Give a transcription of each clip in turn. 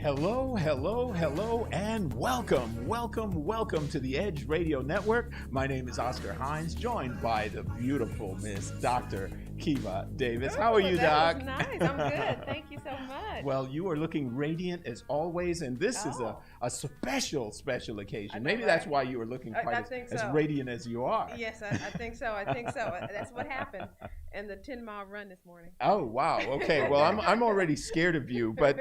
Hello, hello, hello, and welcome to the Edge Radio Network. My name is Oscar Hines, joined by the beautiful Miss Dr. Kiva Davis. How are you, that Doc? Was nice. I'm good. Thank you so much. Well, you are looking radiant as always, and this is a special occasion. Maybe that's why you are looking quite as radiant as you are. Yes, I think so. That's what happened in the 10-mile run this morning. Oh wow. Okay. Well, I'm already scared of you, but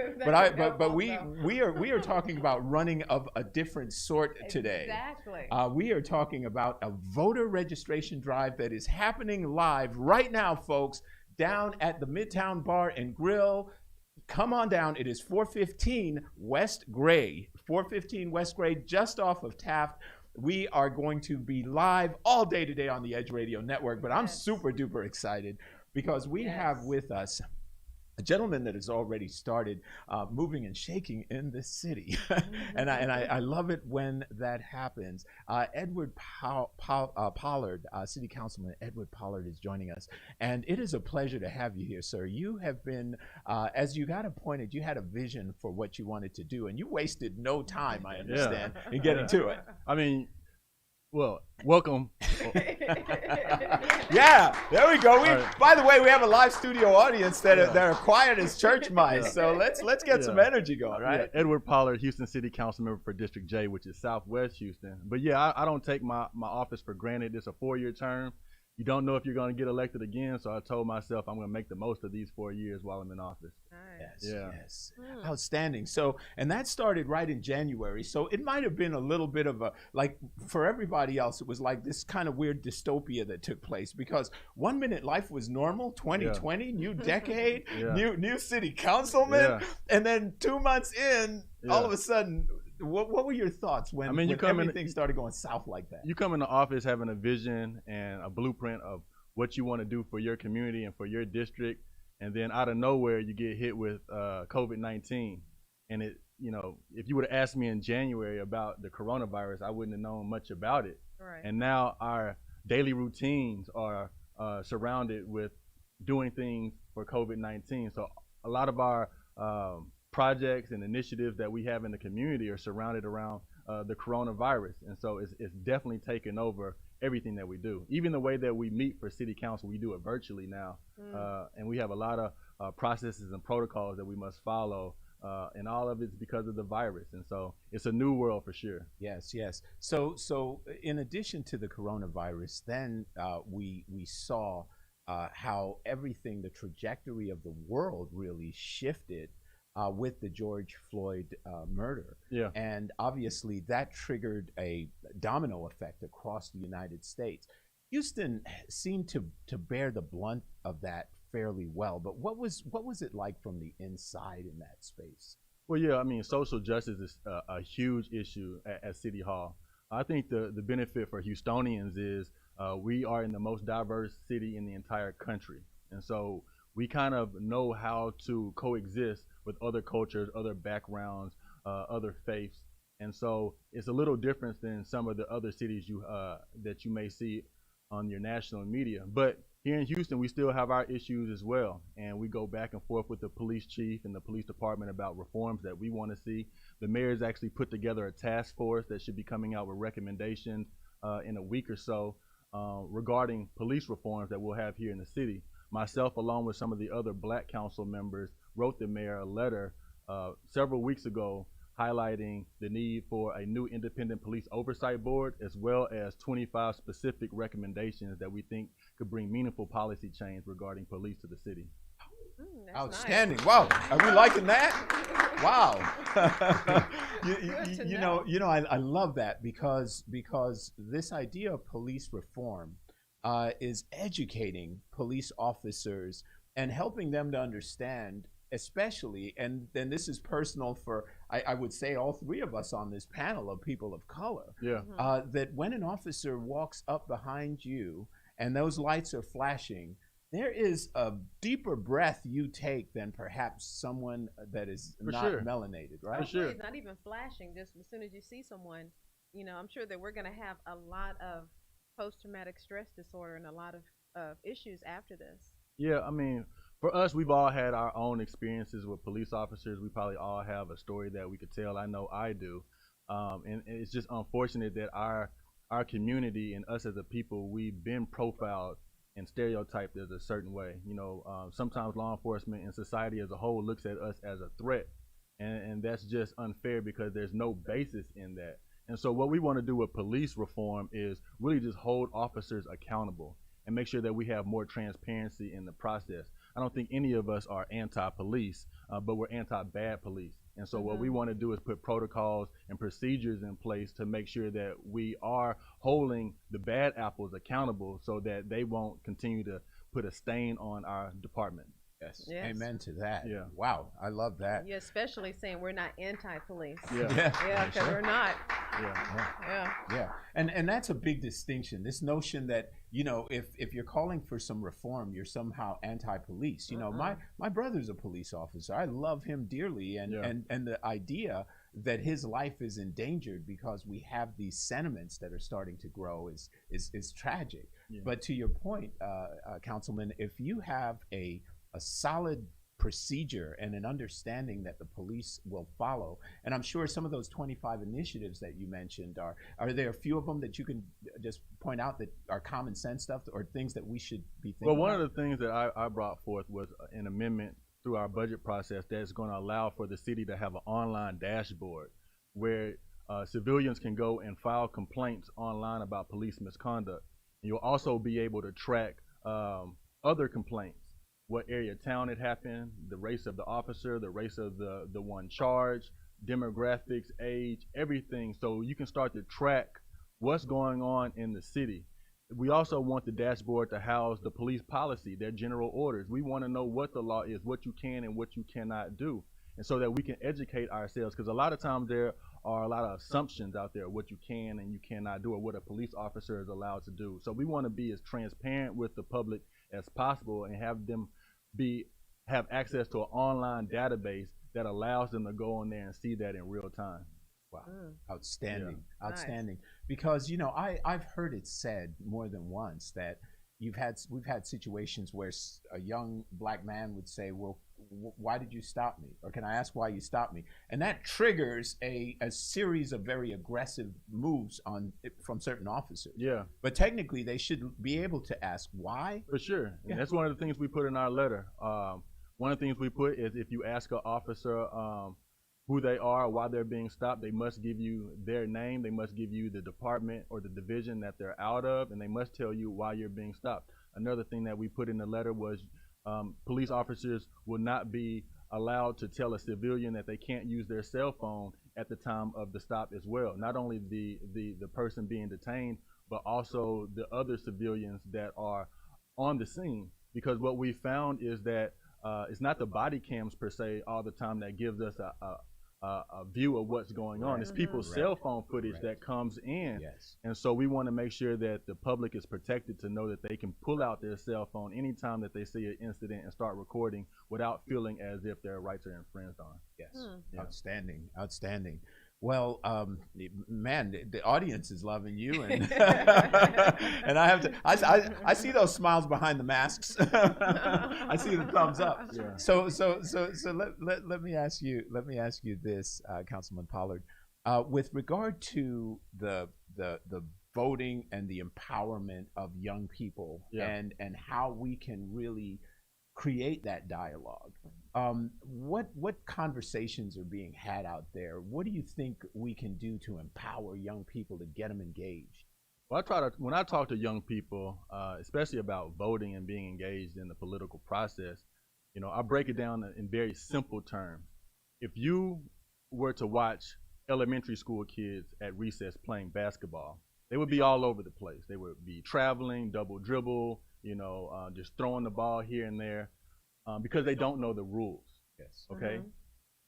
we are talking about running of a different sort today. Exactly. We are talking about a voter registration drive that is happening live right now, folks, down at the Midtown Bar and Grill. Come on down. It is 415 West Gray. 415 West Gray, just off of Taft. We are going to be live all day today on the Edge Radio Network, but I'm super duper excited because we have with us a gentleman that has already started moving and shaking in this city. and I love it when that happens. Edward Pollard, City Councilman Edward Pollard is joining us. And it is a pleasure to have you here, sir. You have been, as you got appointed, you had a vision for what you wanted to do. And you wasted no time, I understand, in getting to it. I mean, well, welcome. Yeah, there we go. By the way, we have a live studio audience that are quiet as church mice. So let's get some energy going, right? Yeah. Edward Pollard, Houston City Council member for District J, which is Southwest Houston. But yeah, I don't take my office for granted. It's a 4-year term. You don't know if you're going to get elected again, so I told myself I'm going to make the most of these 4 years while I'm in office. Nice. Yes. Outstanding. So, and that started right in January. So it might have been a little bit of a, like for everybody else, it was like this kind of weird dystopia that took place because 1 minute life was normal, 2020, new decade, new city councilman, and then 2 months in, all of a sudden, what were your thoughts when everything started going south like that? You come into office having a vision and a blueprint of what you want to do for your community and for your district, and then out of nowhere you get hit with COVID-19. And it, if you would have asked me in January about the coronavirus, I wouldn't have known much about it. Right. And now our daily routines are surrounded with doing things for COVID-19. So a lot of our projects and initiatives that we have in the community are surrounded around the coronavirus. And so it's definitely taken over everything that we do. Even the way that we meet for city council, we do it virtually now. And we have a lot of processes and protocols that we must follow. And all of it's because of the virus. And so it's a new world for sure. Yes. So in addition to the coronavirus, then we saw how everything, the trajectory of the world really shifted with the George Floyd murder. Yeah. And obviously that triggered a domino effect across the United States. Houston seemed to bear the blunt of that fairly well, but what was it like from the inside in that space? Well, yeah, I mean, social justice is a huge issue at City Hall. I think the benefit for Houstonians is we are in the most diverse city in the entire country. And so we kind of know how to coexist with other cultures, other backgrounds, other faiths. And so it's a little different than some of the other cities that you may see on your national media. But here in Houston, we still have our issues as well. And we go back and forth with the police chief and the police department about reforms that we want to see. The mayor's actually put together a task force that should be coming out with recommendations in a week or so regarding police reforms that we'll have here in the city. Myself, along with some of the other Black council members, wrote the mayor a letter several weeks ago highlighting the need for a new independent police oversight board, as well as 25 specific recommendations that we think could bring meaningful policy change regarding police to the city. Outstanding. Nice. Wow. Are we liking that? Wow. I love that because this idea of police reform is educating police officers and helping them to understand, especially, and then this is personal for, I would say, all three of us on this panel of people of color, that when an officer walks up behind you and those lights are flashing, there is a deeper breath you take than perhaps someone that is melanated, right? For sure. It's not even flashing. Just as soon as you see someone, I'm sure that we're going to have a lot of post-traumatic stress disorder and a lot of issues after this. Yeah, I mean, For us, we've all had our own experiences with police officers. We probably all have a story that we could tell. I know I do, and it's just unfortunate that our community and us as a people, we've been profiled and stereotyped as a certain way. Sometimes law enforcement and society as a whole looks at us as a threat, and that's just unfair because there's no basis in that. And so what we want to do with police reform is really just hold officers accountable and make sure that we have more transparency in the process. I don't think any of us are anti-police, but we're anti-bad police. And so what we want to do is put protocols and procedures in place to make sure that we are holding the bad apples accountable so that they won't continue to put a stain on our department. Yes. Yes. Amen to that. Yeah. Wow. I love that. You're especially saying we're not anti-police. Yeah. Yeah, because we're not. Yeah. Yeah. Yeah. And that's a big distinction. This notion that, if you're calling for some reform, you're somehow anti-police. My brother's a police officer. I love him dearly. And the idea that his life is endangered because we have these sentiments that are starting to grow is tragic. Yeah. But to your point, Councilman, if you have a solid procedure and an understanding that the police will follow, and I'm sure some of those 25 initiatives that you mentioned are there a few of them that you can just point out that are common sense stuff or things that we should be thinking Well, one about? of the things that I brought forth was an amendment through our budget process that's going to allow for the city to have an online dashboard where civilians can go and file complaints online about police misconduct. And you'll also be able to track other complaints, what area of town it happened, the race of the officer, the race of the one charged, demographics, age, everything. So you can start to track what's going on in the city. We also want the dashboard to house the police policy, their general orders. We want to know what the law is, what you can and what you cannot do, and so that we can educate ourselves, because a lot of times there are a lot of assumptions out there, what you can and you cannot do, or what a police officer is allowed to do. So we want to be as transparent with the public as possible and have them have access to an online database that allows them to go on there and see that in real time. Wow. Outstanding. Yeah. Outstanding. Nice. Because, I've heard it said more than once that we've had situations where a young black man would say, well, why did you stop me? Or can I ask why you stopped me? And that triggers a series of very aggressive moves from certain officers. Yeah. But technically, they should be able to ask why. For sure. And that's one of the things we put in our letter. One of the things we put is if you ask an officer who they are, why they're being stopped, they must give you their name, they must give you the department or the division that they're out of, and they must tell you why you're being stopped. Another thing that we put in the letter was police officers will not be allowed to tell a civilian that they can't use their cell phone at the time of the stop as well. Not only the person being detained, but also the other civilians that are on the scene. Because what we found is that it's not the body cams per se all the time that gives us a view of what's going on. It's people's cell phone footage that comes in. Yes. And so we want to make sure that the public is protected to know that they can pull out their cell phone anytime that they see an incident and start recording without feeling as if their rights are infringed on. Yes. Yeah. Outstanding. Outstanding. Well, man, the audience is loving you, and and I have to. I see those smiles behind the masks. I see the thumbs up. Yeah. So let me ask you. Let me ask you this, Councilman Pollard, with regard to the voting and the empowerment of young people, and how we can really create that dialogue. What conversations are being had out there? What do you think we can do to empower young people to get them engaged? Well, when I talk to young people, especially about voting and being engaged in the political process, I break it down in very simple terms. If you were to watch elementary school kids at recess playing basketball, they would be all over the place. They would be traveling, double dribble, just throwing the ball here and there. Because they don't know the rules. Yes. Okay.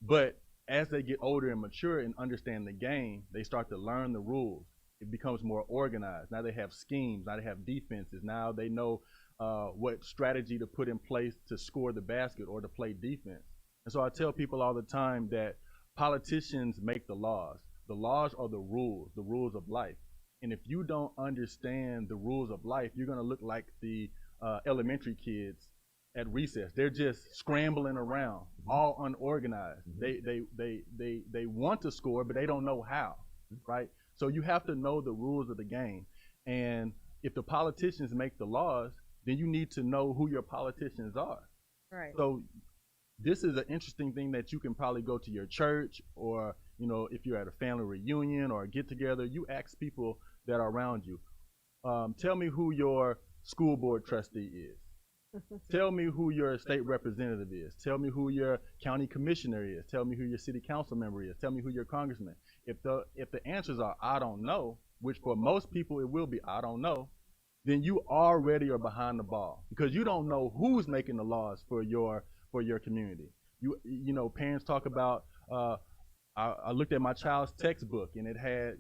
But as they get older and mature and understand the game, they start to learn the rules. It becomes more organized. Now they have schemes. Now they have defenses. Now they know what strategy to put in place to score the basket or to play defense. And so I tell people all the time that politicians make the laws. The laws are the rules of life. And if you don't understand the rules of life, you're going to look like the elementary kids at recess. They're just scrambling around, all unorganized. They want to score, but they don't know how, right? So you have to know the rules of the game. And if the politicians make the laws, then you need to know who your politicians are. Right. So this is an interesting thing that you can probably go to your church, or if you're at a family reunion or a get together, you ask people that are around you. Tell me who your school board trustee is. Tell me who your state representative is. Tell me who your county commissioner is. Tell me who your city council member is. Tell me who your congressman. If the answers are I don't know, which for most people it will be I don't know, then you already are behind the ball, because you don't know who's making the laws for your community. Parents talk about I looked at my child's textbook and it had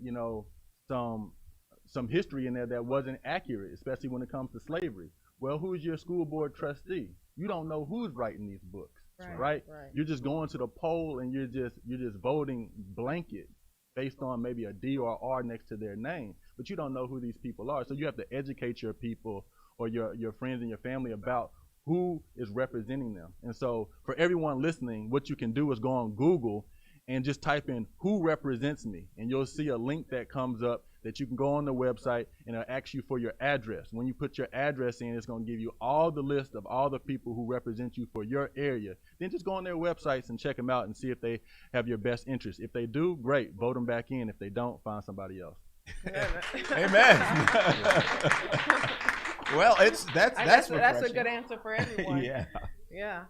some history in there that wasn't accurate, especially when it comes to slavery. Well, who's your school board trustee? You don't know who's writing these books, right? You're just going to the poll and you're just voting blanket based on maybe a D or R next to their name, but you don't know who these people are. So you have to educate your people or your friends and your family about who is representing them. And so for everyone listening, what you can do is go on Google and just type in who represents me, and you'll see a link that comes up that you can go on the website, and it'll ask you for your address. When you put your address in, it's going to give you all the list of all the people who represent you for your area. Then just go on their websites and check them out and see if they have your best interest. If they do, great, vote them back in. If they don't, find somebody else. Amen. Well, that's a good answer for everyone. Yeah. Yeah.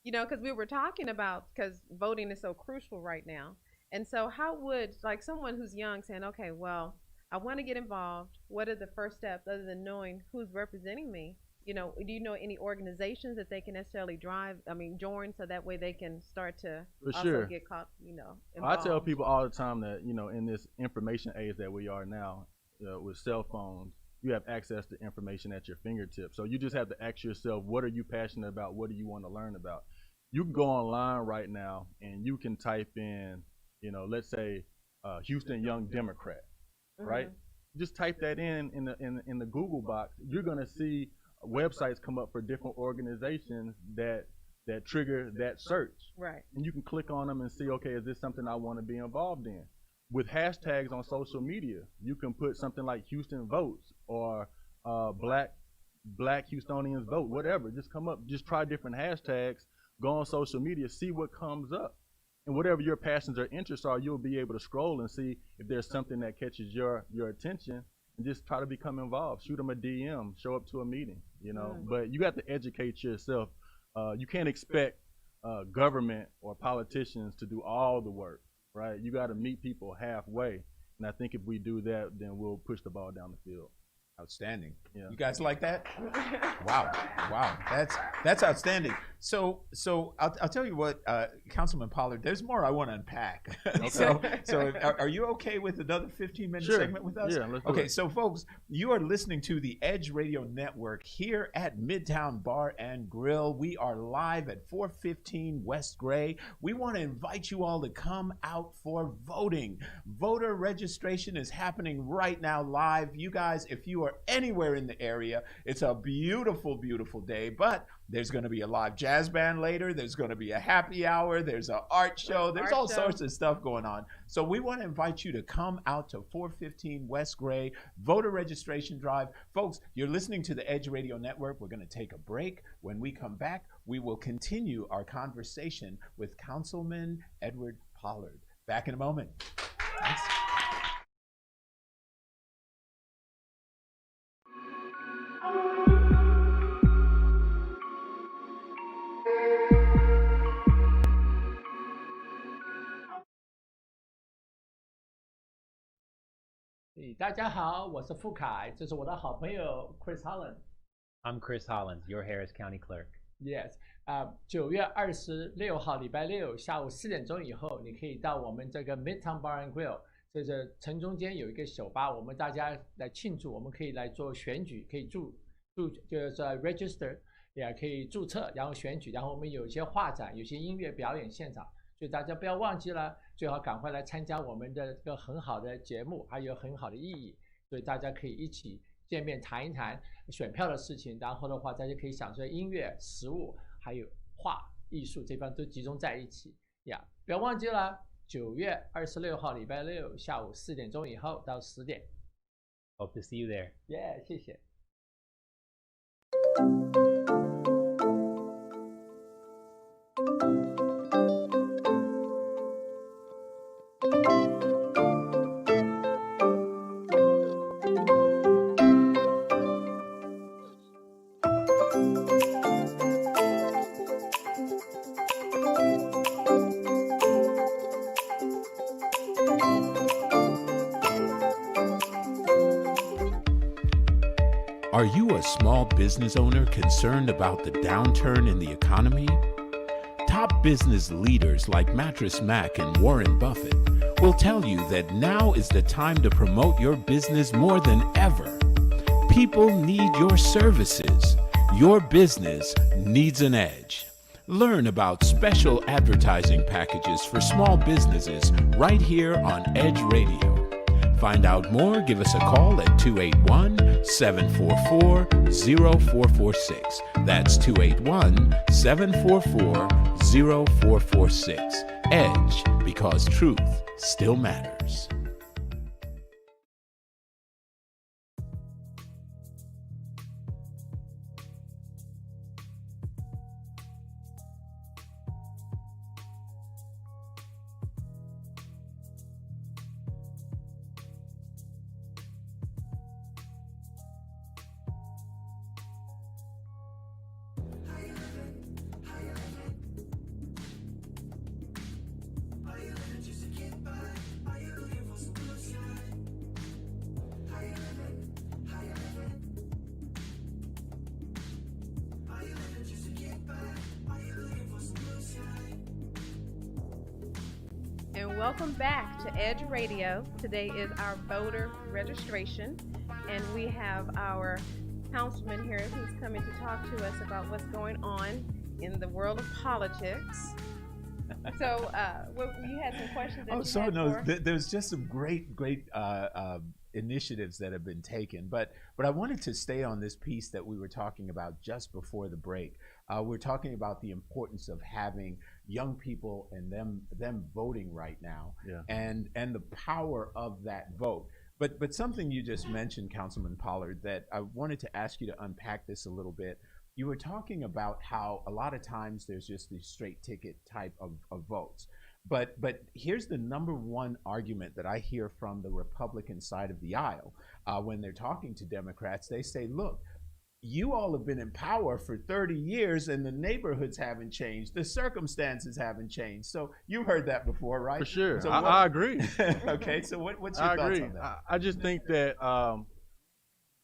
Because we were talking about, because voting is so crucial right now. And so how would, like, someone who's young saying, okay, well, I want to get involved. What are the first steps other than knowing who's representing me? Do you know any organizations that they can necessarily join, so that way they can start to get caught, involved? I tell people all the time that, in this information age that we are now, with cell phones, you have access to information at your fingertips. So you just have to ask yourself, what are you passionate about? What do you want to learn about? You can go online right now and you can type in, let's say Houston Young Democrat, right? Just type that in the Google box. You're gonna see websites come up for different organizations that trigger that search. Right. And you can click on them and see, okay, is this something I want to be involved in? With hashtags on social media, you can put something like Houston Votes or Black Houstonians Vote, whatever. Just come up, just try different hashtags, go on social media, see what comes up. And whatever your passions or interests are, you'll be able to scroll and see if there's something that catches your attention, and just try to become involved. Shoot them a DM, show up to a meeting, But you have to educate yourself. You can't expect government or politicians to do all the work, right? You got to meet people halfway. And I think if we do that, then we'll push the ball down the field. Outstanding. Yeah. You guys like that? Wow. That's outstanding. So I'll tell you what, Councilman Pollard, there's more I want to unpack. Okay. So are you okay with another 15-minute segment with us? Yeah, let's do Okay, it. so folks, you are listening to the Edge Radio Network here at Midtown Bar and Grill. We are live at 415 West Gray. We want to invite you all to come out for voting. Voter registration is happening right now live. You guys, if you are anywhere in the area, it's a beautiful, beautiful day, but there's going to be a live jazz band later. There's going to be a happy hour. There's an art show. There's all sorts of stuff going on. So we want to invite you to come out to 415 West Gray, voter registration drive. Folks, you're listening to the Edge Radio Network. We're going to take a break. When we come back, we will continue our conversation with Councilman Edward Pollard. Back in a moment. Thanks.大家好，我是傅凯，这是我的好朋友 Chris Holland。 I'm Chris Hollins, your Harris County Clerk. Yes， 9月26号礼拜六下午4点钟以后，你可以到我们这个 Midtown Bar and Grill， 这是城中间有一个酒吧，我们大家来庆祝，我们可以来做选举，可以就是 register， 也可以注册，然后选举，然后我们有一些画展，有些音乐表演现场。 所以大家不要忘记了，最好赶快来参加我们的这个很好的节目，还有很好的意义，所以大家可以一起见面谈一谈选票的事情，然后的话大家可以享受音乐、食物还有画艺术这方都集中在一起呀。不要忘记了9月26号礼拜六下午4点钟以后到10点。Hope to see you there. 谢谢。Are you a small business owner concerned about the downturn in the economy? Top business leaders like Mattress Mac and Warren Buffett will tell you that now is the time to promote your business more than ever. People need your services. Your business needs an edge. Learn about special advertising packages for small businesses right here on Edge Radio. Find out more, give us a call at 281-744-0446. That's 281-744-0446. Edge, because truth still matters. And welcome back to Edge Radio. Today is our voter registration, and we have our councilman here who's coming to talk to us about what's going on in the world of politics. So, you had some questions that there's just some great initiatives that have been taken, but I wanted to stay on this piece that we were talking about just before the break. We're talking about the importance of having young people and them voting right now, and the power of that vote. But something you just mentioned, Councilman Pollard, that I wanted to ask you to unpack this a little bit. You were talking about how a lot of times there's just these straight ticket type of votes. But here's the number one argument that I hear from the Republican side of the aisle when they're talking to Democrats. They say, look, you all have been in power for 30 years and the neighborhoods haven't changed. The circumstances haven't changed. So you've heard that before, right? For sure. So I agree. Okay, so what's your thoughts on that? I just think that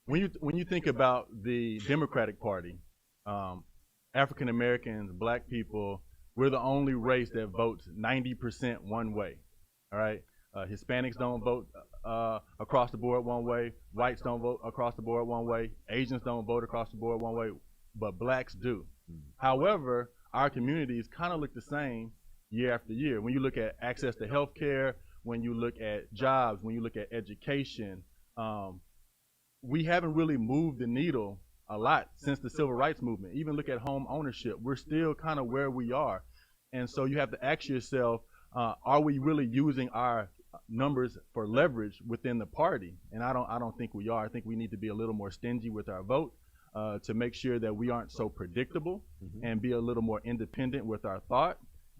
when you think about the Democratic Party, African Americans, Black people, we're the only race that votes 90% one way. All right, Hispanics don't vote across the board one way. Whites don't vote across the board one way. Asians don't vote across the board one way, but Blacks do. However, our communities kind of look the same year after year. When you look at access to health care, when you look at jobs, when you look at education, we haven't really moved the needle a lot since the civil rights movement. Even look at home ownership. We're still kind of where we are. And so you have to ask yourself, are we really using our numbers for leverage within the party? And I don't think we are. I think we need to be a little more stingy with our vote to make sure that we aren't so predictable, and be a little more independent with our thought,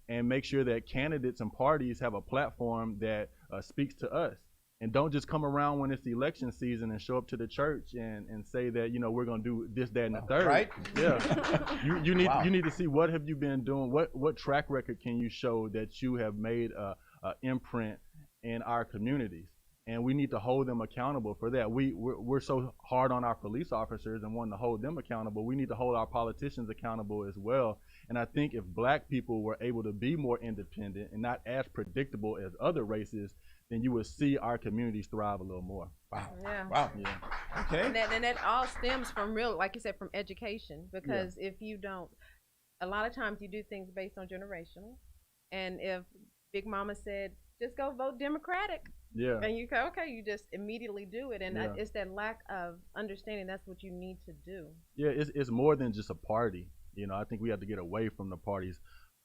and make sure that candidates and parties have a platform that speaks to us. And don't just come around when it's election season and show up to the church and say that, you know, we're going to do this, that, and the third. Right? Yeah. You need to see, what have you been doing? What track record can you show that you have made a imprint in our communities? And we need to hold them accountable for that. We're so hard on our police officers and wanting to hold them accountable. We need to hold our politicians accountable as well. And I think if Black people were able to be more independent and not as predictable as other races, then you would see our communities thrive a little more. Wow. Yeah. Wow. Yeah. Okay. And that all stems from like you said, from education. Because if you don't, a lot of times you do things based on generational. And if Big Mama said just go vote Democratic. Yeah. And you go, okay, you just immediately do it. And Yeah. it's that lack of understanding that's what you need to do. Yeah, it's more than just a party. You know, I think we have to get away from the parties.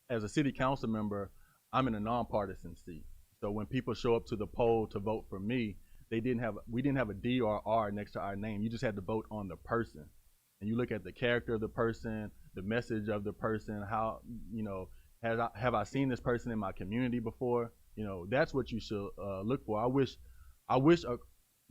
As a city council member, I'm in a nonpartisan seat. So when people show up to the poll to vote for me, we didn't have a D or R next to our name. You just had to vote on the person. And you look at the character of the person, the message of the person, how, you know, have I seen this person in my community before? You know, that's what you should look for. I wish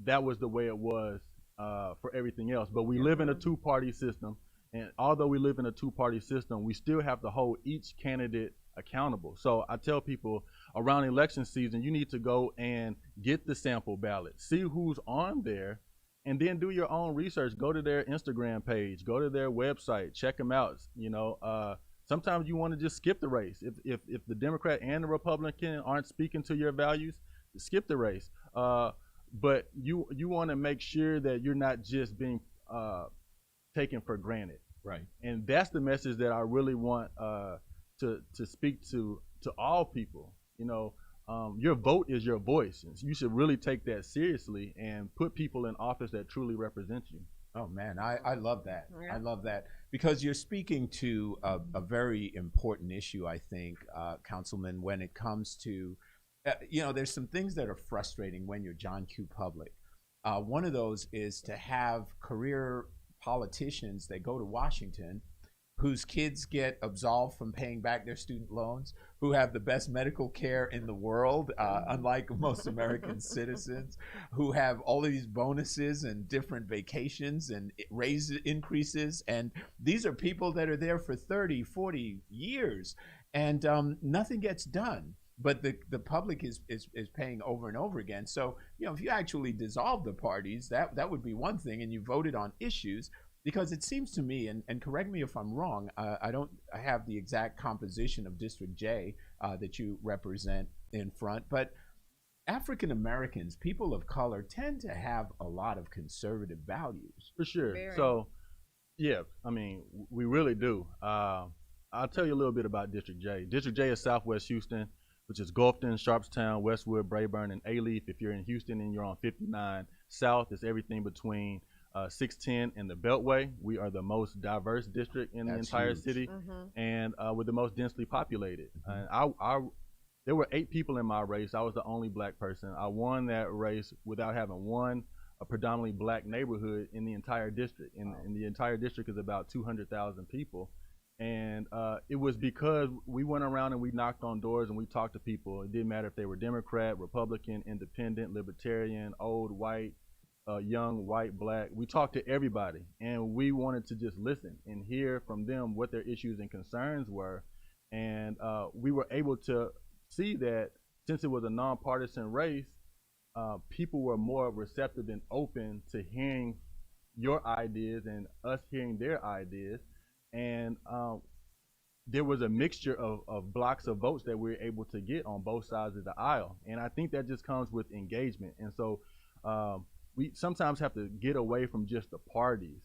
that was the way it was for everything else. But we live in a two-party system, and although we live in a two-party system, we still have to hold each candidate accountable. So I tell people around election season, you need to go and get the sample ballot, see who's on there, and then do your own research. Go to their Instagram page, go to their website, check them out. You know, sometimes you want to just skip the race. If the Democrat and the Republican aren't speaking to your values, skip the race. But you want to make sure that you're not just being taken for granted. Right. And that's the message that I really want to speak to all people. You know, your vote is your voice. And you should really take that seriously and put people in office that truly represent you. Oh man, I love that. Yeah. I love that because you're speaking to a very important issue, I think, Councilman, when it comes to, you know, there's some things that are frustrating when you're John Q. Public. One of those is to have career politicians that go to Washington whose kids get absolved from paying back their student loans, who have the best medical care in the world, unlike most American citizens, who have all of these bonuses and different vacations and raise increases. And these are people that are there for 30, 40 years, and nothing gets done. But the public is paying over and over again. So, you know, if you actually dissolve the parties, that would be one thing, and you voted on issues. Because it seems to me, and correct me if I'm wrong, I have the exact composition of District J that you represent in front, but African Americans, people of color, tend to have a lot of conservative values. For sure. Very. So, yeah, I mean, we really do. I'll tell you a little bit about District J. District J is Southwest Houston, which is Gulfton, Sharpstown, Westwood, Brayburn, and Alief. If you're in Houston and you're on 59 South, it's everything between 610 and the Beltway. We are the most diverse district in the entire huge. city, and we're the most densely populated. Mhm. And there were 8 people in my race. I was the only black person. I won that race without having won a predominantly black neighborhood in the entire district. And the entire district is about 200,000 people. And it was because we went around and we knocked on doors and we talked to people. It didn't matter if they were Democrat, Republican, Independent, Libertarian, old, white, young, white, black. We talked to everybody, and we wanted to just listen and hear from them what their issues and concerns were. And we were able to see that since it was a nonpartisan race, people were more receptive and open to hearing your ideas and us hearing their ideas. And there was a mixture of blocks of votes that we were able to get on both sides of the aisle. And I think that just comes with engagement. And so we sometimes have to get away from just the parties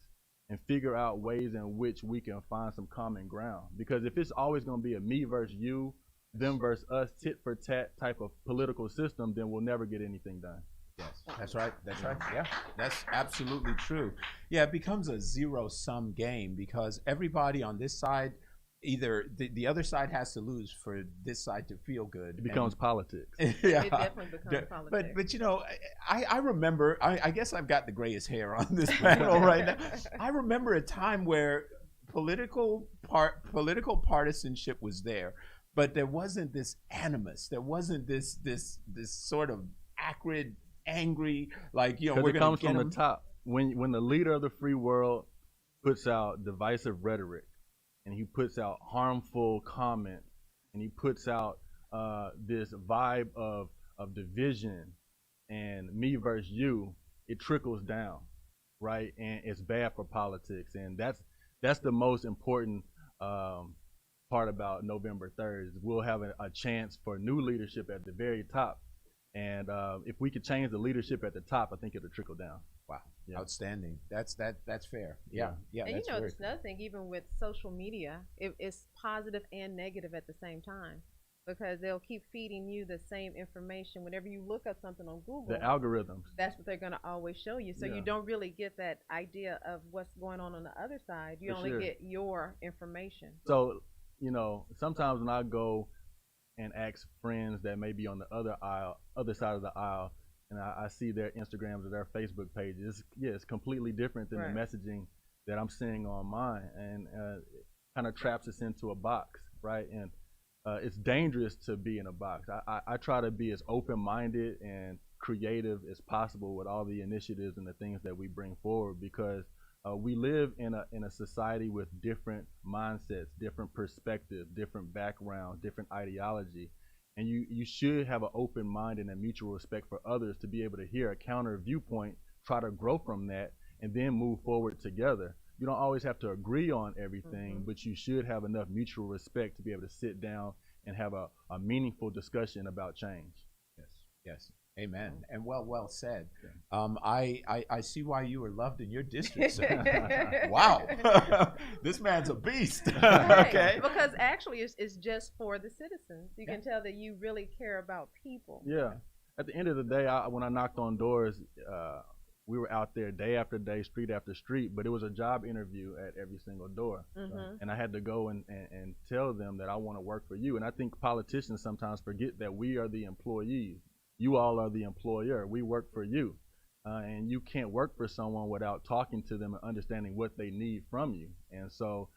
and figure out ways in which we can find some common ground. Because if it's always going to be a me versus you, them versus us, tit for tat type of political system, then we'll never get anything done. Yes, that's right. That's right. Yeah, that's absolutely true. Yeah, it becomes a zero-sum game because everybody on this side, either the other side has to lose for this side to feel good. It becomes politics. Yeah. It definitely becomes politics. But you know, I remember, I guess I've got the grayest hair on this panel right now. I remember a time where political partisanship was there, but there wasn't this animus. There wasn't this sort of acrid, angry, like, you know, we're it going comes to from get the top. When the leader of the free world puts out divisive rhetoric, and he puts out harmful comments, and he puts out this vibe of division and me versus you, it trickles down, right? And it's bad for politics. And that's the most important part about November 3rd. Is we'll have a chance for new leadership at the very top. And if we could change the leadership at the top, I think it'll trickle down. Wow, Yeah. outstanding. That's fair. Yeah. Yeah. And That's you know, very there's another thing, even with social media, it's positive and negative at the same time. because they'll keep feeding you the same information. Whenever you look up something on Google, The algorithms. that's what they're going to always show you. So Yeah. you don't really get that idea of what's going on the other side. You For only sure. get your information. So, sometimes when I go and ask friends that may be on the other side of the aisle, and I see their Instagrams or their Facebook pages, it's completely different than Right. the messaging that I'm seeing on mine, and it kind of traps us into a box, right? And it's dangerous to be in a box. I try to be as open-minded and creative as possible with all the initiatives and the things that we bring forward, because we live in a society with different mindsets, different perspectives, different backgrounds, different ideology, and you should have an open mind and a mutual respect for others to be able to hear a counter viewpoint, try to grow from that, and then move forward together. You don't always have to agree on everything, but you should have enough mutual respect to be able to sit down and have a meaningful discussion about change. Yes. Amen. And well said. I see why you were loved in your district, sir. Wow. This man's a beast. Right. Okay. Because actually, it's just for the citizens. You can tell that you really care about people. Yeah. At the end of the day, when I knocked on doors, we were out there day after day, street after street, but it was a job interview at every single door. Mhm. And I had to go and tell them that I want to work for you. And I think politicians sometimes forget that we are the employees. You all are the employer. We work for you. And you can't work for someone without talking to them and understanding what they need from you. And so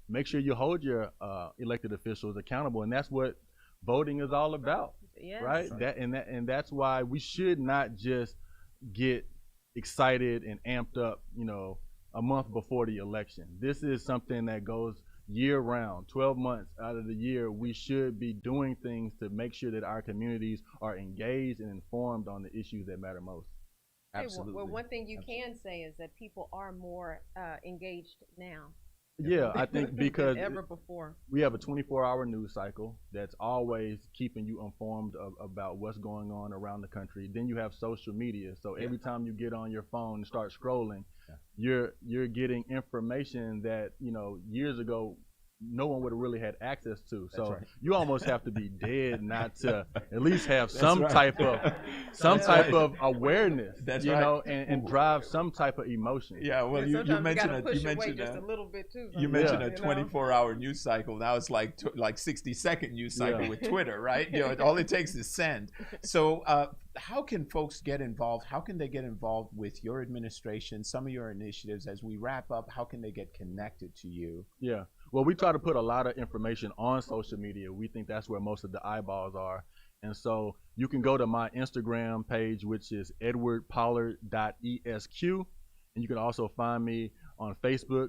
make sure you hold your elected officials accountable. And that's what voting is all about, Yes. right? And that's why we should not just get excited and amped up, a month before the election. This is something that goes year round, 12 months out of the year. We should be doing things to make sure that our communities are engaged and informed on the issues that matter most. Hey, Absolutely. well, one thing you can say is that people are more engaged now Yeah, I think because than ever before. we have a 24-hour news cycle that's always keeping you informed about what's going on around the country. Then you have social media. So every time you get on your phone and start scrolling, you're getting information that, years ago no one would have really had access to. So right. you almost have to be dead not to at least have some right. type of awareness, That's you right. know, and drive some type of emotion. Yeah, well, And you sometimes mentioned gotta push you your weight mentioned just that. a little bit too. You sometimes, mentioned a you know? 24-hour news cycle. Now it's like 60-second news cycle Yeah. with Twitter, right? All it takes is send. So how can folks get involved? How can they get involved with your administration, some of your initiatives? As we wrap up, how can they get connected to you? Yeah. Well, we try to put a lot of information on social media. We think that's where most of the eyeballs are. And so you can go to my Instagram page, which is edwardpollard.esq. And you can also find me on Facebook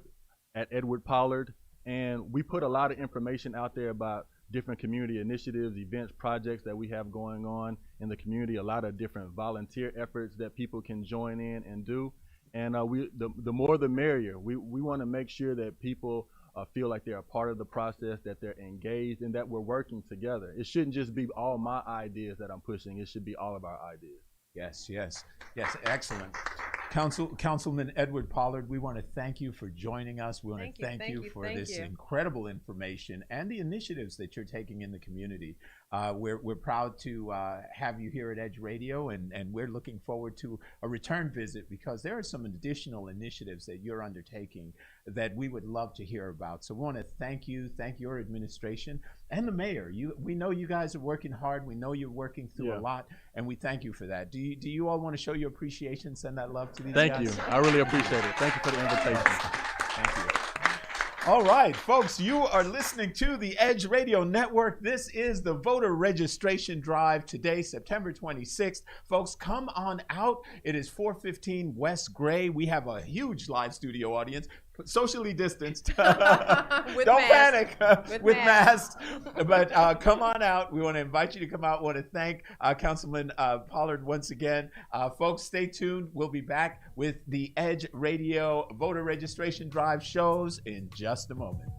at Edward Pollard. And we put a lot of information out there about different community initiatives, events, projects that we have going on in the community, a lot of different volunteer efforts that people can join in and do. And the more the merrier. We want to make sure that people feel like they're a part of the process, that they're engaged, and that we're working together. It shouldn't just be all my ideas that I'm pushing. It should be all of our ideas. Yes, excellent. Councilman Edward Pollard, we want to thank you for joining us. We want to thank you for this incredible information and the initiatives that you're taking in the community. We're proud to have you here at Edge Radio, and we're looking forward to a return visit, because there are some additional initiatives that you're undertaking that we would love to hear about. So we want to thank your administration and the mayor. We know you guys are working hard. We know you're working through a lot, and we thank you for that. Do you all want to show your appreciation, send that love to these guys? Thank you. I really appreciate it. Thank you for the invitation. Thank you. All right, folks, you are listening to the Edge Radio Network. This is the voter registration drive today, September 26th. Folks, come on out. It is 415 West Gray. We have a huge live studio audience, socially distanced. With Don't masks. panic. With masks. But come on out. We want to invite you to come out. We want to thank Councilman Pollard once again. Folks, stay tuned. We'll be back with the Edge Radio voter registration drive shows in just a moment.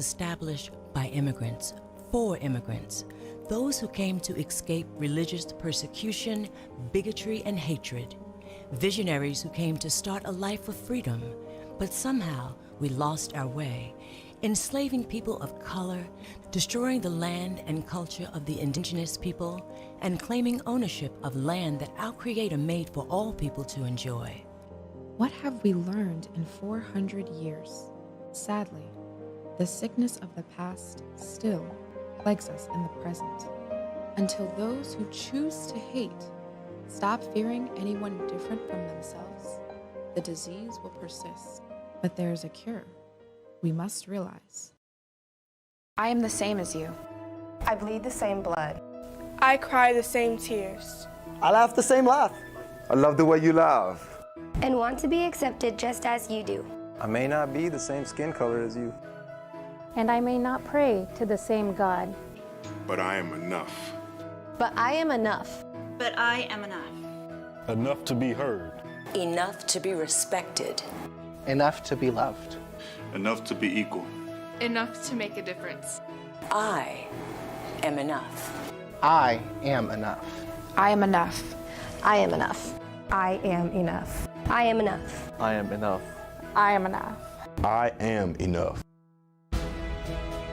established by immigrants, for immigrants, those who came to escape religious persecution, bigotry, and hatred. Visionaries who came to start a life of freedom, but somehow we lost our way, enslaving people of color, destroying the land and culture of the indigenous people, and claiming ownership of land that our Creator made for all people to enjoy. What have we learned in 400 years? Sadly, the sickness of the past still plagues us in the present. Until those who choose to hate stop fearing anyone different from themselves, the disease will persist. But there is a cure. We must realize. I am the same as you. I bleed the same blood. I cry the same tears. I laugh the same laugh. I love the way you laugh. And want to be accepted just as you do. I may not be the same skin color as you. And I may not pray to the same God. But I am enough. But I am enough. But I am enough. Enough to be heard. Enough to be respected. Enough to be loved. Enough to be equal. Enough to make a difference. I am enough. I am enough. I am enough. I am enough. I am enough. I am enough. I am enough. I am enough. I am enough.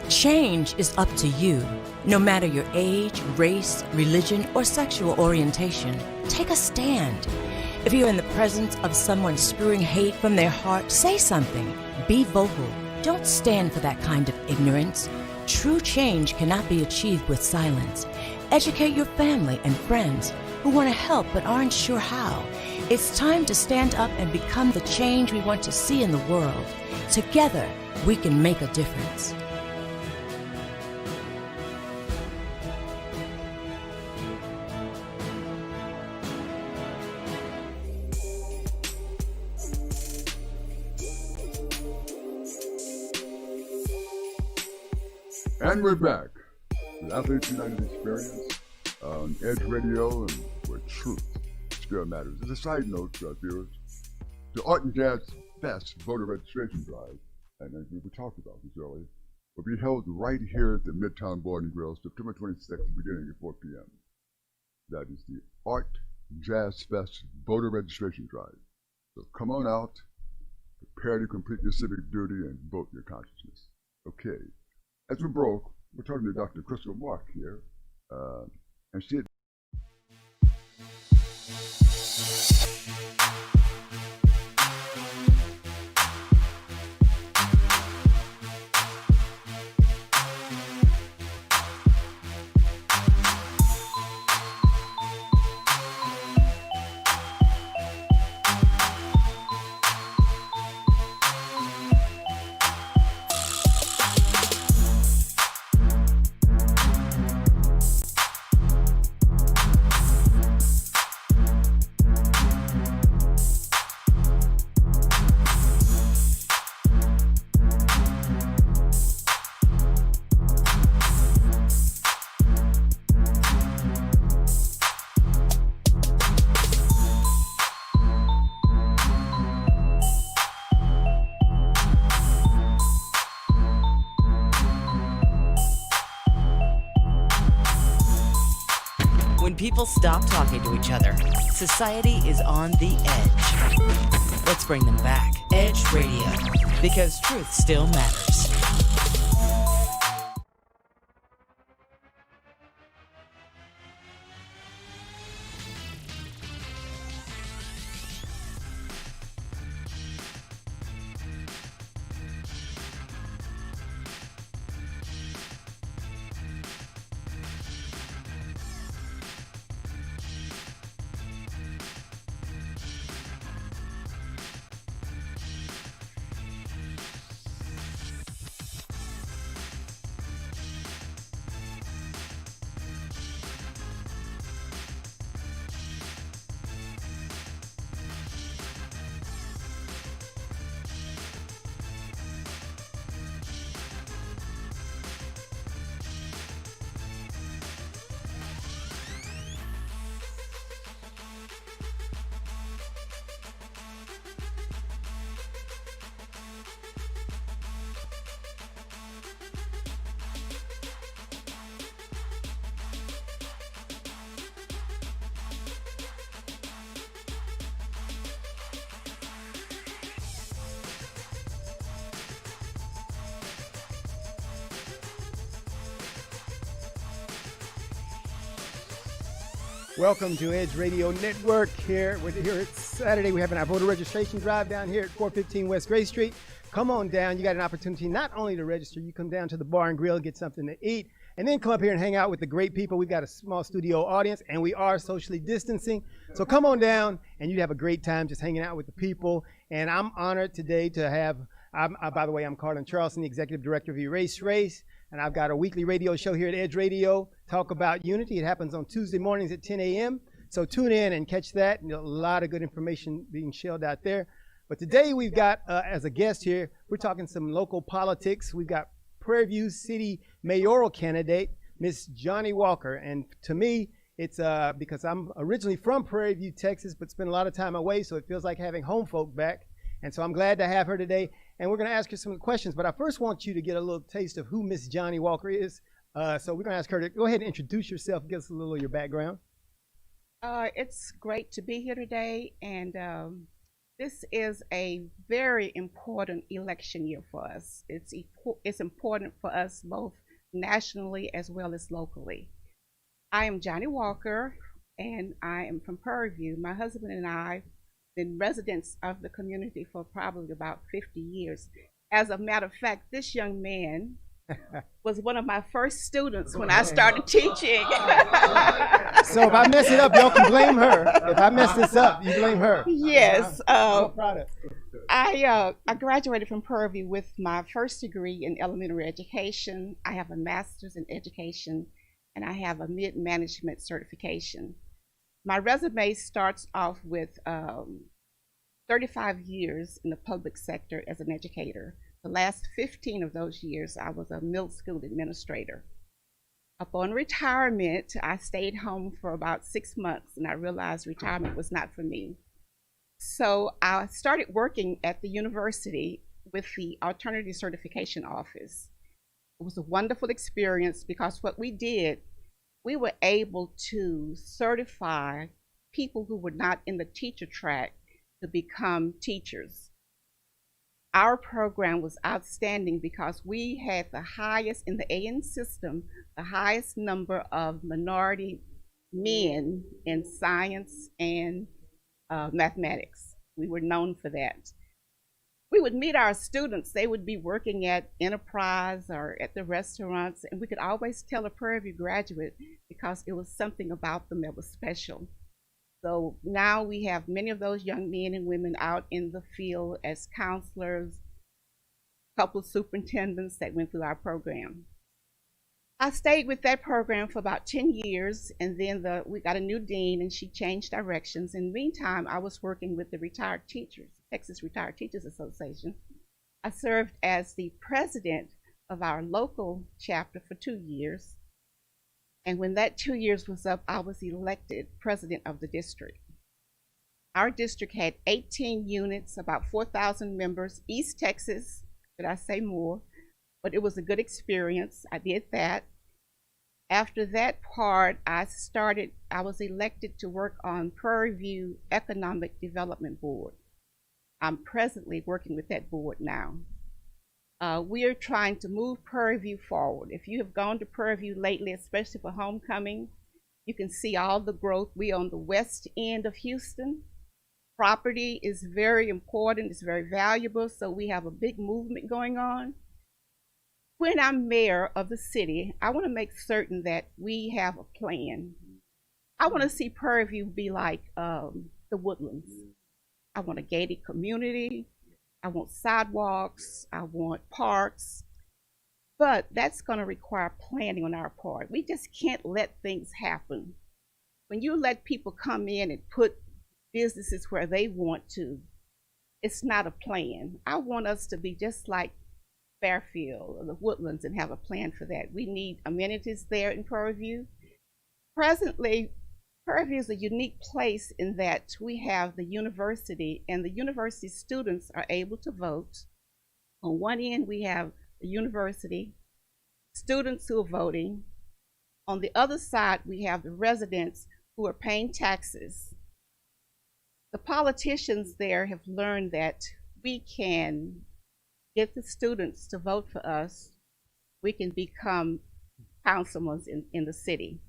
Change is up to you. No matter your age, race, religion, or sexual orientation, take a stand. If you're in the presence of someone spewing hate from their heart, say something. Be vocal. Don't stand for that kind of ignorance. True change cannot be achieved with silence. Educate your family and friends who want to help but aren't sure how. It's time to stand up and become the change we want to see in the world. Together, we can make a difference. And we're back with Athletes United Experience on Edge Radio, and where truth still matters. As a side note to our viewers, the Art and Jazz Fest voter registration drive, and as we talked about this earlier, will be held right here at the Midtown Bar and Grill, September 26th, beginning at 4 p.m. That is the Art Jazz Fest voter registration drive. So come on out, prepare to complete your civic duty, and vote your consciousness. Okay. As we broke, we're talking to Dr. Crystal Mark here, and she had When people stop talking to each other, society is on the edge. Let's bring them back. Edge Radio, because truth still matters. Welcome to Edge Radio Network. Here it's Saturday. We're having our voter registration drive down here at 415 West Gray Street. Come on down. You got an opportunity not only to register, you come down to the bar and grill, get something to eat, and then come up here and hang out with the great people. We've got a small studio audience, and we are socially distancing. So come on down, and you'd have a great time just hanging out with the people. And I'm honored today to have, by the way, I'm Carlin Charleston, the Executive Director of Erase Race. And I've got a weekly radio show here at Edge Radio, Talk About Unity. It happens on Tuesday mornings at 10 a.m. So tune in and catch that. A lot of good information being shelled out there. But today we've got, as a guest here, we're talking some local politics. We've got Prairie View City mayoral candidate, Miss Johnnie Walker. And to me, it's because I'm originally from Prairie View, Texas, but spent a lot of time away, so it feels like having home folk back. And so I'm glad to have her today. And we're going to ask her some questions, but I first want you to get a little taste of who Miss Johnnie Walker is. So we're going to ask her to go ahead and introduce yourself, give us a little of your background. It's great to be here today, and this is a very important election year for us. It's important for us both nationally as well as locally. I am Johnnie Walker, and I am from Prairie View. My husband and I been residents of the community for probably about 50 years. As a matter of fact, this young man was one of my first students when I started teaching. So if I mess it up, y'all can blame her. If I mess this up, you blame her. Yes. I graduated from Prairie View with my first degree in elementary education. I have a master's in education, and I have a mid-management certification. My resume starts off with 35 years in the public sector as an educator. The last 15 of those years, I was a middle school administrator. Upon retirement, I stayed home for about 6 months, and I realized retirement was not for me. So I started working at the university with the Alternative Certification Office. It was a wonderful experience because what we did, we were able to certify people who were not in the teacher track to become teachers. Our program was outstanding because we had the highest in the AN system, the highest number of minority men in science and mathematics. We were known for that. We would meet our students. They would be working at Enterprise or at the restaurants, and we could always tell a Prairie View graduate because it was something about them that was special. So now we have many of those young men and women out in the field as counselors, a couple of superintendents that went through our program. I stayed with that program for about 10 years, and then we got a new dean, and she changed directions. In the meantime, I was working with the retired teachers, Texas Retired Teachers Association. I served as the president of our local chapter for 2 years. And when that 2 years was up, I was elected president of the district. Our district had 18 units, about 4,000 members. East Texas, should I say more? But it was a good experience. I did that. After that part, I was elected to work on Prairie View Economic Development Board. I'm presently working with that board now. We are trying to move Prairie View forward. If you have gone to Prairie View lately, especially for homecoming, you can see all the growth. We on the west end of Houston. Property is very important, it's very valuable, so we have a big movement going on. When I'm mayor of the city, I want to make certain that we have a plan. I want to see Prairie View be like the Woodlands. I want a gated community. I want sidewalks, I want parks, but that's going to require planning on our part. We just can't let things happen. When you let people come in and put businesses where they want to, it's not a plan. I want us to be just like Fairfield or the Woodlands and have a plan for that. We need amenities there in Prairie View. Presently, Prairie View is a unique place in that we have the university, and the university students are able to vote. On one end, we have the university, students who are voting. On the other side, we have the residents who are paying taxes. The politicians there have learned that we can get the students to vote for us. We can become councilmen in the city.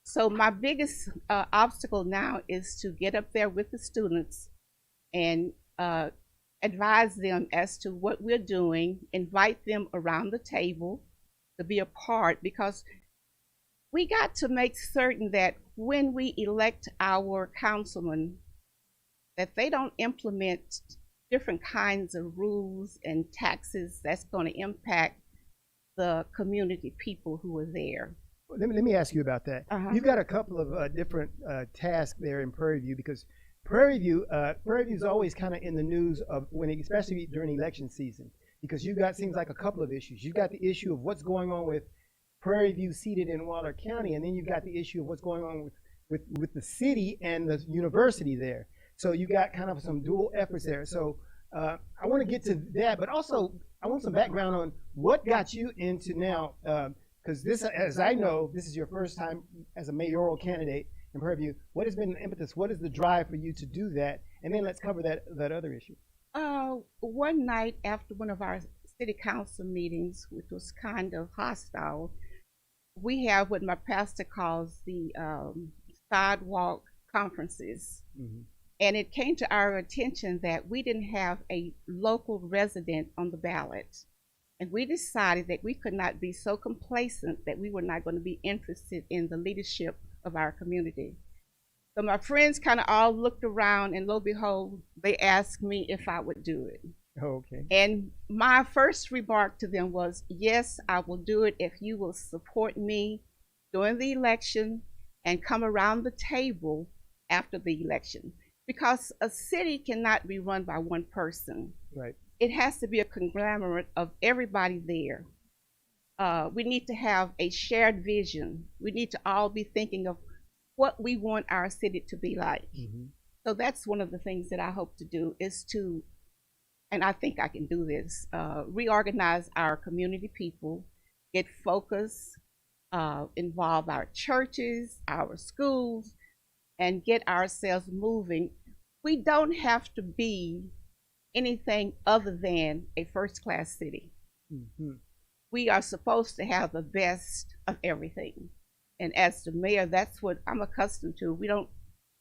So my biggest obstacle now is to get up there with the students and advise them as to what we're doing, invite them around the table to be a part, because we got to make certain that when we elect our councilmen, that they don't implement different kinds of rules and taxes that's going to impact the community people who are there. Let me ask you about that. You've got a couple of different tasks there in Prairie View, because Prairie View is always kind of in the news of especially during election season, because you've got, seems like, a couple of issues. You've got the issue of what's going on with Prairie View seated in Waller County, and then you've got the issue of what's going on with the city and the university there. So you got kind of some dual efforts there. So I want to get to that, but also I want some background on what got you into now, because this, as I know, this is your first time as a mayoral candidate in Prairie View. What has been the impetus? What is the drive for you to do that? And then let's cover that other issue. One night after one of our city council meetings, which was kind of hostile, we have what my pastor calls the sidewalk conferences. And it came to our attention that we didn't have a local resident on the ballot. And we decided that we could not be so complacent that we were not going to be interested in the leadership of our community. So my friends kind of all looked around, and lo and behold, they asked me if I would do it. Oh, okay. And my first remark to them was, yes, I will do it if you will support me during the election and come around the table after the election. Because a city cannot be run by one person. Right. It has to be a conglomerate of everybody there. We need to have a shared vision. We need to all be thinking of what we want our city to be like. So that's one of the things that I hope to do, is to, and I think I can do this, reorganize our community people, get focused, involve our churches, our schools, and get ourselves moving. We don't have to be anything other than a first-class city. We are supposed to have the best of everything. And as the mayor, that's what I'm accustomed to.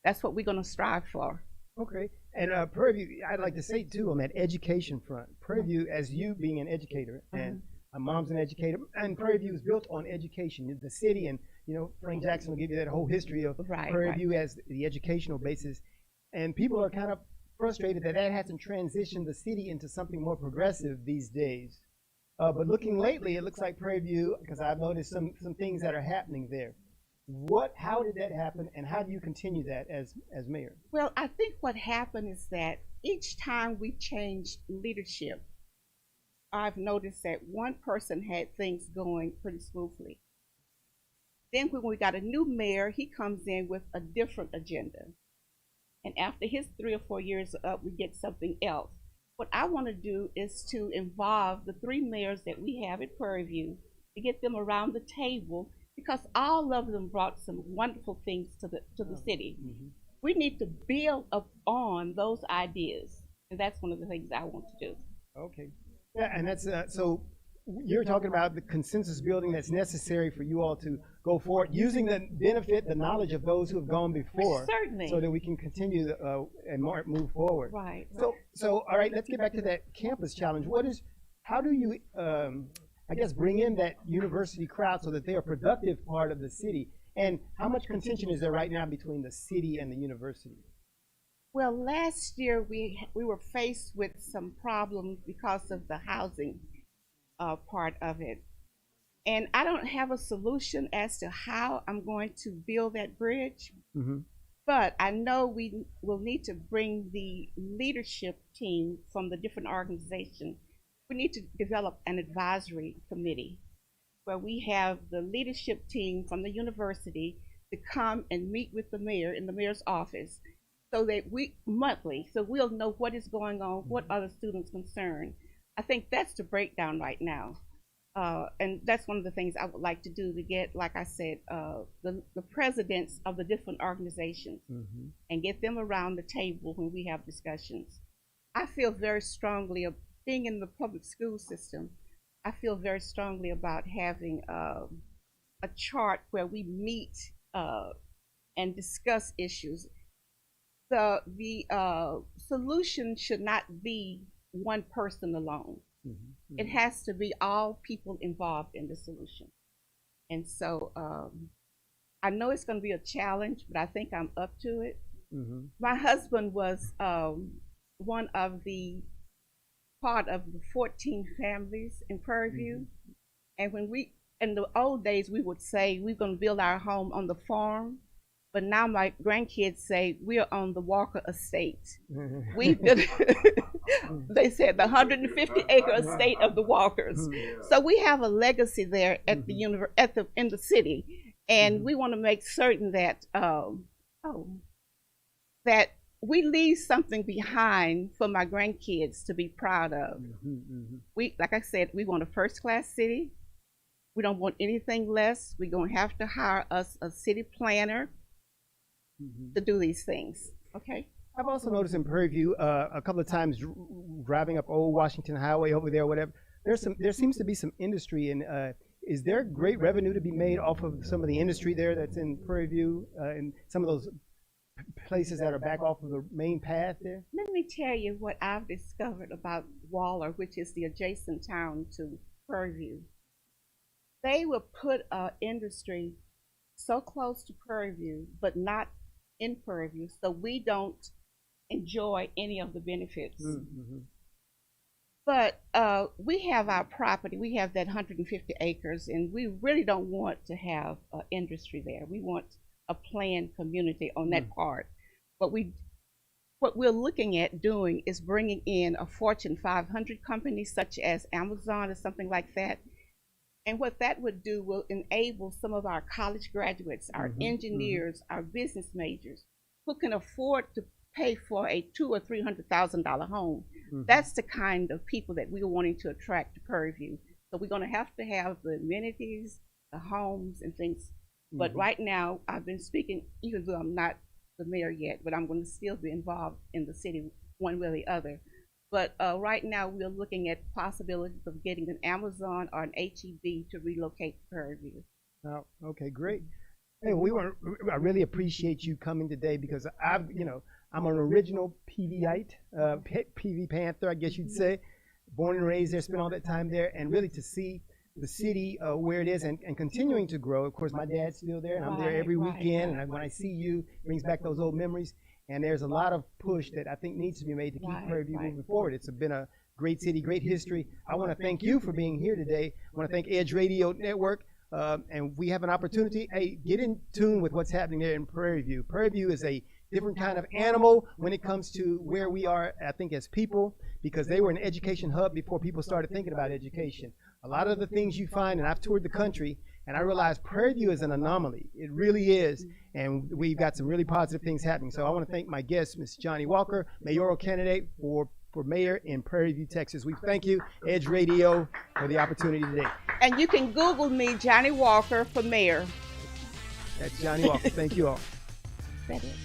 That's what we're going to strive for. Okay. And Prairie View, I'd like to say too, on that education front, Prairie View, as you being an educator, and mom's an educator, and Prairie View is built on education. The city, and Frank Jackson will give you that whole history of Prairie View as the educational basis. And people are kind of frustrated that hasn't transitioned the city into something more progressive these days. But looking lately, it looks like Prairie View, because I've noticed some things that are happening there. How did that happen, and how do you continue that as mayor? Well, I think what happened is that each time we changed leadership, I've noticed that one person had things going pretty smoothly. Then when we got a new mayor, he comes in with a different agenda. And after his 3 or 4 years are up, we get something else. What I want to do is to involve the 3 mayors that we have at Prairie View, to get them around the table, because all of them brought some wonderful things to the city. We need to build up on those ideas, and that's one of the things I want to do. Okay. Yeah, and that's so you're talking about the consensus building that's necessary for you all to go forward, using the benefit, the knowledge of those who have gone before, certainly, so that we can continue and move forward. Right. So all right, let's get back to that campus challenge. How do you, I guess, bring in that university crowd so that they are a productive part of the city? And how much contention is there right now between the city and the university? Well, last year we were faced with some problems because of the housing part of it. And I don't have a solution as to how I'm going to build that bridge. But I know we will need to bring the leadership team from the different organizations. We need to develop an advisory committee where we have the leadership team from the university to come and meet with the mayor in the mayor's office, so that monthly, so we'll know what is going on, what are the students' concerned. I think that's the breakdown right now. And that's one of the things I would like to do, to get, like I said, the presidents of the different organizations and get them around the table when we have discussions. I feel very strongly, being in the public school system, I feel very strongly about having a chart where we meet and discuss issues. The solution should not be one person alone. Mm-hmm. It has to be all people involved in the solution. And so I know it's going to be a challenge, but I think I'm up to it. Mm-hmm. My husband was one of the part of the 14 families in Prairie View. Mm-hmm. And when in the old days, we would say we're going to build our home on the farm. But now my grandkids say we're on the Walker Estate. We've been, they said the 150-acre estate of the Walkers. So we have a legacy there at the in the city, and we want to make certain that that we leave something behind for my grandkids to be proud of. We, like I said, we want a first-class city. We don't want anything less. We're going to have to hire us a city planner to do these things. Okay. I've also noticed in Prairie View a couple of times driving up Old Washington Highway over there, whatever. There seems to be some industry, and is there great revenue to be made off of some of the industry there that's in Prairie View and some of those places that are back off of the main path there? Let me tell you what I've discovered about Waller, which is the adjacent town to Prairie View. They will put industry so close to Prairie View, but not in Prairie View, so we don't enjoy any of the benefits. But we have our property, we have that 150 acres, and we really don't want to have industry there. We want a planned community on that part. But what we're looking at doing is bringing in a Fortune 500 company such as Amazon or something like that. And what that would do will enable some of our college graduates, our engineers, our business majors, who can afford to pay for a $200,000 or $300,000 home. That's the kind of people that we're wanting to attract to Prairie View. So we're going to have the amenities, the homes, and things. But right now, I've been speaking, even though I'm not the mayor yet, but I'm going to still be involved in the city one way or the other. But right now, we're looking at possibilities of getting an Amazon or an HEB to relocate to Prairie View. Oh, okay, great. Hey, I really appreciate you coming today because I'm an original PVite, PV Panther, I guess you'd say. Born and raised there, spent all that time there, and really to see the city where it is and continuing to grow. Of course, my dad's still there, and I'm there every weekend. And when I see you, it brings back those old memories. And there's a lot of push that I think needs to be made to keep Prairie View moving forward. It's been a great city, great history. I want to thank you for being here today. I want to thank Edge Radio Network. And we have an opportunity. Hey, get in tune with what's happening there in Prairie View. Prairie View is a different kind of animal when it comes to where we are, I think, as people, because they were an education hub before people started thinking about education. A lot of the things you find, and I've toured the country, and I realized Prairie View is an anomaly. It really is, and we've got some really positive things happening. So I want to thank my guest, Ms. Johnnie Walker, mayoral candidate for mayor in Prairie View, Texas. We thank you, Edge Radio, for the opportunity today. And you can Google me, Johnnie Walker, for mayor. That's Johnnie Walker. Thank you all. That is.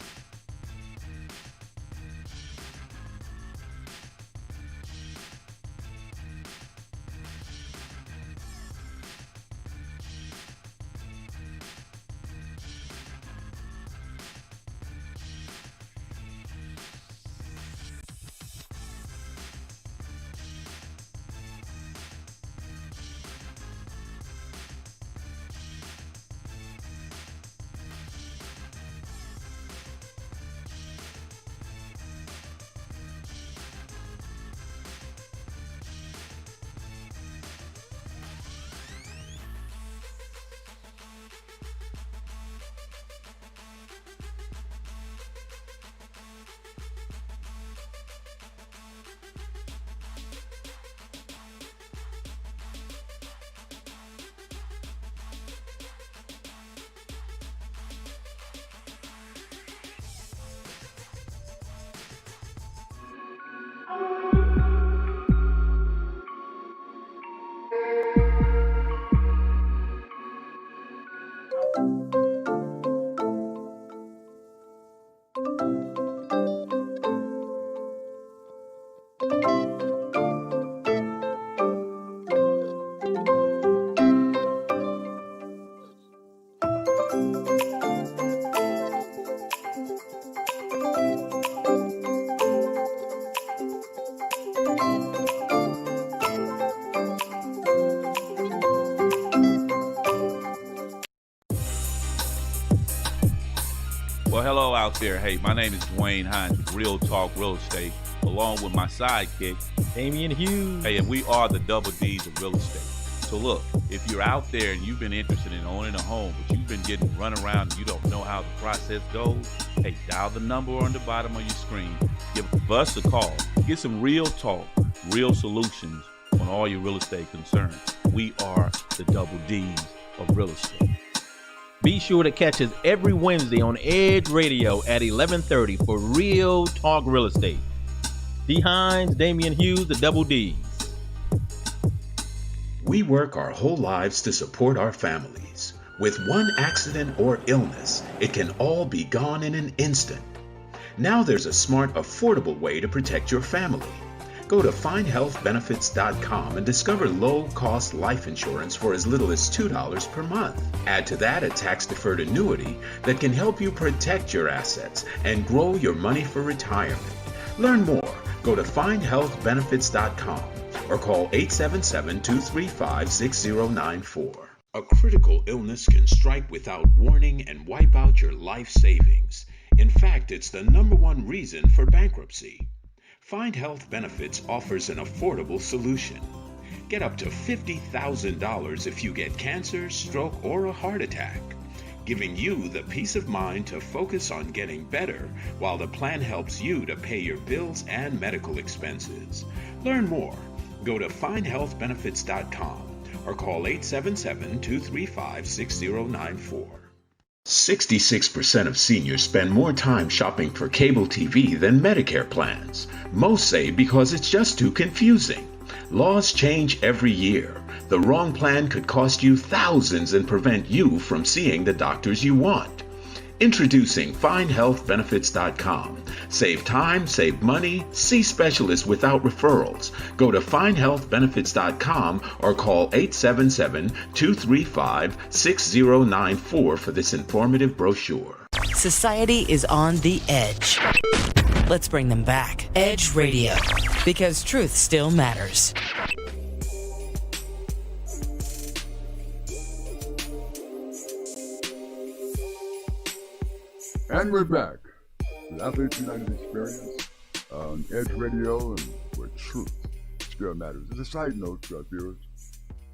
Well, hello out there. Hey, my name is Dwayne Hines with Real Talk Real Estate, along with my sidekick, Damian Hughes. Hey, and we are the double D's of real estate. So look, if you're out there and you've been interested in owning a home, but you've been getting run around and you don't know how the process goes, hey, dial the number on the bottom of your screen. Give us a call. Get some real talk, real solutions on all your real estate concerns. We are the double D's of real estate. Be sure to catch us every Wednesday on Edge Radio at 11:30 for Real Talk Real Estate. D. Hines, Damian Hughes, the Double D's. We work our whole lives to support our families. With one accident or illness, it can all be gone in an instant. Now there's a smart, affordable way to protect your family. Go to findhealthbenefits.com and discover low-cost life insurance for as little as $2 per month. Add to that a tax-deferred annuity that can help you protect your assets and grow your money for retirement. Learn more. Go to findhealthbenefits.com or call 877-235-6094. A critical illness can strike without warning and wipe out your life savings. In fact, it's the #1 reason for bankruptcy. Find Health Benefits offers an affordable solution. Get up to $50,000 if you get cancer, stroke, or a heart attack, giving you the peace of mind to focus on getting better while the plan helps you to pay your bills and medical expenses. Learn more. Go to findhealthbenefits.com or call 877-235-6094. 66% of seniors spend more time shopping for cable TV than Medicare plans. Most say because it's just too confusing. Laws change every year. The wrong plan could cost you thousands and prevent you from seeing the doctors you want. Introducing FindHealthBenefits.com. Save time, save money, see specialists without referrals. Go to FindHealthBenefits.com or call 877-235-6094 for this informative brochure. Society is on the edge. Let's bring them back. Edge Radio, because truth still matters. And we're back with Athletes United Experience on Edge Radio, and where truth still matters. As a side note to our viewers,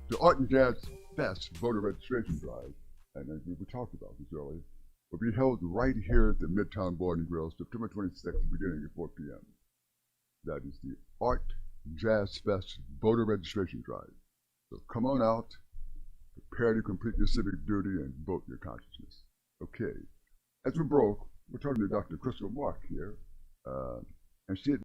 the Art and Jazz Fest voter registration drive, and as we talked about this earlier, will be held right here at the Midtown Bar and Grill, September 26th, beginning at 4 p.m. That is the Art Jazz Fest voter registration drive. So come on out, prepare to complete your civic duty, and vote your consciousness. Okay. As we broke, we're talking to Dr. Crystal Mark here, and she had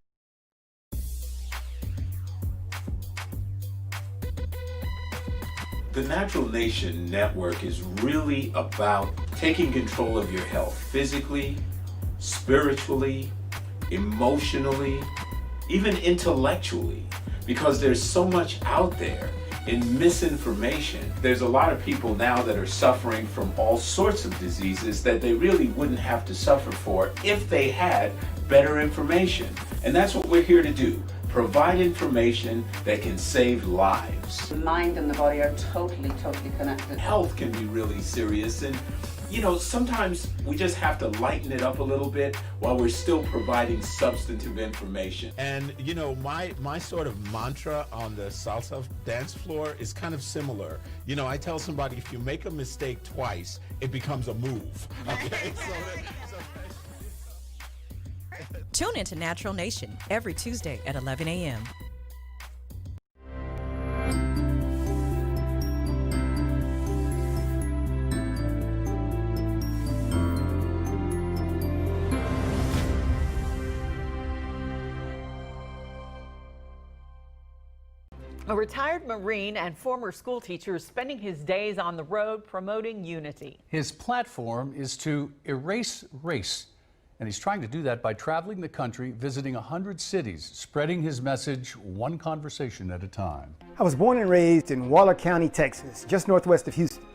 The Natural Nation Network is really about taking control of your health physically, spiritually, emotionally, even intellectually, because there's so much out there in misinformation. There's a lot of people now that are suffering from all sorts of diseases that they really wouldn't have to suffer for if they had better information. And that's what we're here to do. Provide information that can save lives. The mind and the body are totally connected. Health can be really serious, and sometimes we just have to lighten it up a little bit while we're still providing substantive information. And my sort of mantra on the salsa dance floor is kind of similar. I tell somebody, if you make a mistake twice, it becomes a move. Okay? Tune into Natural Nation every Tuesday at 11 a.m. A retired Marine and former school teacher is spending his days on the road promoting unity. His platform is to erase race, and he's trying to do that by traveling the country, visiting 100 cities, spreading his message one conversation at a time. I was born and raised in Waller County, Texas, just northwest of Houston.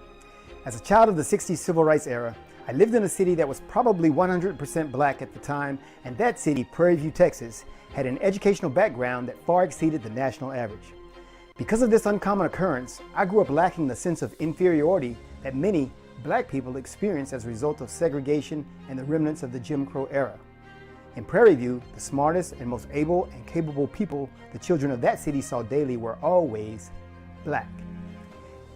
As a child of the 60s civil rights era, I lived in a city that was probably 100% black at the time, and that city, Prairie View, Texas, had an educational background that far exceeded the national average. Because of this uncommon occurrence, I grew up lacking the sense of inferiority that many black people experienced as a result of segregation and the remnants of the Jim Crow era. In Prairie View, the smartest and most able and capable people the children of that city saw daily were always black.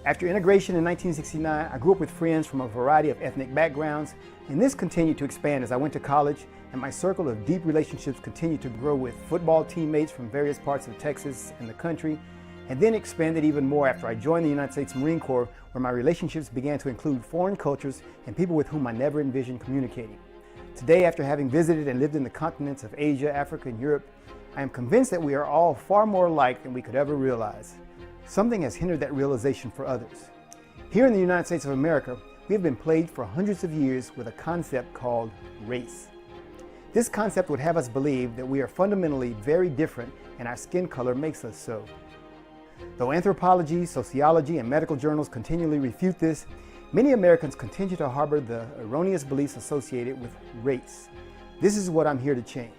After integration in 1969, I grew up with friends from a variety of ethnic backgrounds, and this continued to expand as I went to college, and my circle of deep relationships continued to grow with football teammates from various parts of Texas and the country, and then expanded even more after I joined the United States Marine Corps, where my relationships began to include foreign cultures and people with whom I never envisioned communicating. Today, after having visited and lived in the continents of Asia, Africa, and Europe, I am convinced that we are all far more alike than we could ever realize. Something has hindered that realization for others. Here in the United States of America, we have been plagued for hundreds of years with a concept called race. This concept would have us believe that we are fundamentally very different and our skin color makes us so. Though anthropology, sociology, and medical journals continually refute this, many Americans continue to harbor the erroneous beliefs associated with race. This is what I'm here to change.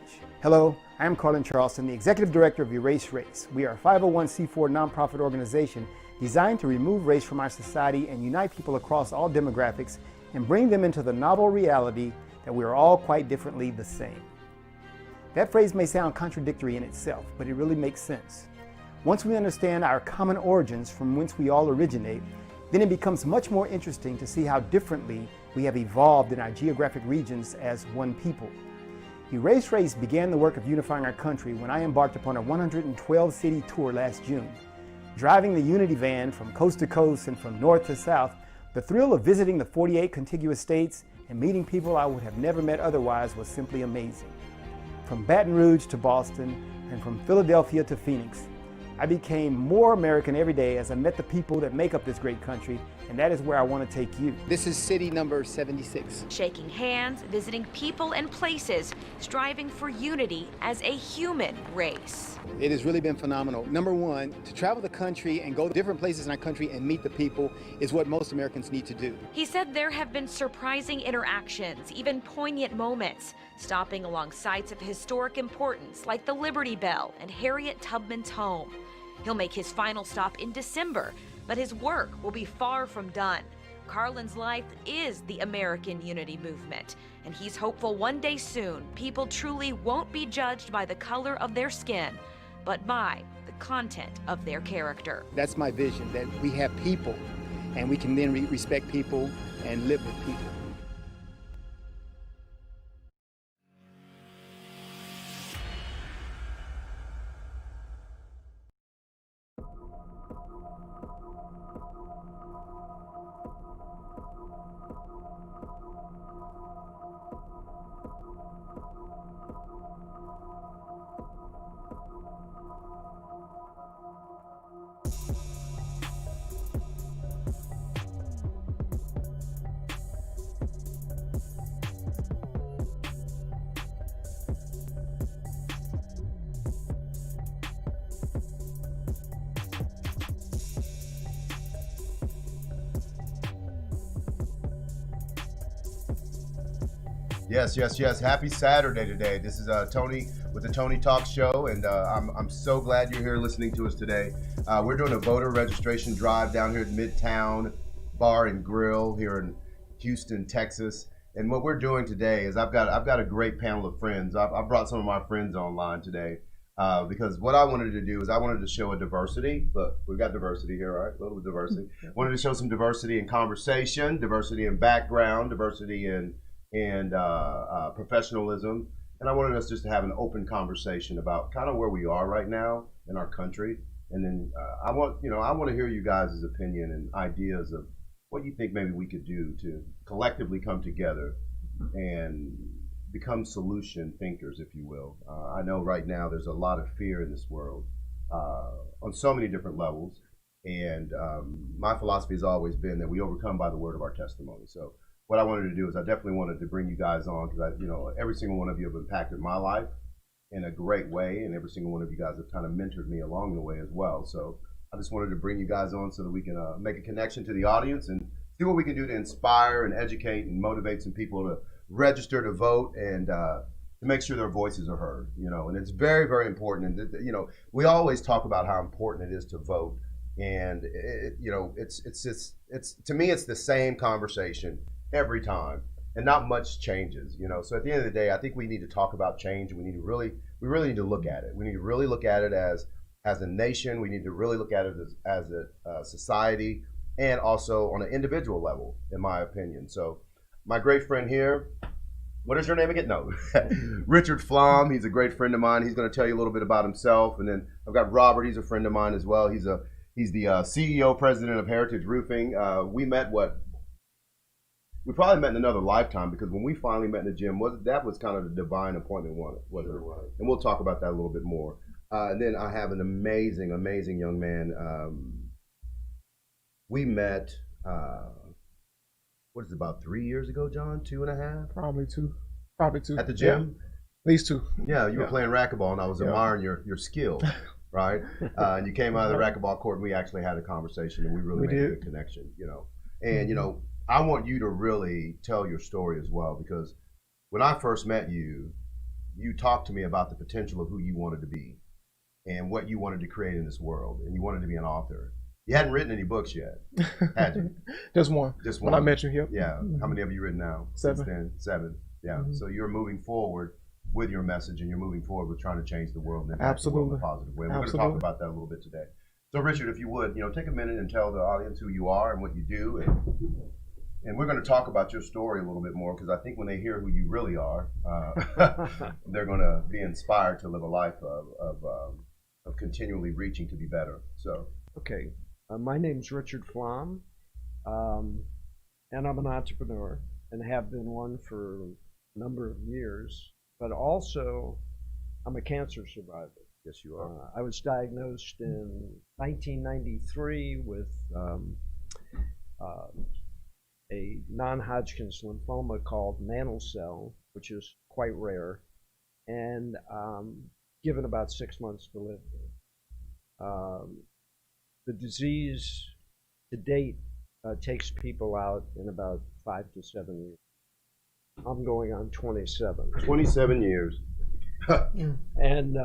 Hello, I am Carlin Charleston, the Executive Director of Erase Race. We are a 501c4 nonprofit organization designed to remove race from our society and unite people across all demographics and bring them into the novel reality that we are all quite differently the same. That phrase may sound contradictory in itself, but it really makes sense. Once we understand our common origins from whence we all originate, then it becomes much more interesting to see how differently we have evolved in our geographic regions as one people. Erase Race began the work of unifying our country when I embarked upon a 112-city tour last June. Driving the Unity van from coast to coast and from north to south, the thrill of visiting the 48 contiguous states and meeting people I would have never met otherwise was simply amazing. From Baton Rouge to Boston and from Philadelphia to Phoenix, I became more American every day as I met the people that make up this great country, and that is where I want to take you. This is city number 76. Shaking hands, visiting people and places, striving for unity as a human race. It has really been phenomenal. Number one, to travel the country and go to different places in our country and meet the people is what most Americans need to do. He said there have been surprising interactions, even poignant moments, stopping along sites of historic importance like the Liberty Bell and Harriet Tubman's home. He'll make his final stop in December, but his work will be far from done. Carlin's life is the American Unity Movement, and he's hopeful one day soon people truly won't be judged by the color of their skin, but by the content of their character. That's my vision, that we have people, and we can then respect people and live with people. Yes. Happy Saturday today. This is Tony with the Tony Talk Show, and I'm so glad you're here listening to us today. We're doing a voter registration drive down here at Midtown Bar and Grill here in Houston, Texas. And what we're doing today is I've got a great panel of friends. I've brought some of my friends online today because what I wanted to do is I wanted to show a diversity. Look, we've got diversity here, right? A little bit of diversity. Wanted to show some diversity in conversation, diversity in background, diversity in professionalism, and I wanted us just to have an open conversation about kind of where we are right now in our country, and then I want to hear you guys' opinion and ideas of what you think maybe we could do to collectively come together and become solution thinkers, if you will. I know right now there's a lot of fear in this world on so many different levels, and my philosophy has always been that we overcome by the word of our testimony. So what I wanted to do is I definitely wanted to bring you guys on because every single one of you have impacted my life in a great way, and every single one of you guys have kind of mentored me along the way as well. So I just wanted to bring you guys on so that we can make a connection to the audience and see what we can do to inspire and educate and motivate some people to register to vote and to make sure their voices are heard. And it's very, very important. And we always talk about how important it is to vote, And it's to me, it's the same conversation every time, and not much changes. So at the end of the day, I think we need to talk about change, and we really need to look at it. We need to really look at it as a nation. We need to really look at it as a society, and also on an individual level, in my opinion. So my great friend here, what is your name again? No, Richard Flom. He's a great friend of mine. He's going to tell you a little bit about himself. And then I've got Robert. He's a friend of mine as well. He's the CEO, president of Heritage Roofing. We probably met in another lifetime, because when we finally met in the gym, that was kind of the divine appointment, wasn't it? And we'll talk about that a little bit more. And then I have an amazing, amazing young man. We met, what is it, about 3 years ago, John? 2.5? Probably two. At the gym? At least 2. Yeah, you were playing racquetball, and I was admiring your skill, right? And you came out of the racquetball court, and we actually had a conversation, and we really made a good connection, And, I want you to really tell your story as well, because when I first met you, you talked to me about the potential of who you wanted to be and what you wanted to create in this world, and you wanted to be an author. You hadn't written any books yet, had you? Just one. When I met you, yep. Yeah. How many have you written now? 7. Since then? 7. Yeah. So you're moving forward with your message, and you're moving forward with trying to change the world and impact the world in a positive way. We're going to talk about that a little bit today. So Richard, if you would, take a minute and tell the audience who you are and what you do, and we're going to talk about your story a little bit more, because I think when they hear who you really are, they're going to be inspired to live a life of continually reaching to be better. So, okay, my name's Richard Flom, and I'm an entrepreneur, and have been one for a number of years. But also, I'm a cancer survivor. Yes, you are. I was diagnosed in 1993 with a non-Hodgkin's lymphoma called mantle cell, which is quite rare, and given about 6 months to live. The disease to date takes people out in about 5 to 7 years. I'm going on 27. 27 years. And,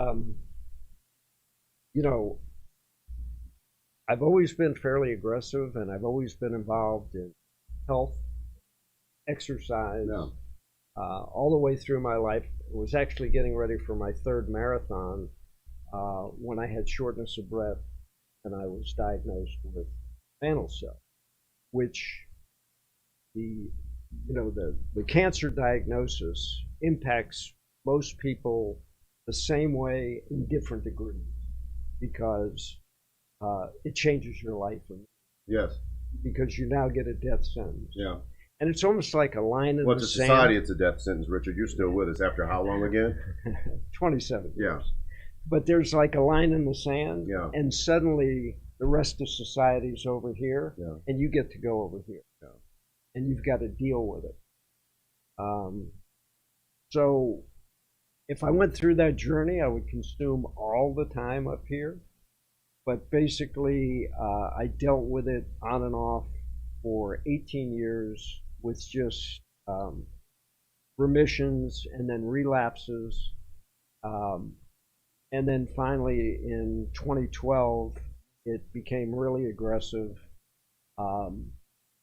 I've always been fairly aggressive, and I've always been involved in health, exercise, all the way through my life. I was actually getting ready for my 3rd marathon when I had shortness of breath, and I was diagnosed with mantle cell, which the cancer diagnosis impacts most people the same way in different degrees, because it changes your life. Yes. Because you now get a death sentence. Yeah. And it's almost like a line in the sand. Well, to society, it's a death sentence, Richard. You're still with us after how long again? 27 years. Yeah. But there's like a line in the sand, yeah. And suddenly the rest of society's over here, yeah. And you get to go over here. Yeah. And you've got to deal with it. So if I went through that journey, I would consume all the time up here. But basically, I dealt with it on and off for 18 years with just remissions and then relapses. And then finally in 2012, it became really aggressive. I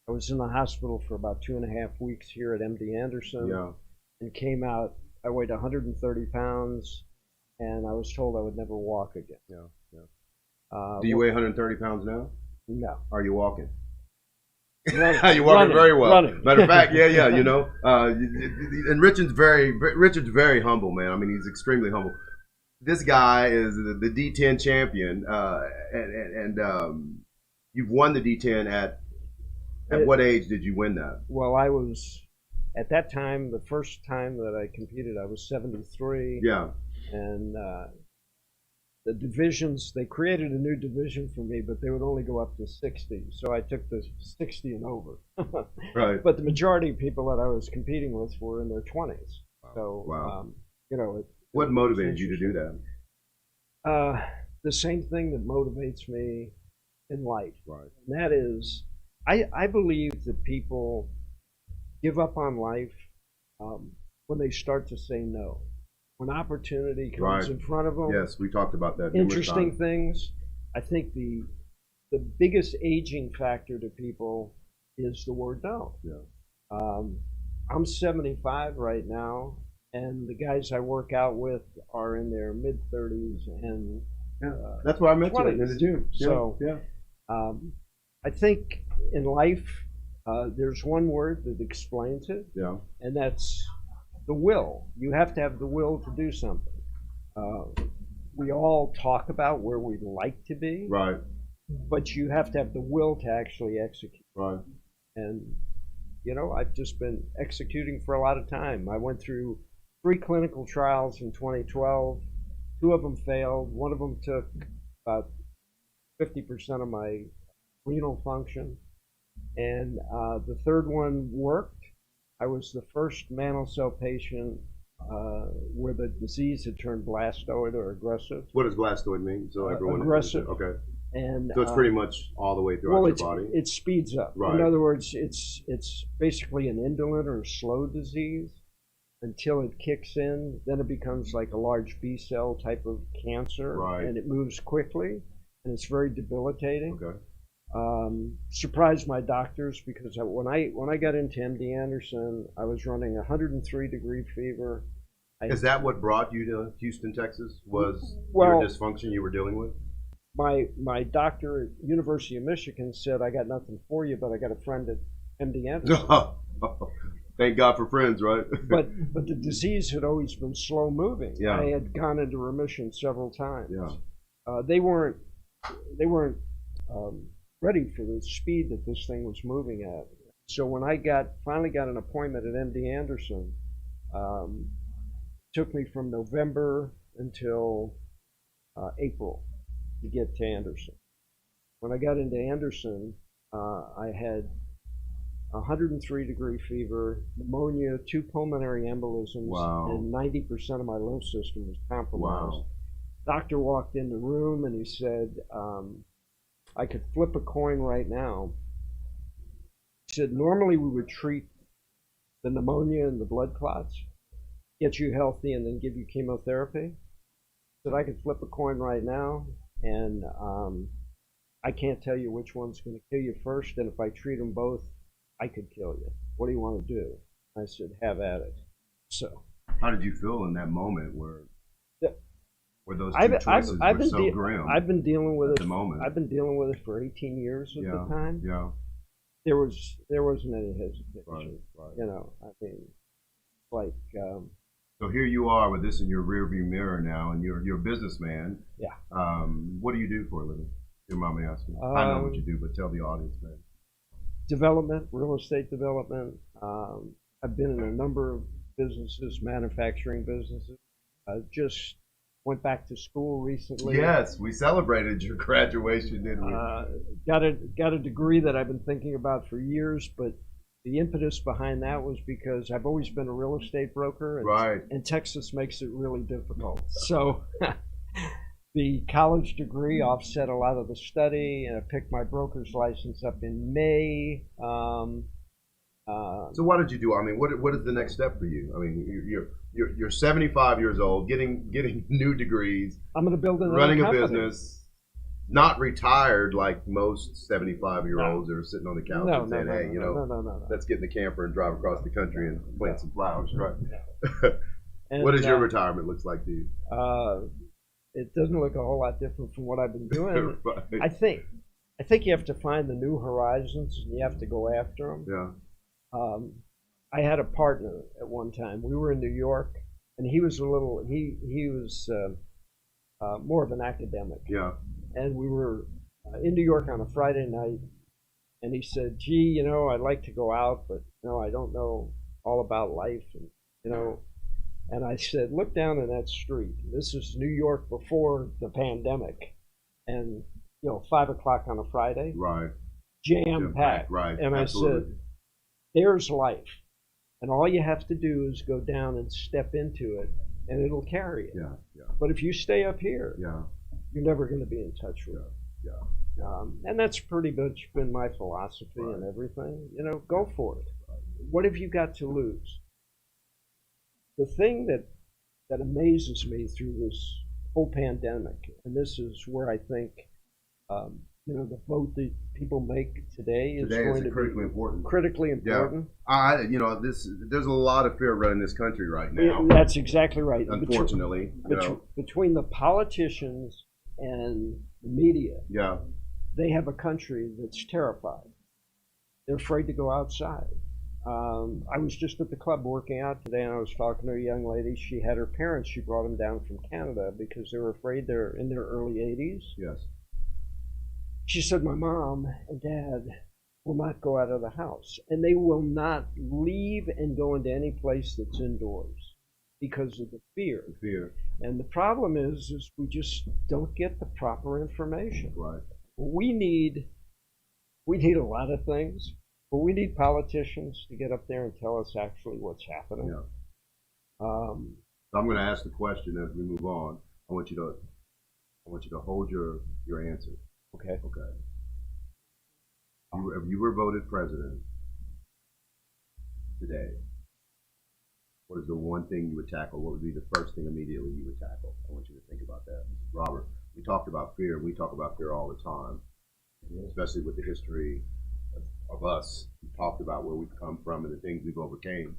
was in the hospital for about 2.5 weeks here at MD Anderson, yeah. And came out. I weighed 130 pounds, and I was told I would never walk again. Yeah, yeah. Do you weigh 130 pounds now? No. Are you walking? Running. You're walking very well. Running. Matter of fact, yeah. And Richard's very humble, man. I mean, he's extremely humble. This guy is the D10 champion, and you've won the D10 at what age did you win that? Well, I was, at that time, the first time that I competed, I was 73. Yeah. And the divisions, they created a new division for me, but they would only go up to 60. So I took the 60 and over. Right. But the majority of people that I was competing with were in their 20s. So, wow. What motivated you to do that? The same thing that motivates me in life. Right. And that is, I believe that people give up on life when they start to say no. When opportunity comes in front of them. Yes, we talked about that. Interesting things. I think the the biggest aging factor to people is the word no. I'm 75 right now, and the guys I work out with are in their mid-30s and that's where I met you 20s. in the gym. So I think in life there's one word that explains it, and that's the will. You have to have the will to do something. We all talk about where we'd like to be, right? But you have to have the will to actually execute, right? And you know, I've just been executing for a lot of time. I went through 3 clinical trials in 2012. 2 of them failed. One of them took about 50% of my renal function, and the third one worked. I was the first mantle cell patient where the disease had turned blastoid or aggressive. What does blastoid mean? So everyone aggressive. Okay. And so it's pretty much all the way throughout your body. It speeds up. Right. In other words, it's basically an indolent or slow disease until it kicks in. Then it becomes like a large B cell type of cancer, and it moves quickly, and it's very debilitating. Okay. Surprised my doctors because when I got into MD Anderson, I was running 103-degree fever. Is that what brought you to Houston, Texas? Was Well, your dysfunction you were dealing with? My doctor at University of Michigan said, I got nothing for you, but I got a friend at MD Anderson. Thank God for friends, right? but the disease had always been slow moving. Yeah. I had gone into remission several times. Yeah. They weren't ready for the speed that this thing was moving at. So when I finally got an appointment at MD Anderson, it took me from November until April to get to Anderson. When I got into Anderson, I had 103-degree fever, pneumonia, 2 pulmonary embolisms, and 90% of my lymph system was compromised. Doctor walked in the room and he said, I could flip a coin right now. He said, normally we would treat the pneumonia and the blood clots, get you healthy, and then give you chemotherapy. He said, I could flip a coin right now, and I can't tell you which one's going to kill you first, and if I treat them both, I could kill you. What do you want to do? I said, have at it. So, how did you feel in that moment where those two choices were so grim? I've been dealing with it. At the moment. I've been dealing with it for 18 years at the time. Yeah. There wasn't any hesitation. Right. You know, I mean, like. So here you are with this in your rearview mirror now, and you're a businessman. Yeah. What do you do for a living? Your mom asking. I know what you do, but tell the audience, man. Development, real estate development. I've been in a number of businesses, manufacturing businesses. I just went back to school recently. Yes, we celebrated your graduation, didn't we? Got a degree that I've been thinking about for years, but the impetus behind that was because I've always been a real estate broker, and Texas makes it really difficult. So the college degree offset a lot of the study, and I picked my broker's license up in May. So what did you do? I mean, what is the next step for you? I mean, you're 75 years old, getting new degrees. I'm going to build running company. a business. Not retired like most 75-year-olds that are sitting on the couch and saying, "Hey, let's get in the camper and drive across the country and plant some flowers." Right. What does your retirement looks like to you? It doesn't look a whole lot different from what I've been doing. Right. I think you have to find the new horizons and you have to go after them. Yeah. I had a partner at one time. We were in New York, and he was more of an academic. Yeah. And we were in New York on a Friday night, and he said, "Gee, I'd like to go out, but I don't know all about life, and And I said, look down in that street. This is New York before the pandemic, and 5 o'clock on a Friday, right? Jam packed, right? And absolutely. I said, there's life, and all you have to do is go down and step into it, and it'll carry you. Yeah. But if you stay up here, you're never going to be in touch with it. And that's pretty much been my philosophy and everything. Go for it. What have you got to lose? The thing that amazes me through this whole pandemic, and this is where I think the vote that people make today is Today going is to critically be important. critically important. Yeah. There's a lot of fear running this country right now. That's exactly right. Unfortunately, between the politicians and the media, yeah, they have a country that's terrified. They're afraid to go outside. I was just at the club working out today, and I was talking to a young lady. She had her parents. She brought them down from Canada because they were afraid. They're in their early 80s. Yes. She said, my mom and dad will not go out of the house, and they will not leave and go into any place that's indoors because of the fear. And the problem is we just don't get the proper information. Right. We need a lot of things, but we need politicians to get up there and tell us actually what's happening. Yeah. So I'm going to ask the question as we move on. I want you to hold your answer. Okay. Okay. If you were voted president today, what is the one thing you would tackle? What would be the first thing immediately you would tackle? I want you to think about that. Robert, we talked about fear. We talk about fear all the time, especially with the history of us. We talked about where we've come from and the things we've overcame.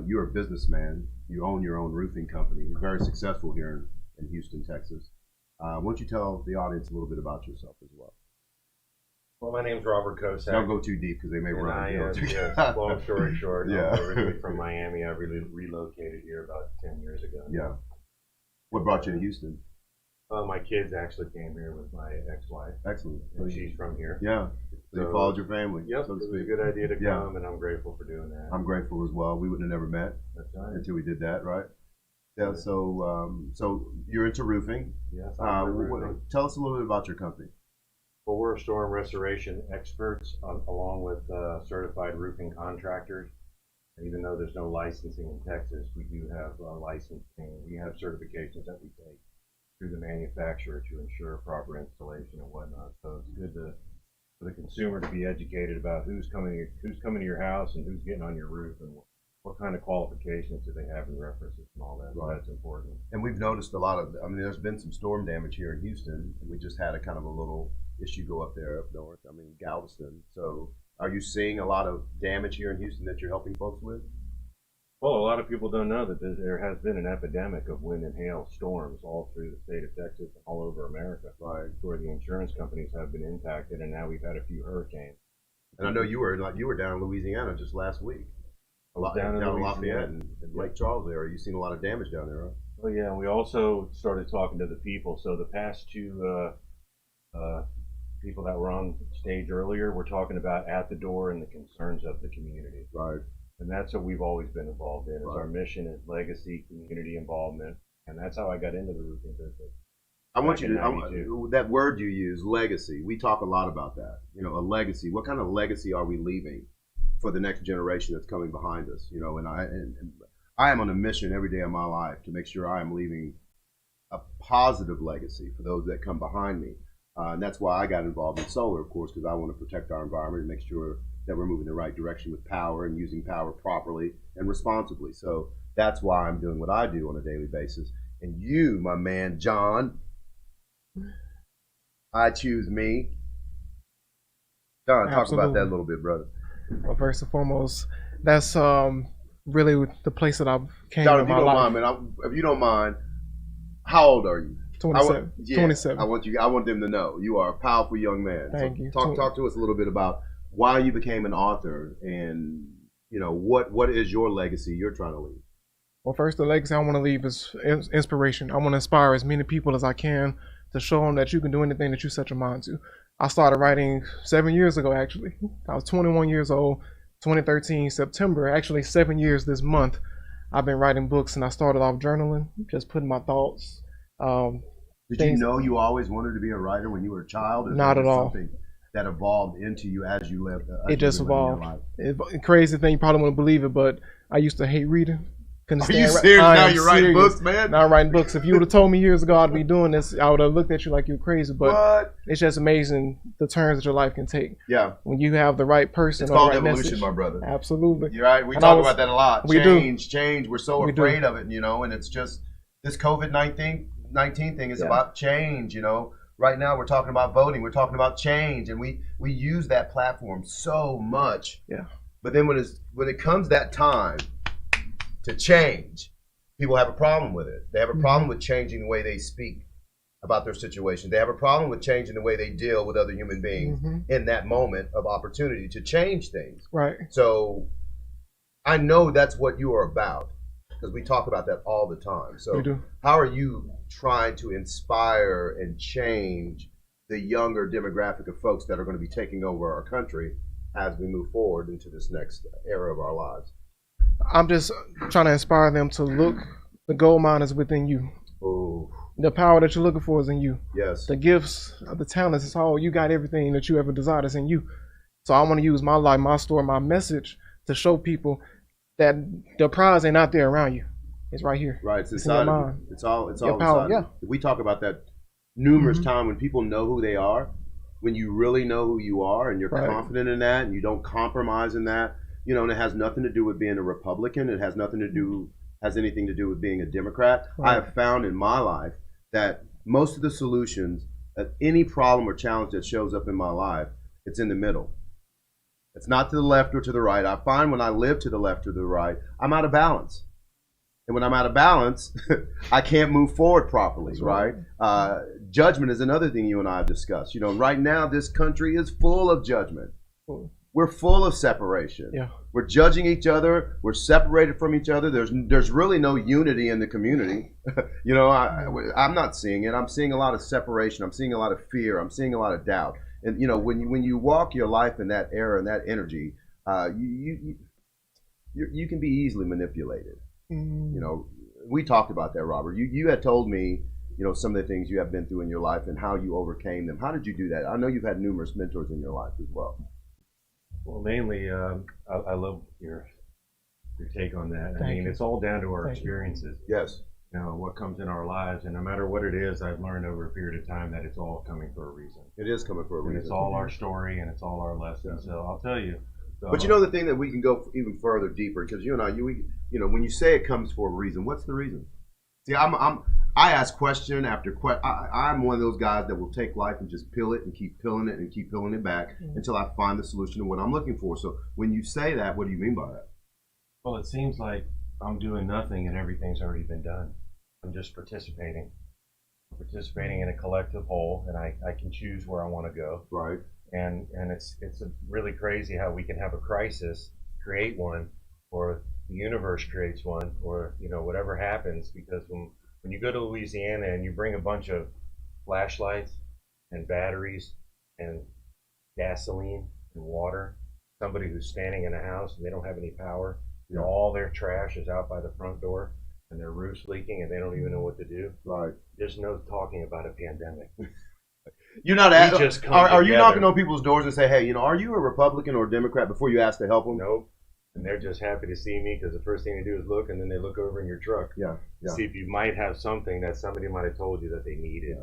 You're a businessman. You own your own roofing company. You're very successful here in Houston, Texas. Why don't you tell the audience a little bit about yourself as well? Well, my name's Robert Kosak. Don't go too deep because they may run. Long story short, yeah. I'm originally from Miami. I relocated here about 10 years ago. Yeah. What brought you to Houston? My kids actually came here with my ex-wife. Excellent. And she's from here. Yeah. So you followed your family. Yep. So to It was a speak. good idea to come, and I'm grateful for doing that. I'm grateful as well. We wouldn't have never met until we did that, right? Yeah. So you're into roofing. Yes. Tell us a little bit about your company. Well, we're storm restoration experts, along with certified roofing contractors. And even though there's no licensing in Texas, we do have licensing. We have certifications that we take through the manufacturer to ensure proper installation and whatnot. So it's good for the consumer to be educated about who's coming to your house and who's getting on your roof and what kind of qualifications do they have in references and all that. Right. So that's important. And we've noticed a lot of. There's been some storm damage here in Houston. We just had a kind of a little issue go up there up north. Galveston. So are you seeing a lot of damage here in Houston that you're helping folks with? Well, a lot of people don't know that there has been an epidemic of wind and hail storms all through the state of Texas and all over America. Right. Where the insurance companies have been impacted, and now we've had a few hurricanes. And I know you were down in Louisiana just last week. Down in Lafayette and Lake Charles area. You've seen a lot of damage down there, right? Oh yeah, and we also started talking to the people. So the past two people that were on stage earlier, we're talking about at the door and the concerns of the community. Right. And that's what we've always been involved in. Our mission is legacy, community involvement, and that's how I got into the roofing business. I want you to, that word you use, legacy, we talk a lot about that. A legacy. What kind of legacy are we leaving for the next generation that's coming behind us? And I am on a mission every day of my life to make sure I am leaving a positive legacy for those that come behind me. And that's why I got involved in solar, of course, because I want to protect our environment and make sure that we're moving in the right direction with power and using power properly and responsibly. So that's why I'm doing what I do on a daily basis. And you, my man, John, I choose me. John, talk about that a little bit, brother. Well, first and foremost, that's really the place that I came John, in my life. if you don't mind, how old are you? 27. 27. I want them to know you are a powerful young man. Thank you. Talk to us a little bit about why you became an author and what is your legacy you're trying to leave. Well, first, the legacy I want to leave is inspiration. I want to inspire as many people as I can to show them that you can do anything that you set your mind to. I started writing 7 years ago, actually. I was 21 years old, 2013, September, actually 7 years this month. I've been writing books, and I started off journaling, just putting my thoughts. Did you know you always wanted to be a writer when you were a child? Or Not at all. Something that evolved into you as you lived? It just evolved. Crazy thing, you probably wouldn't believe it, but I used to hate reading. Are you serious? Now you're writing books, man? Now I'm writing books. If you would have told me years ago I'd be doing this, I would have looked at you like you're crazy. But what? It's just amazing the turns that your life can take. Yeah. When you have the right person. It's called right evolution, message. my brother. Absolutely. You're right. We talk about that a lot. We Change. We're so afraid of it, and it's just this COVID-19 thing is about change. right now we're talking about voting, we're talking about change, and we use that platform so much. Yeah. But then when it comes that time to change, people have a problem with it. They have a problem with changing the way they speak about their situation. They have a problem with changing the way they deal with other human beings in that moment of opportunity to change things. Right. So I know that's what you are about, because we talk about that all the time. So We do. how are you trying to inspire and change the younger demographic of folks that are going to be taking over our country as we move forward into this next era of our lives? I'm just trying to inspire them to look. The gold mine is within you. Ooh. The power that you're looking for is in you. Yes. The gifts, the talents, it's all, you got everything that you ever desired is in you. So I want to use my life, my story, my message to show people that the prize ain't out there around you. It's right here. Right. It's in your inside of you. mind. It's all Your power, inside of you. We talk about that numerous times when people know who they are, when you really know who you are and you're Right. confident in that and you don't compromise in that, you know, and it has nothing to do with being a Republican. It has anything to do with being a Democrat. Right. I have found in my life that most of the solutions of any problem or challenge that shows up in my life, it's in the middle. It's not to the left or to the right. I find when I live to the left or the right, I'm out of balance. And when I'm out of balance, I can't move forward properly, right? Judgment is another thing you and I have discussed. You know, right now, this country is full of judgment. We're full of separation. Yeah. We're judging each other. We're separated from each other. There's really no unity in the community. You know, I'm not seeing it. I'm seeing a lot of separation. I'm seeing a lot of fear. I'm seeing a lot of doubt. And, you know, when you walk your life in that era and that energy, you can be easily manipulated. You know, we talked about that, Robert. You had told me, you know, some of the things you have been through in your life and how you overcame them. How did you do that? I know you've had numerous mentors in your life as well. Well, mainly, I love your take on that. I mean, it's all down to our experiences. Yes. You know, what comes in our lives, and no matter what it is, I've learned over a period of time that it's all coming for a reason. It is coming for a reason. And it's all our story, and it's all our lessons. So I'll tell you. But you know the thing that we can go even further deeper, because you and I, you know, when you say it comes for a reason, what's the reason? See, I ask question after question. I'm one of those guys that will take life and just peel it and keep peeling it and keep peeling it back until I find the solution to what I'm looking for. So when you say that, what do you mean by that? Well, it seems like I'm doing nothing and everything's already been done. I'm just participating. I'm participating in a collective whole, and I can choose where I want to go. Right. And it's really crazy how we can have a crisis, create one, or the universe creates one, or you know whatever happens. Because when you go to Louisiana and you bring a bunch of flashlights and batteries and gasoline and water, somebody who's standing in a house and they don't have any power, you know, all their trash is out by the front door and their roof's leaking and they don't even know what to do. Right. There's no talking about a pandemic. You're not are you together. knocking on people's doors and say, hey, you know, are you a Republican or a Democrat before you ask to help them? Nope. And they're just happy to see me because the first thing they do is look, and then they look over in your truck. Yeah. See if you might have something that somebody might have told you that they needed.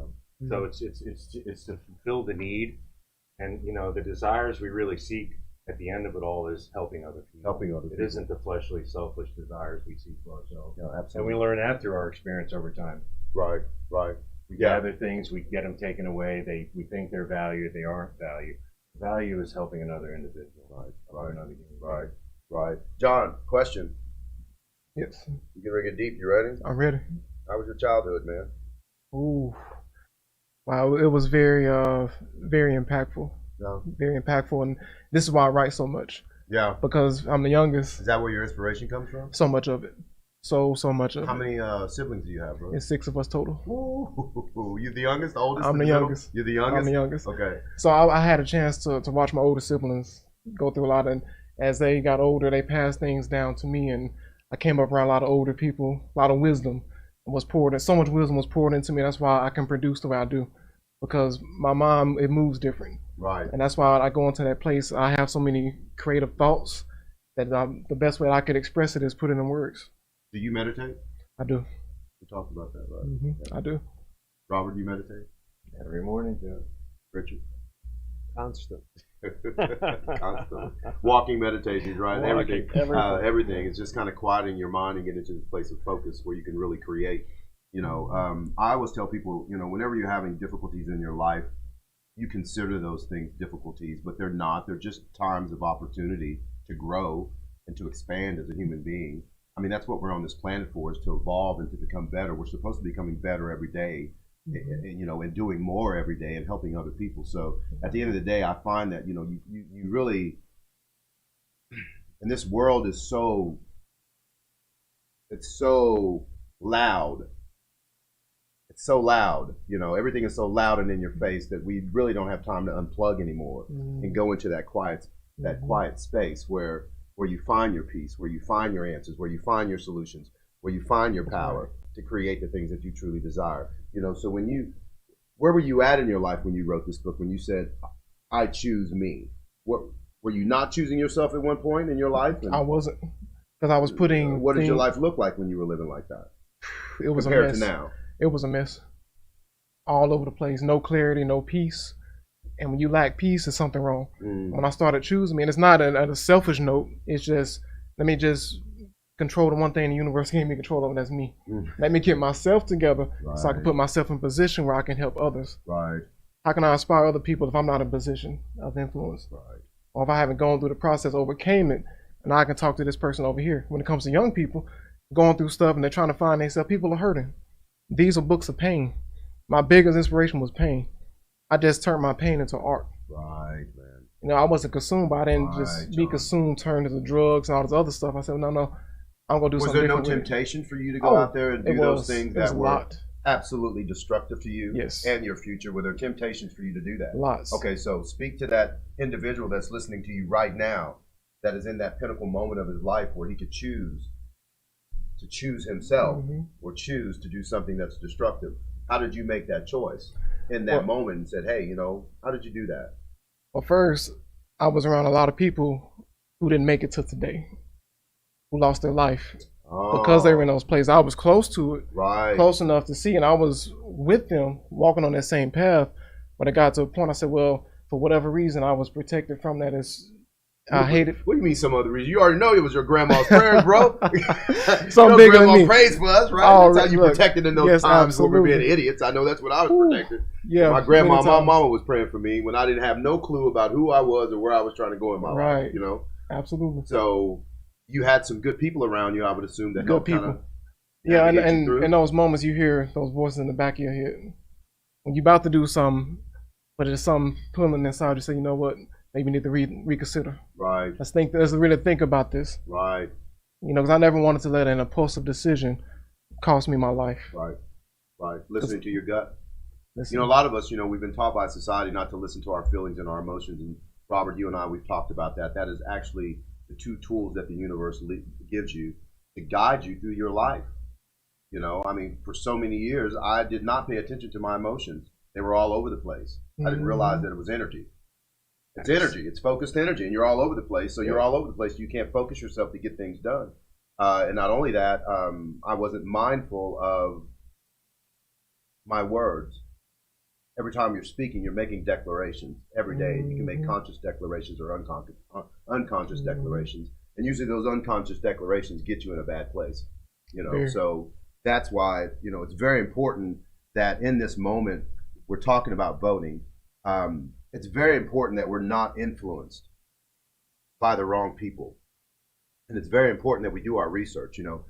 So it's to fulfill the need, and you know the desires we really seek at the end of it all is helping other people. Helping other people. It isn't the fleshly, selfish desires we seek for ourselves. Yeah, absolutely. And we learn that through our experience over time. Right. Right. We gather things, we get them taken away. We think they're valued, they aren't valued. Value is helping another individual. Right. Another human being. Right. Right. John, question. Yes. You can ring it deep. You ready? I'm ready. How was your childhood, man? Ooh. Wow, it was very impactful. Yeah. Very impactful, and this is why I write so much. Yeah. Because I'm the youngest. Is that where your inspiration comes from? So much of it. So much of it. How many siblings do you have, bro? It's 6 of us total. Ooh, you the youngest, the oldest? I'm the youngest. You're the youngest? I'm the youngest. Okay. So I had a chance to watch my older siblings go through a lot, and as they got older, they passed things down to me, and I came up around a lot of older people, a lot of wisdom was poured, and so much wisdom was poured into me. That's why I can produce the way I do, because my mom, it moves different. Right. And that's why I go into that place. I have so many creative thoughts that the best way I could express it is put it in words. Do you meditate? I do. We talked about that, right? I do. Robert, do you meditate? Every morning, Joe. Richard? Constant. Constant. Walking meditations, right? Walking, Everything. Everything. It's just kind of quieting your mind and getting into this place of focus where you can really create. You know, I always tell people, you know, whenever you're having difficulties in your life, you consider those things difficulties, but they're not. They're just times of opportunity to grow and to expand as a human being. I mean, that's what we're on this planet for, is to evolve and to become better. We're supposed to be becoming better every day, and, you know, and doing more every day and helping other people. So at the end of the day, I find that, you know, you really, and this world is so, it's so loud. It's so loud, you know, everything is so loud and in your face that we really don't have time to unplug anymore and go into that quiet space where you find your peace, where you find your answers, where you find your solutions, where you find your power to create the things that you truly desire. You know, so where were you at in your life when you wrote this book, when you said, I choose me? Were you not choosing yourself at one point in your life? I wasn't, because I was putting what did your life look like when you were living like that? It was compared a mess. to now? It was a mess. All over the place. No clarity, no peace. And when you lack peace, there's something wrong. When I started choosing me, and it's not at a selfish note, it's just, let me just control the one thing the universe gave me control over, that's me. Let me get myself together so I can put myself in a position where I can help others. Right. How can I inspire other people if I'm not in a position of influence? Right. Or if I haven't gone through the process, overcame it, and I can talk to this person over here. When it comes to young people going through stuff and they're trying to find themselves, people are hurting. These are books of pain. My biggest inspiration was pain. I just turned my pain into art. Right, man. You know, I wasn't consumed, but I didn't just be consumed, turned into drugs and all this other stuff. I said, no, I'm going to do something different. Was there no temptation for you to go out there and do those things that were absolutely destructive to you and your future? Were there temptations for you to do that? Lots. Okay, so speak to that individual that's listening to you right now that is in that pinnacle moment of his life where he could choose to choose himself or choose to do something that's destructive. How did you make that choice in that moment and said, hey, you know, how did you do that? Well, first, I was around a lot of people who didn't make it to today, who lost their life because they were in those places. I was close to it, close enough to see, and I was with them walking on that same path. But it got to a point I said, well, for whatever reason, I was protected from that. I hate it. What do you mean some other reason? You already know it was your grandma's prayers, bro. Some bigger grandma than me. prays for us, right? Oh, that's how you protected in those times when we were being idiots. I know that's what I was protected. Yeah, my grandma, my mama was praying for me when I didn't have no clue about who I was or where I was trying to go in my life. You know, absolutely. So you had some good people around you, I would assume, that good people. Yeah, and in those moments you hear those voices in the back of your head when you're about to do something, but there's something pulling inside you. Say, you know what? Maybe you need to reconsider. Right. Let's really think about this. Right. You know, because I never wanted to let an impulsive decision cost me my life. Right. Right. Listening to your gut. You know, a lot of us, you know, we've been taught by society not to listen to our feelings and our emotions. And Robert, you and I, we've talked about that. That is actually the two tools that the universe gives you to guide you through your life. You know, I mean, for so many years, I did not pay attention to my emotions. They were all over the place. I didn't realize that it was energy. It's energy. It's focused energy, and you're all over the place. So you're all over the place. You can't focus yourself to get things done. And not only that, I wasn't mindful of my words. Every time you're speaking, you're making declarations every day. You can make conscious declarations or unconscious declarations. And usually those unconscious declarations get you in a bad place. You know, so that's why, you know, it's very important that in this moment, we're talking about voting. It's very important that we're not influenced by the wrong people, and it's very important that we do our research. You know,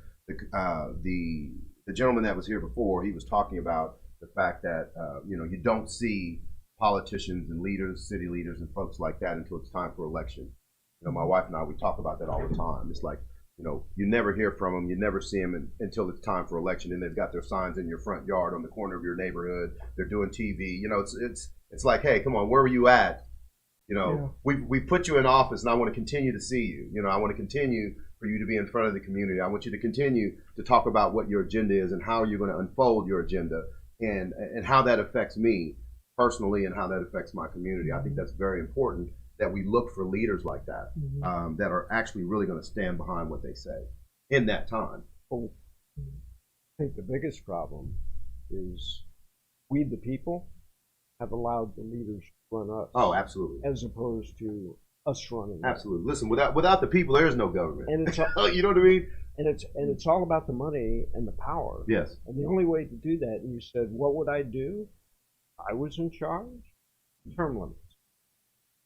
the gentleman that was here before, he was talking about the fact that you know, you don't see politicians and leaders, city leaders, and folks like that until it's time for election. You know, my wife and I, we talk about that all the time. It's like, you know, you never hear from them, you never see them until it's time for election, and they've got their signs in your front yard on the corner of your neighborhood. They're doing TV. You know, it's like, hey, come on, where were you at? You know, we put you in office, and I want to continue to see you. You know, I want to continue for you to be in front of the community. I want you to continue to talk about what your agenda is and how you're going to unfold your agenda, and how that affects me personally and how that affects my community. I think that's very important, that we look for leaders like that, that are actually really going to stand behind what they say in that time. I think the biggest problem is we, the people, have allowed the leaders to run us. Oh, absolutely. As opposed to us running. Absolutely. Listen, without the people, there is no government. And it's you know what I mean? And it's all about the money and the power. Yes. And the only way to do that, and you said, what would I do? I was in charge. Term limits.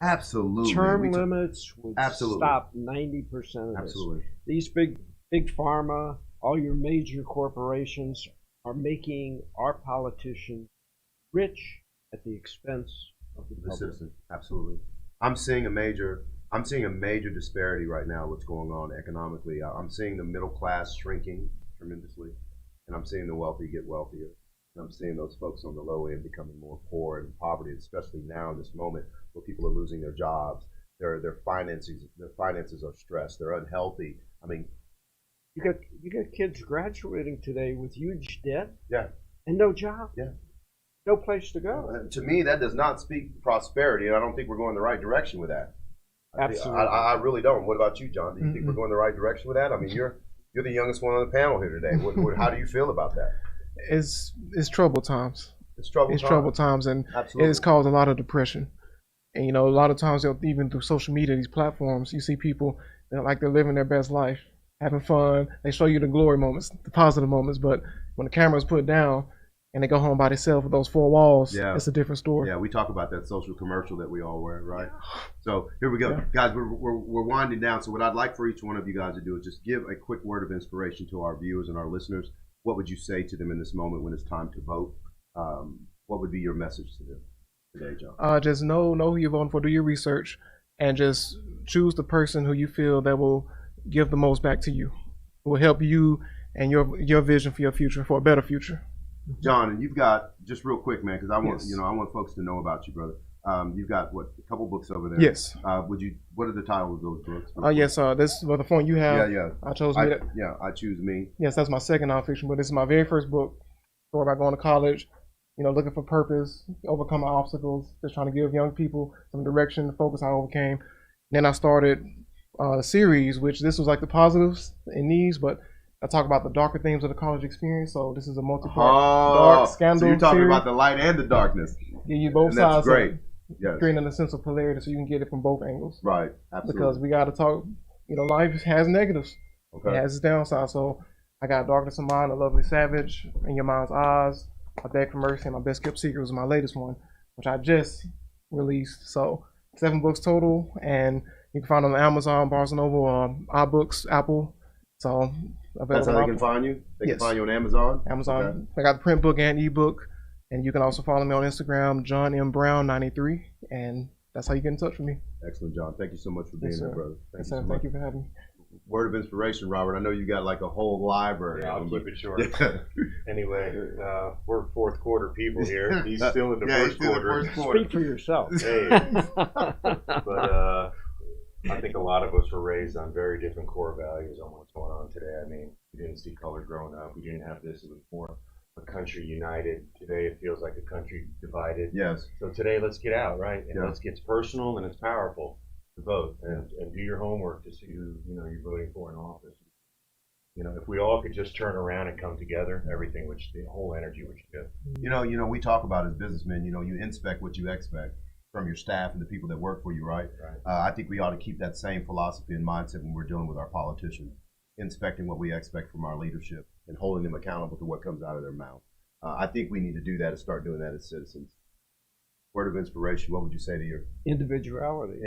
Absolutely. Term limits would Absolutely. stop 90% of Absolutely. this. These big pharma, all your major corporations are making our politicians rich at the expense of the public. Citizen. Absolutely. I'm seeing a major disparity right now. What's going on economically? I'm seeing the middle class shrinking tremendously, and I'm seeing the wealthy get wealthier. And I'm seeing those folks on the low end becoming more poor and in poverty, especially now in this moment where people are losing their jobs. Their finances are stressed. They're unhealthy. I mean, you got kids graduating today with huge debt. Yeah. And no job. Yeah. No place to go. To me, that does not speak prosperity, and I don't think we're going the right direction with that. Absolutely. I really don't. What about you, John? Do you think we're going the right direction with that? I mean, you're the youngest one on the panel here today. How do you feel about that? It's troubled times. It's troubled times, and Absolutely. it has caused a lot of depression. And a lot of times, even through social media, these platforms, you see people that like they're living their best life, having fun. They show you the glory moments, the positive moments, but when the camera's put down and they go home by themselves with those four walls, it's a different story. Yeah, we talk about that social commercial that we all wear, right? So here we go. Guys, we're winding down. So what I'd like for each one of you guys to do is just give a quick word of inspiration to our viewers and our listeners. What would you say to them in this moment when it's time to vote? What would be your message to them today, John? Just know who you're voting for, do your research, and just choose the person who you feel that will give the most back to you, who will help you and your vision for your future, for a better future. John, and you've got, just real quick, man, because I want folks to know about you, brother. You've got a couple books over there. Yes. What are the titles of those books? Yes, this was the phone you have. Yeah. I chose I Choose Me. Yes, that's my second nonfiction, but this is my very first book. Story about going to college, looking for purpose, overcoming obstacles, just trying to give young people some direction to focus on. I overcame. Then I started a series, which this was like the positives in these, but I talk about the darker themes of the college experience. So this is a multi-part dark scandal. So you're talking series. about the light and the darkness. Yeah, you both and sides. That's great. Yes. Creating a sense of polarity so you can get it from both angles. Right. Absolutely. Because we got to talk. Life has negatives. Okay. It has its downside. So I got Darkness of Mine, A Lovely Savage, In Your Mind's Eyes, I Beg for Mercy, and My Best Kept Secret was my latest one, which I just released. So 7 books total, and you can find them on Amazon, Barnes & Noble, iBooks, Apple. So that's how they can find you? They can find you on Amazon? Amazon. Okay. I got the print book and ebook. And you can also follow me on Instagram, John M. Brown 93, and that's how you get in touch with me. Excellent, John. Thank you so much for being here, brother. Thank you so much. Thank you for having me. Word of inspiration, Robert. I know you got like a whole library. Yeah, I'll keep it short. Anyway, we're fourth quarter people here. He's still in the first quarter. Speak for yourself. Hey, but I think a lot of us were raised on very different core values on what's going on today. I mean, we didn't see color growing up. We didn't have this. It was more a country united. Today it feels like a country divided. Yes. So today let's get out, right? And Yeah. let's get personal and it's powerful to vote and do your homework to see who you're voting for in office. If we all could just turn around and come together, everything the whole energy would shift. We talk about as businessmen, you inspect what you expect from your staff and the people that work for you, right? I think we ought to keep that same philosophy and mindset when we're dealing with our politicians, inspecting what we expect from our leadership and holding them accountable to what comes out of their mouth. I think we need to do that and start doing that as citizens. Word of inspiration, what would you say to your Individuality.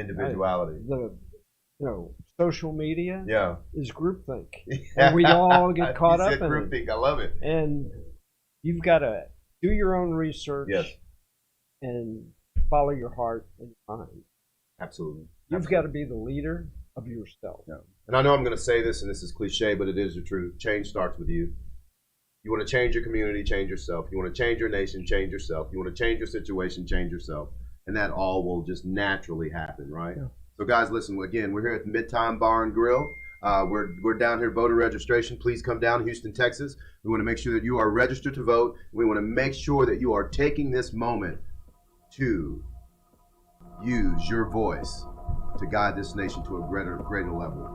Social media is groupthink. And we all get caught up in groupthink. I love it. And you've got to do your own research and follow your heart and your mind. Absolutely. You've got to be the leader of yourself. Yeah. And I know I'm going to say this, and this is cliche, but it is the truth. Change starts with you. You want to change your community, change yourself. You want to change your nation, change yourself. You want to change your situation, change yourself. And that all will just naturally happen, right? Yeah. So guys, listen, again, we're here at the Midtown Bar and Grill. We're down here, voter registration. Please come down to Houston, Texas. We want to make sure that you are registered to vote. We want to make sure that you are taking this moment to use your voice to guide this nation to a greater level,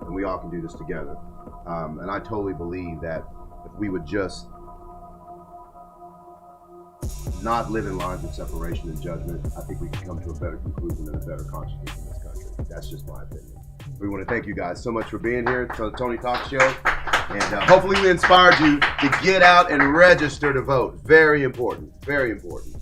and we all can do this together. And I totally believe that if we would just not live in lines of separation and judgment, I think we can come to a better conclusion and a better consciousness in this country. That's just my opinion. We want to thank you guys so much for being here to the Tony Talk Show. And hopefully we inspired you to get out and register to vote. Very important. Very important.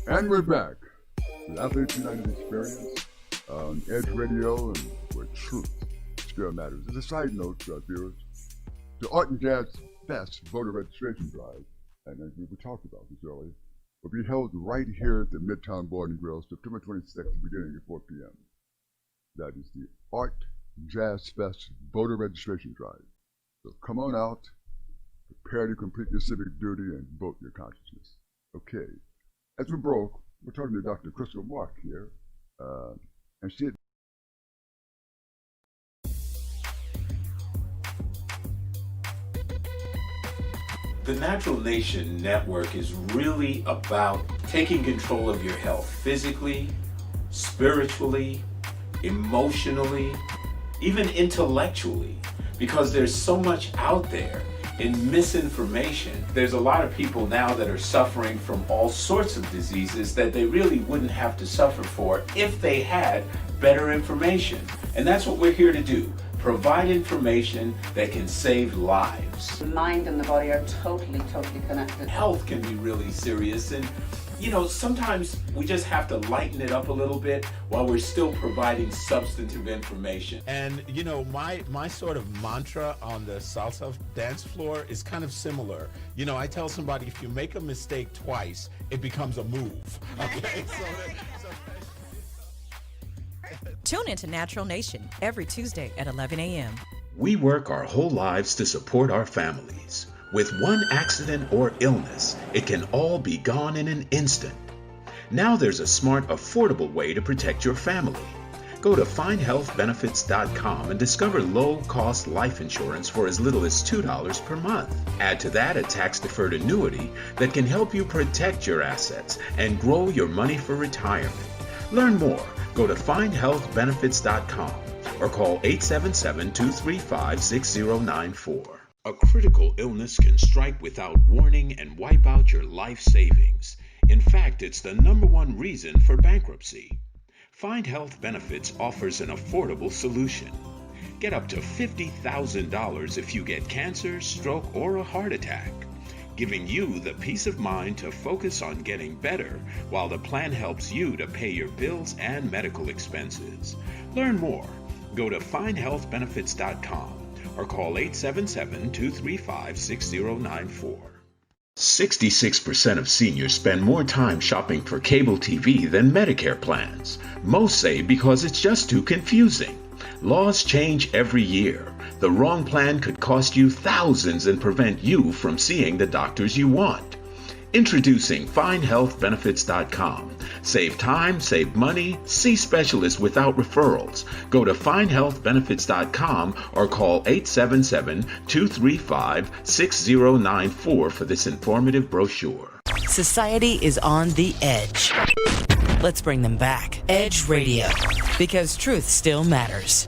And we're back with Athletes United Experience on Edge Radio, and where truth still matters. As a side note to our viewers, the Art and Jazz Fest voter registration drive, and as we talked about this earlier, will be held right here at the Midtown Bar and Grill, September 26th, beginning at 4 p.m. That is the Art Jazz Fest voter registration drive. So come on out, prepare to complete your civic duty, and vote your consciousness. Okay. As we broke, we're talking to Dr. Crystal Mark here, and she had The Natural Nation Network is really about taking control of your health physically, spiritually, emotionally, even intellectually, because there's so much out there in misinformation. There's a lot of people now that are suffering from all sorts of diseases that they really wouldn't have to suffer for if they had better information. And that's what we're here to do. Provide information that can save lives. The mind and the body are totally connected. Health can be really serious, and you know, sometimes we just have to lighten it up a little bit while we're still providing substantive information. And you know, my sort of mantra on the salsa dance floor is kind of similar. You know, I tell somebody, if you make a mistake twice, it becomes a move. Okay, Tune into Natural Nation every Tuesday at 11 a.m. We work our whole lives to support our families. With one accident or illness, it can all be gone in an instant. Now there's a smart, affordable way to protect your family. Go to findhealthbenefits.com and discover low-cost life insurance for as little as $2 per month. Add to that a tax-deferred annuity that can help you protect your assets and grow your money for retirement. Learn more. Go to findhealthbenefits.com or call 877-235-6094. A critical illness can strike without warning and wipe out your life savings. In fact, it's the #1 reason for bankruptcy. Find Health Benefits offers an affordable solution. Get up to $50,000 if you get cancer, stroke, or a heart attack, giving you the peace of mind to focus on getting better while the plan helps you to pay your bills and medical expenses. Learn more. Go to findhealthbenefits.com or call 877-235-6094. 66% of seniors spend more time shopping for cable TV than Medicare plans. Most say because it's just too confusing. Laws change every year. The wrong plan could cost you thousands and prevent you from seeing the doctors you want. Introducing FindHealthBenefits.com. Save time, save money, see specialists without referrals. Go to FindHealthBenefits.com or call 877-235-6094 for this informative brochure. Society is on the edge. Let's bring them back. Edge Radio, because truth still matters.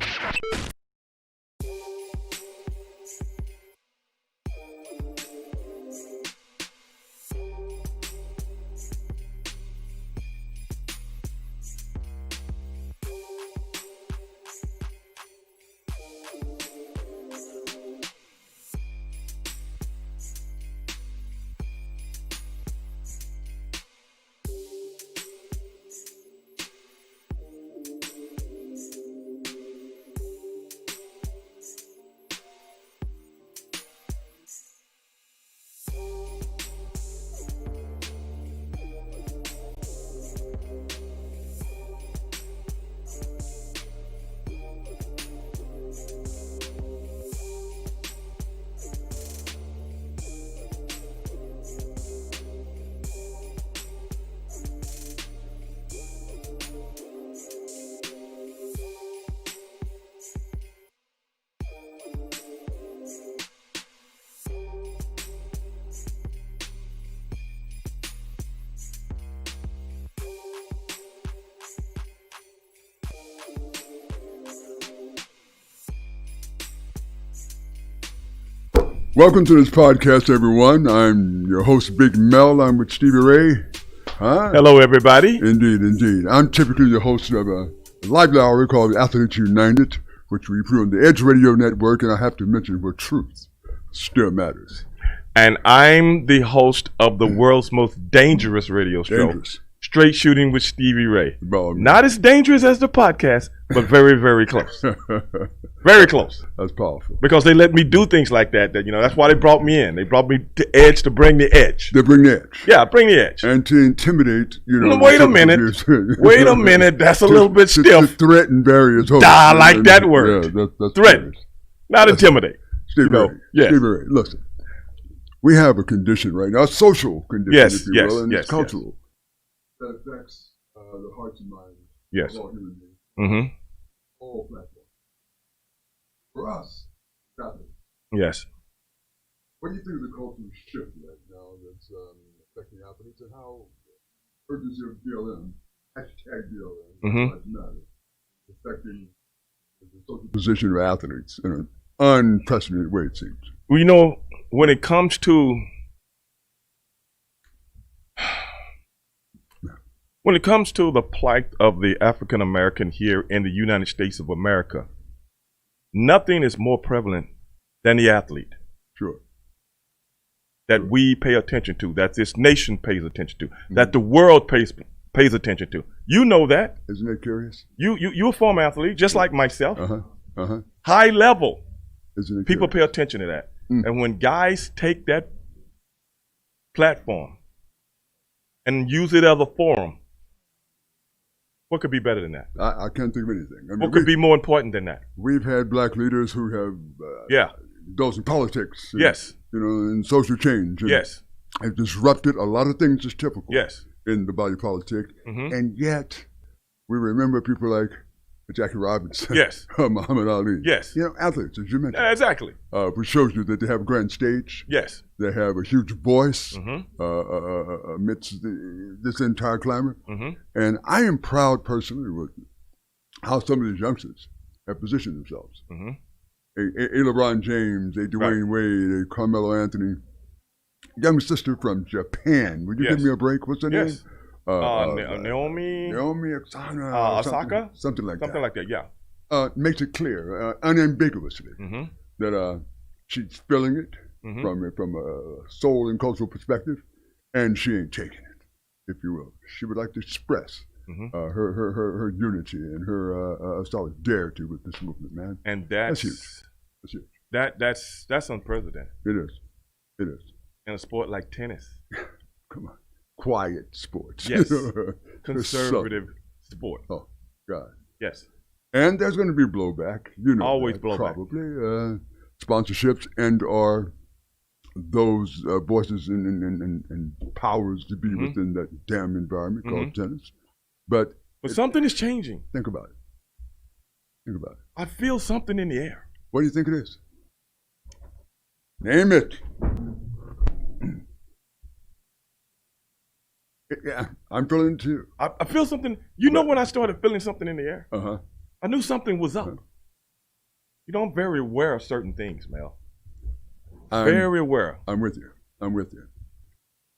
Welcome to this podcast, everyone. I'm your host, Big Mel. I'm with Stevie Ray. Huh? Hello, everybody. Indeed, indeed. I'm typically the host of a lively hour called Athletes United, which we put on the Edge Radio Network, and I have to mention where truth still matters. And I'm the host of the world's most dangerous radio show, Straight Shooting with Stevie Ray. Not as dangerous as the podcast, but very, very close. Very close. That's powerful. Because they let me do things like that. That's why they brought me in. They brought me to Edge to bring the edge. They bring the edge. Yeah, bring the edge. And to intimidate, Wait a minute. Wait a minute. That's a little bit stiff. To threaten various hopes. I like that word. Yeah, that's threaten. Not intimidate. Stevie Ray. Yes. Stevie Ray, listen. We have a condition right now, a social condition, if you will, and it's cultural. That affects the hearts and minds of all human beings. Mm-hmm. All platforms. For us, Catholics. Yes. What do you think of the cultural shift right now that's affecting athletes, and how urgency of BLM, hashtag BLM, affecting the social position of athletes in an unprecedented way, it seems? Well, when it comes to the plight of the African American here in the United States of America, nothing is more prevalent than the athlete. Sure. That we pay attention to, that this nation pays attention to, that the world pays attention to. You know that. Isn't that curious? You're a former athlete, just like myself. High level. Isn't it people pay attention to that. And when guys take that platform and use it as a forum, what could be better than that? I can't think of anything. I mean, what could be more important than that? We've had black leaders who have those in politics, and, and social change. And have disrupted a lot of things that's typical in the body politic. And yet, we remember people like Jackie Robinson, Muhammad Ali. Athletes, as you mentioned. Exactly. Which shows you that they have a grand stage. They have a huge voice amidst this entire clamor. And I am proud personally with how some of these youngsters have positioned themselves. A LeBron James, a Dwayne Wade, a Carmelo Anthony, young sister from Japan. Would you give me a break? What's her name? Naomi Osaka? Something like that, makes it clear, unambiguously, that she's feeling it from a soul and cultural perspective, and she ain't taking it, if you will. She would like to express her unity and her solidarity with this movement, man. And that's huge. That's huge. That's unprecedented. It is. It is. In a sport like tennis. Come on. Quiet sports. Yes. Conservative sport. Oh, God. Yes. And there's going to be blowback. Always blowback. Probably. Sponsorships and or those voices and powers to be within that damn environment called tennis. But something is changing. Think about it. Think about it. I feel something in the air. What do you think it is? Name it. Yeah, I'm feeling it too. I feel something. You know when I started feeling something in the air? I knew something was up. I'm very aware of certain things, Mel. Very aware. I'm with you.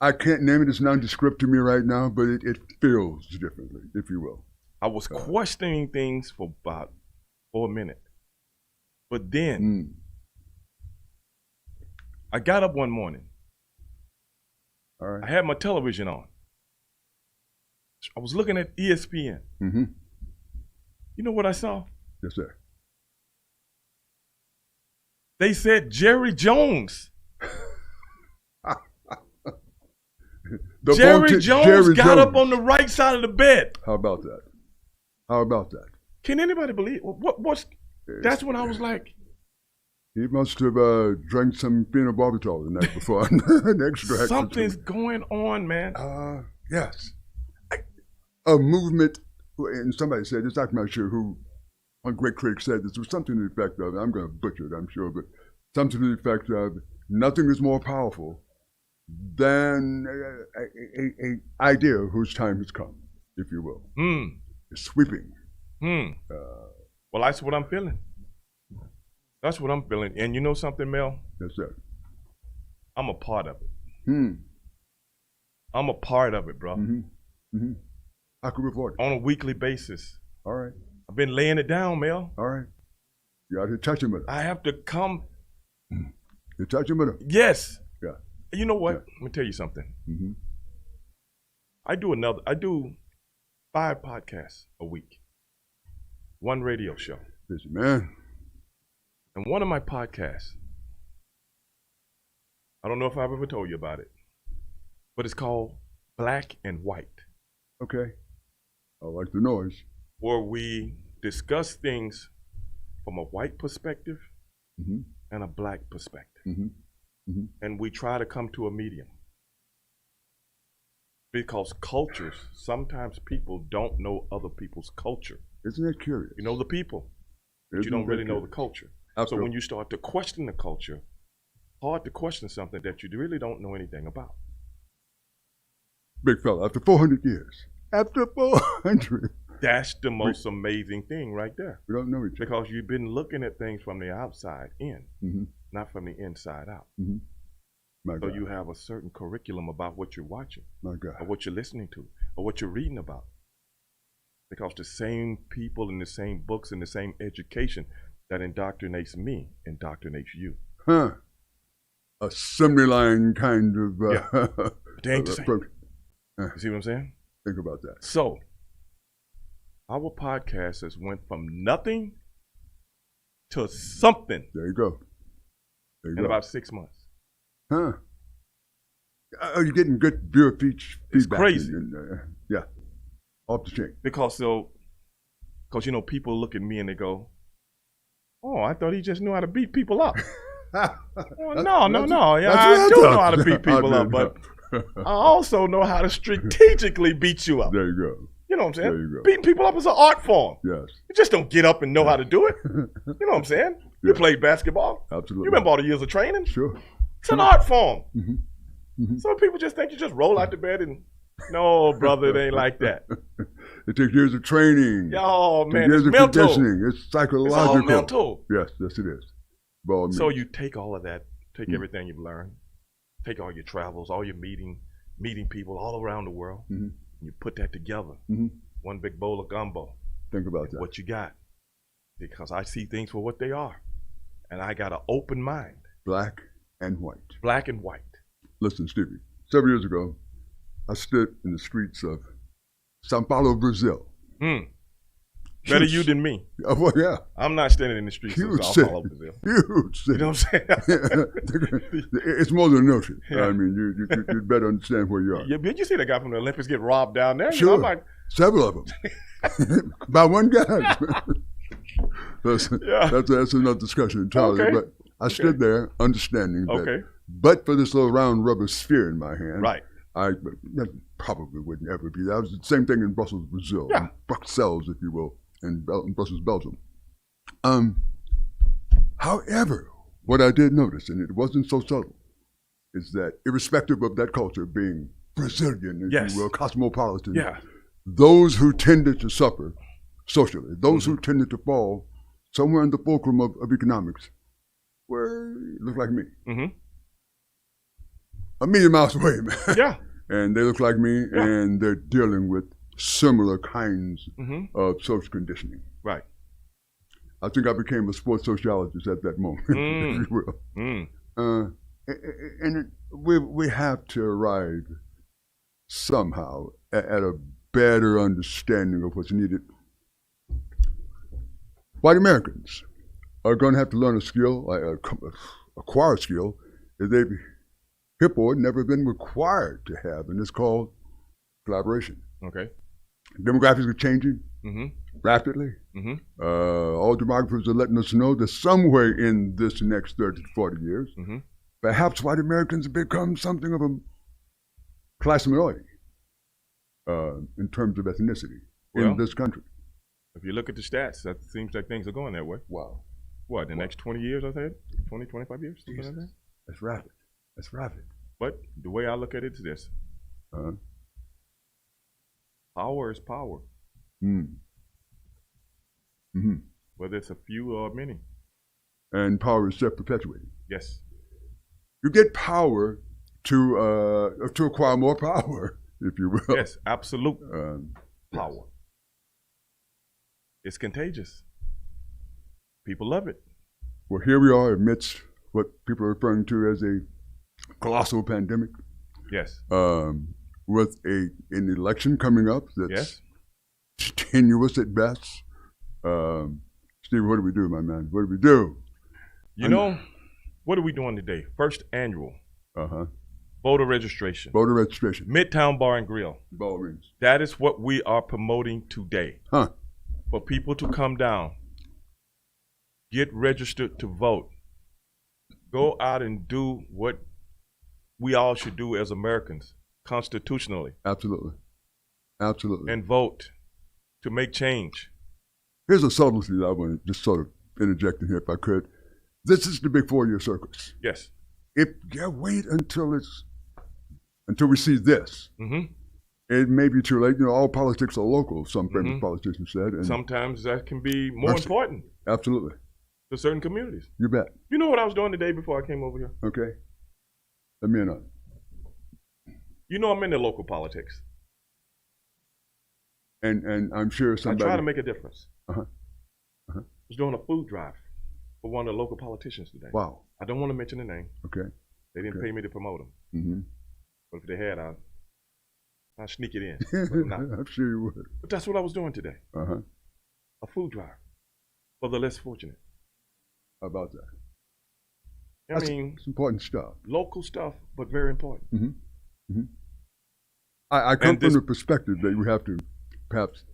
I can't name it. It's nondescript to me right now, but it feels differently, if you will. I was questioning things for a minute. But then I got up one morning. All right. I had my television on. I was looking at ESPN. You know what I saw? Yes, sir. They said Jerry Jones. Jerry Jones got up on the right side of the bed. How about that? Can anybody believe? That's when I was like. He must have drank some phenobarbital the night before. An extract. Something's going on, man. Yes. A movement, and somebody said this, I'm not sure who, one great critic said this, was something to the effect of, I'm going to butcher it, I'm sure, but something to the effect of, nothing is more powerful than a idea whose time has come, if you will. It's sweeping. Well, that's what I'm feeling. That's what I'm feeling. And you know something, Mel? Yes, sir. I'm a part of it. Hmm. I'm a part of it, bro. Mm-hmm. I could report it. On a weekly basis. All right. I've been laying it down, Mel. All right. You out here touching with it. I have to come. You're touching with it. Yes. Yeah. You know what? Let me tell you something. Mm-hmm. I do 5 podcasts a week. 1 radio show. Busy man. And one of my podcasts, I don't know if I've ever told you about it, but it's called Black and White. Okay. I like the noise. Where we discuss things from a white perspective and a black perspective. And we try to come to a medium. Because cultures, sometimes people don't know other people's culture. Isn't that curious? You know the people, but you don't really know the culture. So when you start to question the culture, hard to question something that you really don't know anything about. Big fella, after 400 years. After 400. That's the most amazing thing right there. We don't know each other. Because you've been looking at things from the outside in, not from the inside out. My So God. you have a certain curriculum about what you're watching, My God. or what you're listening to, or what you're reading about. Because the same people and the same books and the same education that indoctrinates me indoctrinates you. Huh. Assembly line kind of They ain't the same. approach. You see what I'm saying? Think about that. So, our podcast has went from nothing to something. There you go. There you in go. about 6 months. Huh. Are you getting good viewer feedback? It's crazy. Yeah. Off the chain. Because you know, people look at me and they go, "Oh, I thought he just knew how to beat people up." Well, no. Yeah, I do know how to beat people up, but I also know how to strategically beat you up. There you go. You know what I'm saying? There you go. Beating people up is an art form. Yes. You just don't get up and know how to do it. You know what I'm saying? You played basketball. Absolutely. You remember all the years of training? Sure. It's an art form. Some people just think you just roll out the bed and, no, brother, it ain't like that. It takes years of training. Oh, It takes man, years it's of mental. conditioning. It's psychological. It's all mental. Yes, it is. By all So means. you take all of that, take everything you've learned, take all your travels, all your meeting people all around the world, and you put that together. One big bowl of gumbo. Think about that. What you got. Because I see things for what they are. And I got an open mind. Black and white. Black and white. Listen, Stevie. Several years ago, I stood in the streets of Sao Paulo, Brazil. Better you than me. Oh, well, yeah. I'm not standing in the streets Huge of Sao city. Paulo, Brazil. Huge city. You know what I'm saying? It's more than a notion. Yeah. I mean, you'd better understand where you are. Yeah, did you see that guy from the Olympics get robbed down there? You Sure. know, I'm like, Several of them. By one guy. Listen, that's another discussion entirely. Okay. But I stood there understanding that, Okay. but for this little round rubber sphere in my hand, Right. that probably wouldn't ever be. That was the same thing in Brussels, Brazil. Yeah. Bruxelles, if you will, and Brussels, Belgium. However, what I did notice, and it wasn't so subtle, is that irrespective of that culture being Brazilian, if Yes. you will, cosmopolitan, Yeah. those who tended to suffer socially, those who tended to fall somewhere in the fulcrum of economics, look like me. A million miles away, man. Yeah. And they look like me, and they're dealing with similar kinds of social conditioning. Right. I think I became a sports sociologist at that moment, if you will. And we have to arrive somehow at a better understanding of what's needed. White Americans are going to have to learn a skill, acquire a skill that they've heretofore never been required to have, and it's called collaboration. Okay. Demographics are changing rapidly. All demographers are letting us know that somewhere in this next 30 to 40 years, perhaps white Americans have become something of a class minority in terms of ethnicity Well, in this country. If you look at the stats, that seems like things are going that way. Wow. What, the next 20 years, I said? 20, 25 years? Something like that? That's rapid. That's rapid. But the way I look at it is this. Power is power. Mm-hmm. Whether it's a few or many. And power is self-perpetuating. Yes. you get power to acquire more power, if you will. Yes, absolute power. Yes. It's contagious. People love it. Well, here we are amidst what people are referring to as a colossal pandemic. Yes. With an election coming up that's Yes. tenuous at best. Steve, what do we do, my man? What do we do? You know, what are we doing today? First annual voter registration. Voter registration. Midtown Bar and Grill. By all means. That is what we are promoting today. Huh. For people to come down, get registered to vote, go out and do what we all should do as Americans, constitutionally. Absolutely. Absolutely. And vote to make change. Here's a subtlety that I want to just sort of interject in here if I could. This is the big 4-year circus. Yes. If you wait until we see this, it may be too late. You know, all politics are local, some famous politicians said. And sometimes that can be more important Absolutely. to certain communities. You bet. You know what I was doing today before I came over here? Okay. Let me in on it. You know I'm into local politics. And I'm sure somebody... I try to make a difference. I was doing a food drive for one of the local politicians today. Wow. I don't want to mention the name. Okay. They didn't pay me to promote them. Mm-hmm. But if they had, I'd sneak it in. I'm sure you would. But that's what I was doing today. A food drive for the less fortunate. How about that? I mean, it's important stuff. Local stuff, but very important. I come from the perspective that you have to perhaps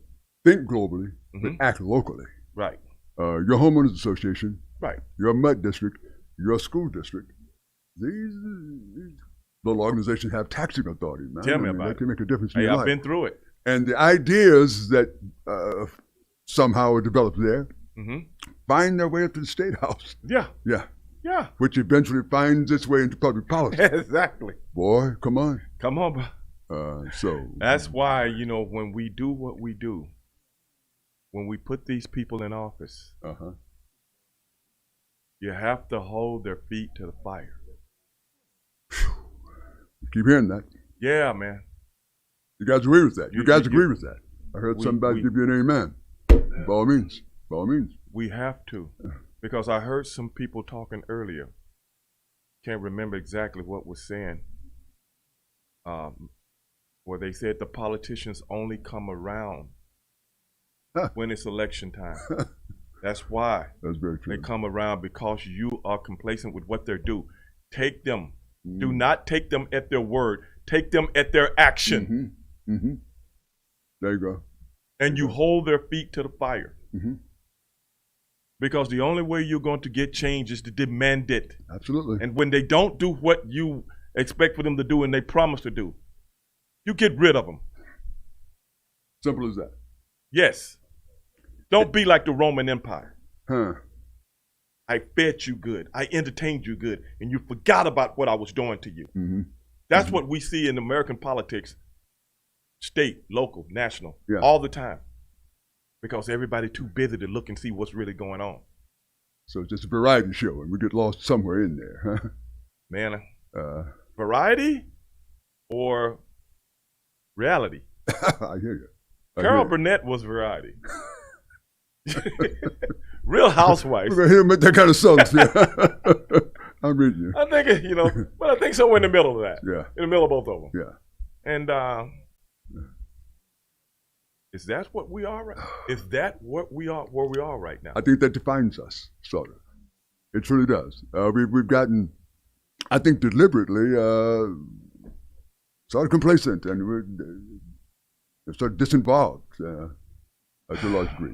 think globally, but act locally. Right. Your homeowners association, right? Your mud district, your school district. These little organizations have taxing authority, man. Tell me about it. They can make a difference in Hey, your I've life. been through it. And the ideas that somehow are developed there find their way up to the State House. Yeah. Yeah. Yeah. Which eventually finds its way into public policy. Exactly. Boy, come on. Come on, bro. So that's why, you know, when we do what we do, when we put these people in office, you have to hold their feet to the fire. Keep hearing that. Yeah, man. You guys agree with that? You guys agree with that? I heard somebody give you an amen. By all means. By all means. We have to. Because I heard some people talking earlier. Can't remember exactly what was saying. Where they said the politicians only come around when it's election time. That's why. That's very true. They come around because you are complacent with what they do. Take them. Do not take them at their word. Take them at their action. There you go. And you hold their feet to the fire. Because the only way you're going to get change is to demand it. Absolutely. And when they don't do what you expect for them to do and they promise to do, you get rid of them. Simple as that. Yes. Don't be like the Roman Empire. Huh. I fed you good. I entertained you good. And you forgot about what I was doing to you. That's what we see in American politics, state, local, national, all the time. Because everybody too busy to look and see what's really going on. So it's just a variety show, and we get lost somewhere in there, huh? Man, variety or reality? I hear you. Carol Burnett was variety. Real Housewives. We're going to hear him make that kind of songs. I'm reading you. I think, you know, but I think somewhere in the middle of that. Yeah. In the middle of both of them. Yeah. And is that what we are? Is that what we are? Where we are right now? I think that defines us, sort of. It truly does. We've gotten, I think, deliberately sort of complacent, and we're sort of disinvolved to a large degree.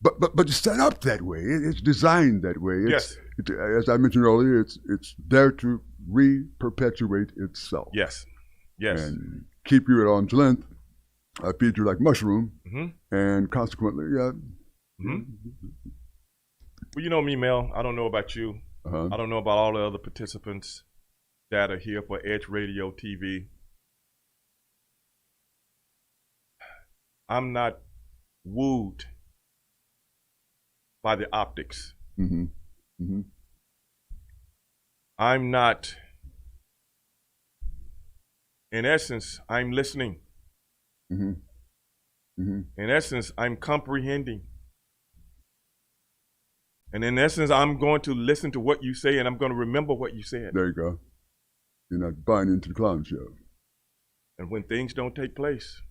But it's set up that way. It's designed that way. Yes. As I mentioned earlier, it's there to re-perpetuate itself. Yes. Yes. And keep you at arm's length. Feed you like mushroom, and consequently, Well, you know me, Mel. I don't know about you. I don't know about all the other participants that are here for Edge Radio TV. I'm not wooed by the optics. I'm not, in essence, I'm listening. Mm-hmm. Mm-hmm. In essence, I'm comprehending. And in essence, I'm going to listen to what you say, and I'm going to remember what you said. There you go. You're not buying into the clown show. And when things don't take place,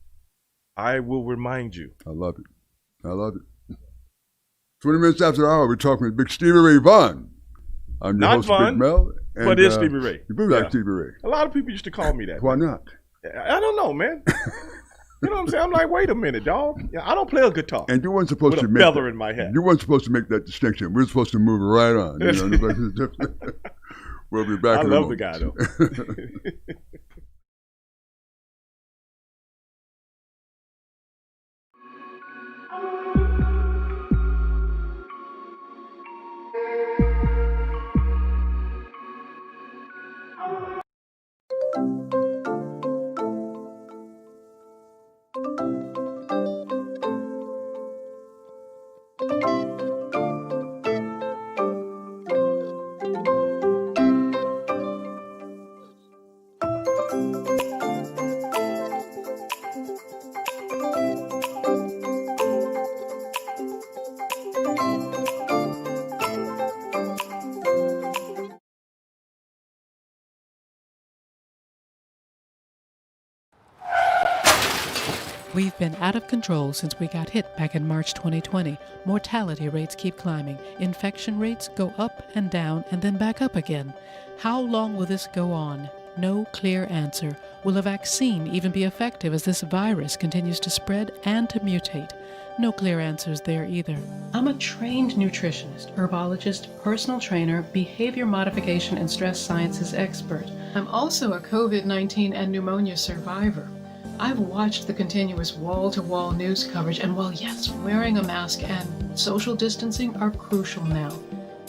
I will remind you. I love it. I love it. 20 minutes after the hour, we're talking with Big Stevie Ray Vaughan. I'm your Not host, Vaughan, Big Mel. And, but it's Stevie Ray. You be like Stevie Ray. A lot of people used to call me that. Why not? I don't know, man. You know what I'm saying? I'm like, wait a minute, dog. I don't play a guitar. And you weren't supposed with to a make feather that. in my hat. You weren't supposed to make that distinction. We're supposed to move right on. You know? We'll be back. I in a love the moment. guy, though. We've been out of control since we got hit back in March 2020. Mortality rates keep climbing. Infection rates go up and down and then back up again. How long will this go on? No clear answer. Will a vaccine even be effective as this virus continues to spread and to mutate? No clear answers there either. I'm a trained nutritionist, herbologist, personal trainer, behavior modification, and stress sciences expert. I'm also a COVID-19 and pneumonia survivor. I've watched the continuous wall-to-wall news coverage, and while yes, wearing a mask and social distancing are crucial now,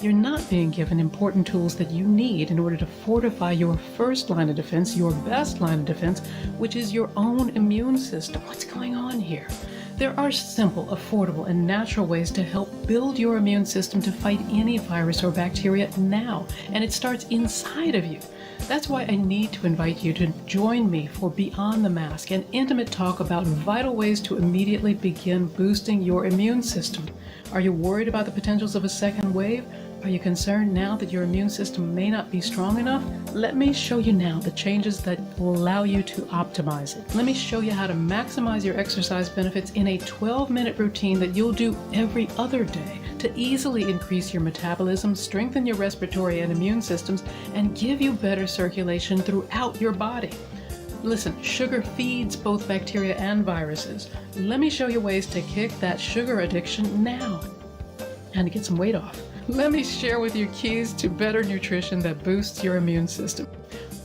you're not being given important tools that you need in order to fortify your first line of defense, your best line of defense, which is your own immune system. What's going on here? There are simple, affordable, and natural ways to help build your immune system to fight any virus or bacteria now, and it starts inside of you. That's why I need to invite you to join me for Beyond the Mask, an intimate talk about vital ways to immediately begin boosting your immune system. Are you worried about the potentials of a second wave? Are you concerned now that your immune system may not be strong enough? Let me show you now the changes that will allow you to optimize it. Let me show you how to maximize your exercise benefits in a 12-minute routine that you'll do every other day to easily increase your metabolism, strengthen your respiratory and immune systems, and give you better circulation throughout your body. Listen, sugar feeds both bacteria and viruses. Let me show you ways to kick that sugar addiction now and to get some weight off. Let me share with you keys to better nutrition that boosts your immune system.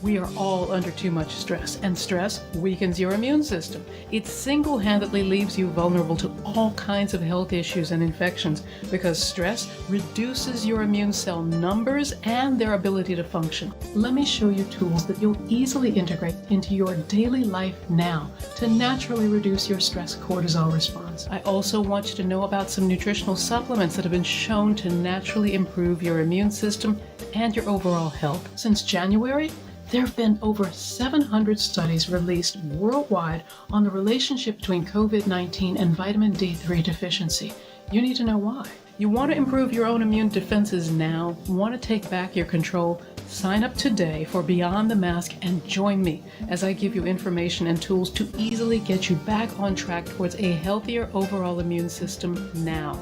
We are all under too much stress, and stress weakens your immune system. It single-handedly leaves you vulnerable to all kinds of health issues and infections because stress reduces your immune cell numbers and their ability to function. Let me show you tools that you'll easily integrate into your daily life now to naturally reduce your stress cortisol response. I also want you to know about some nutritional supplements that have been shown to naturally improve your immune system and your overall health. Since January, there have been over 700 studies released worldwide on the relationship between COVID-19 and vitamin D3 deficiency. You need to know why. You want to improve your own immune defenses now, want to take back your control, sign up today for Beyond the Mask and join me as I give you information and tools to easily get you back on track towards a healthier overall immune system now.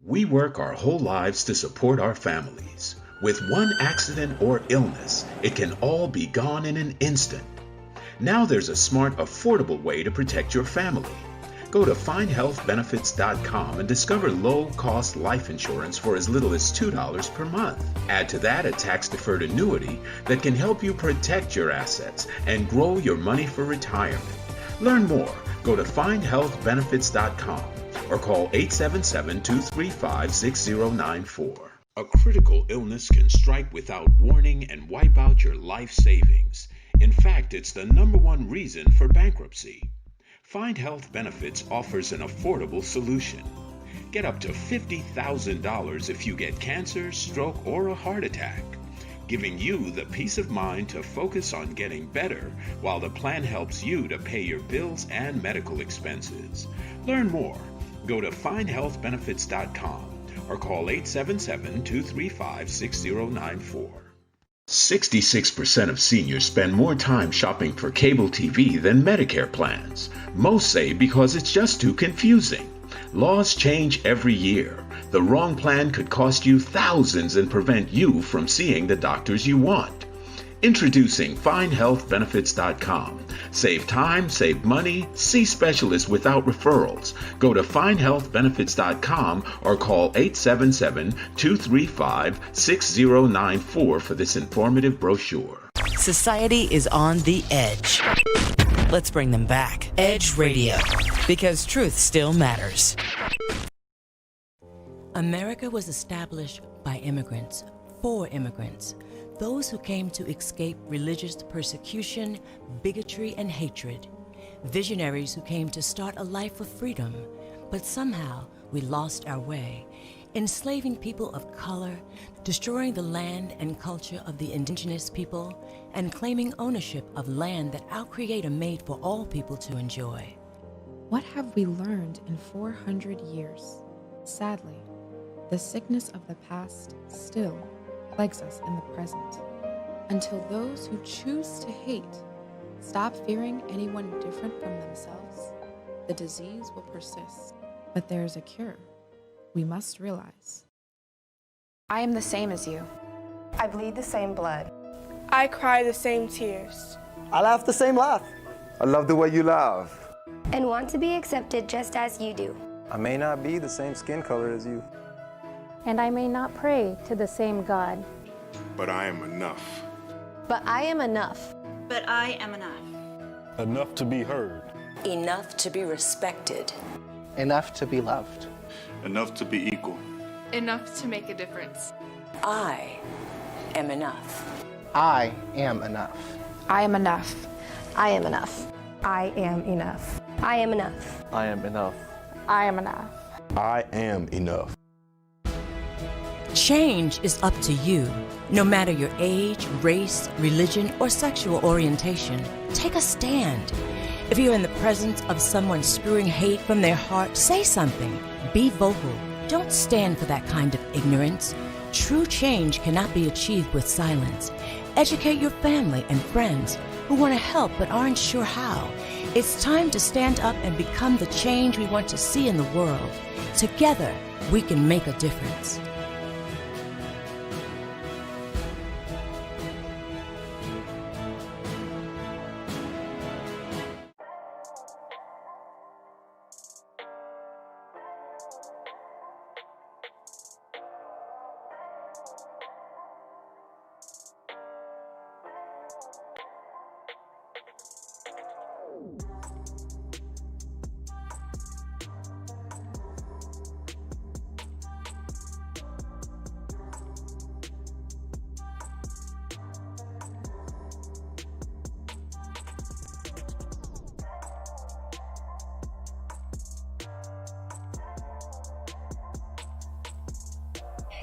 We work our whole lives to support our families. With one accident or illness, it can all be gone in an instant. Now there's a smart, affordable way to protect your family. Go to findhealthbenefits.com and discover low-cost life insurance for as little as $2 per month. Add to that a tax-deferred annuity that can help you protect your assets and grow your money for retirement. Learn more. Go to findhealthbenefits.com or call 877-235-6094. A critical illness can strike without warning and wipe out your life savings. In fact, it's the #1 reason for bankruptcy. Find Health Benefits offers an affordable solution. Get up to $50,000 if you get cancer, stroke, or a heart attack, giving you the peace of mind to focus on getting better while the plan helps you to pay your bills and medical expenses. Learn more. Go to findhealthbenefits.com or call 877-235-6094. 66% of seniors spend more time shopping for cable TV than Medicare plans. Most say because it's just too confusing. Laws change every year. The wrong plan could cost you thousands and prevent you from seeing the doctors you want. Introducing FindHealthBenefits.com. Save time, save money, see specialists without referrals. Go to FindHealthBenefits.com or call 877-235-6094 for this informative brochure. Society is on the edge. Let's bring them back. Edge Radio, because truth still matters. America was established by immigrants, for immigrants. Those who came to escape religious persecution, bigotry, and hatred. Visionaries who came to start a life of freedom, but somehow we lost our way, enslaving people of color, destroying the land and culture of the indigenous people, and claiming ownership of land that our Creator made for all people to enjoy. What have we learned in 400 years? Sadly, the sickness of the past still plagues us in the present. Until those who choose to hate stop fearing anyone different from themselves, the disease will persist. But there is a cure. We must realize. I am the same as you. I bleed the same blood. I cry the same tears. I laugh the same laugh. I love the way you laugh. And want to be accepted just as you do. I may not be the same skin color as you. And I may not pray to the same God. But I am enough. But I am enough. But I am enough. Enough to be heard. Enough to be respected. Enough to be loved. Enough to be equal. Enough to make a difference. I am enough. I am enough. I am enough. I am enough. I am enough. I am enough. I am enough. I am enough. I am enough. Change is up to you. No matter your age, race, religion, or sexual orientation, take a stand. If you're in the presence of someone spewing hate from their heart, say something. Be vocal. Don't stand for that kind of ignorance. True change cannot be achieved with silence. Educate your family and friends who want to help but aren't sure how. It's time to stand up and become the change we want to see in the world. Together, we can make a difference.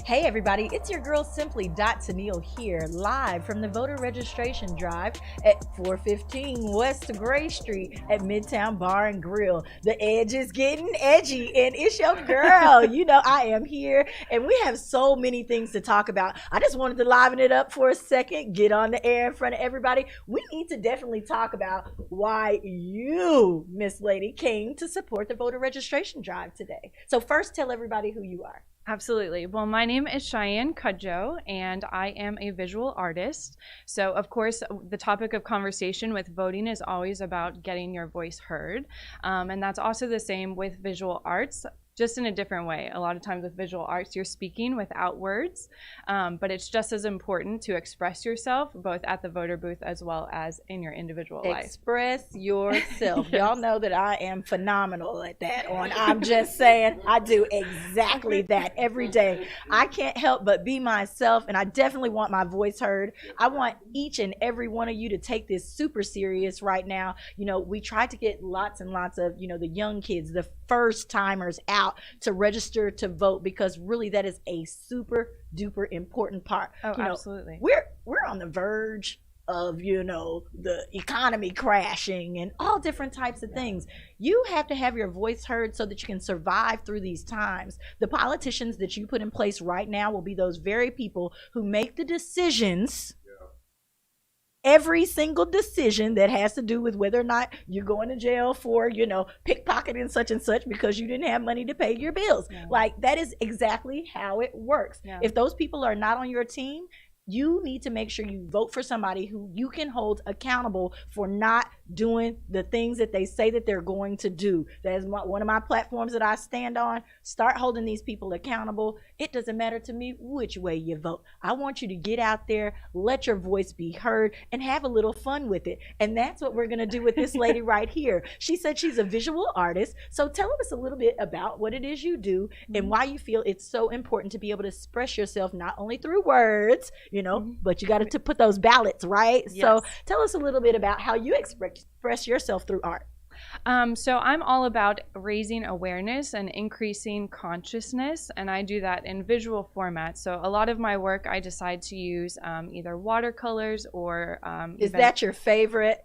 Hey everybody, it's your girl Simply Tennille here, live from the voter registration drive at 415 West Gray Street at Midtown Bar and Grill. The edge is getting edgy and it's your girl. You know I am here and we have so many things to talk about. I just wanted to liven it up for a second, get on the air in front of everybody. We need to definitely talk about why you, Miss Lady, came to support the voter registration drive today. So first tell everybody who you are. Absolutely. Well, my name is Cheyenne Cudjoe, and I am a visual artist. So, of course, the topic of conversation with voting is always about getting your voice heard. And that's also the same with visual arts, just in a different way. A lot of times with visual arts, you're speaking without words, but it's just as important to express yourself, both at the voter booth as well as in your individual life. Express yourself. Y'all know that I am phenomenal at that. I'm just saying, I do exactly that every day. I can't help but be myself, and I definitely want my voice heard. I want each and every one of you to take this super serious right now. You know, we tried to get lots and lots of, you know, the young kids, the first timers out to register to vote, because really that is a super duper important part. Oh, you know, absolutely. We're on the verge of, you know, the economy crashing and all different types of things. You have to have your voice heard so that you can survive through these times. The politicians that you put in place right now will be those very people who make the decisions. Every single decision that has to do with whether or not you're going to jail for, you know, pickpocketing such and such because you didn't have money to pay your bills. Yeah. Like, that is exactly how it works. Yeah. If those people are not on your team, you need to make sure you vote for somebody who you can hold accountable for not doing the things that they say that they're going to do. That is one of my platforms that I stand on. Start holding these people accountable. It doesn't matter to me which way you vote. I want you to get out there, let your voice be heard, and have a little fun with it. And that's what we're going to do with this lady right here. She said she's a visual artist. So tell us a little bit about what it is you do and why you feel it's so important to be able to express yourself not only through words, you know, but you got to put those ballots, right? Yes. So tell us a little bit about how you express yourself through art. So I'm all about raising awareness and increasing consciousness, and I do that in visual format. So a lot of my work, I decide to use either watercolors or Is that your favorite?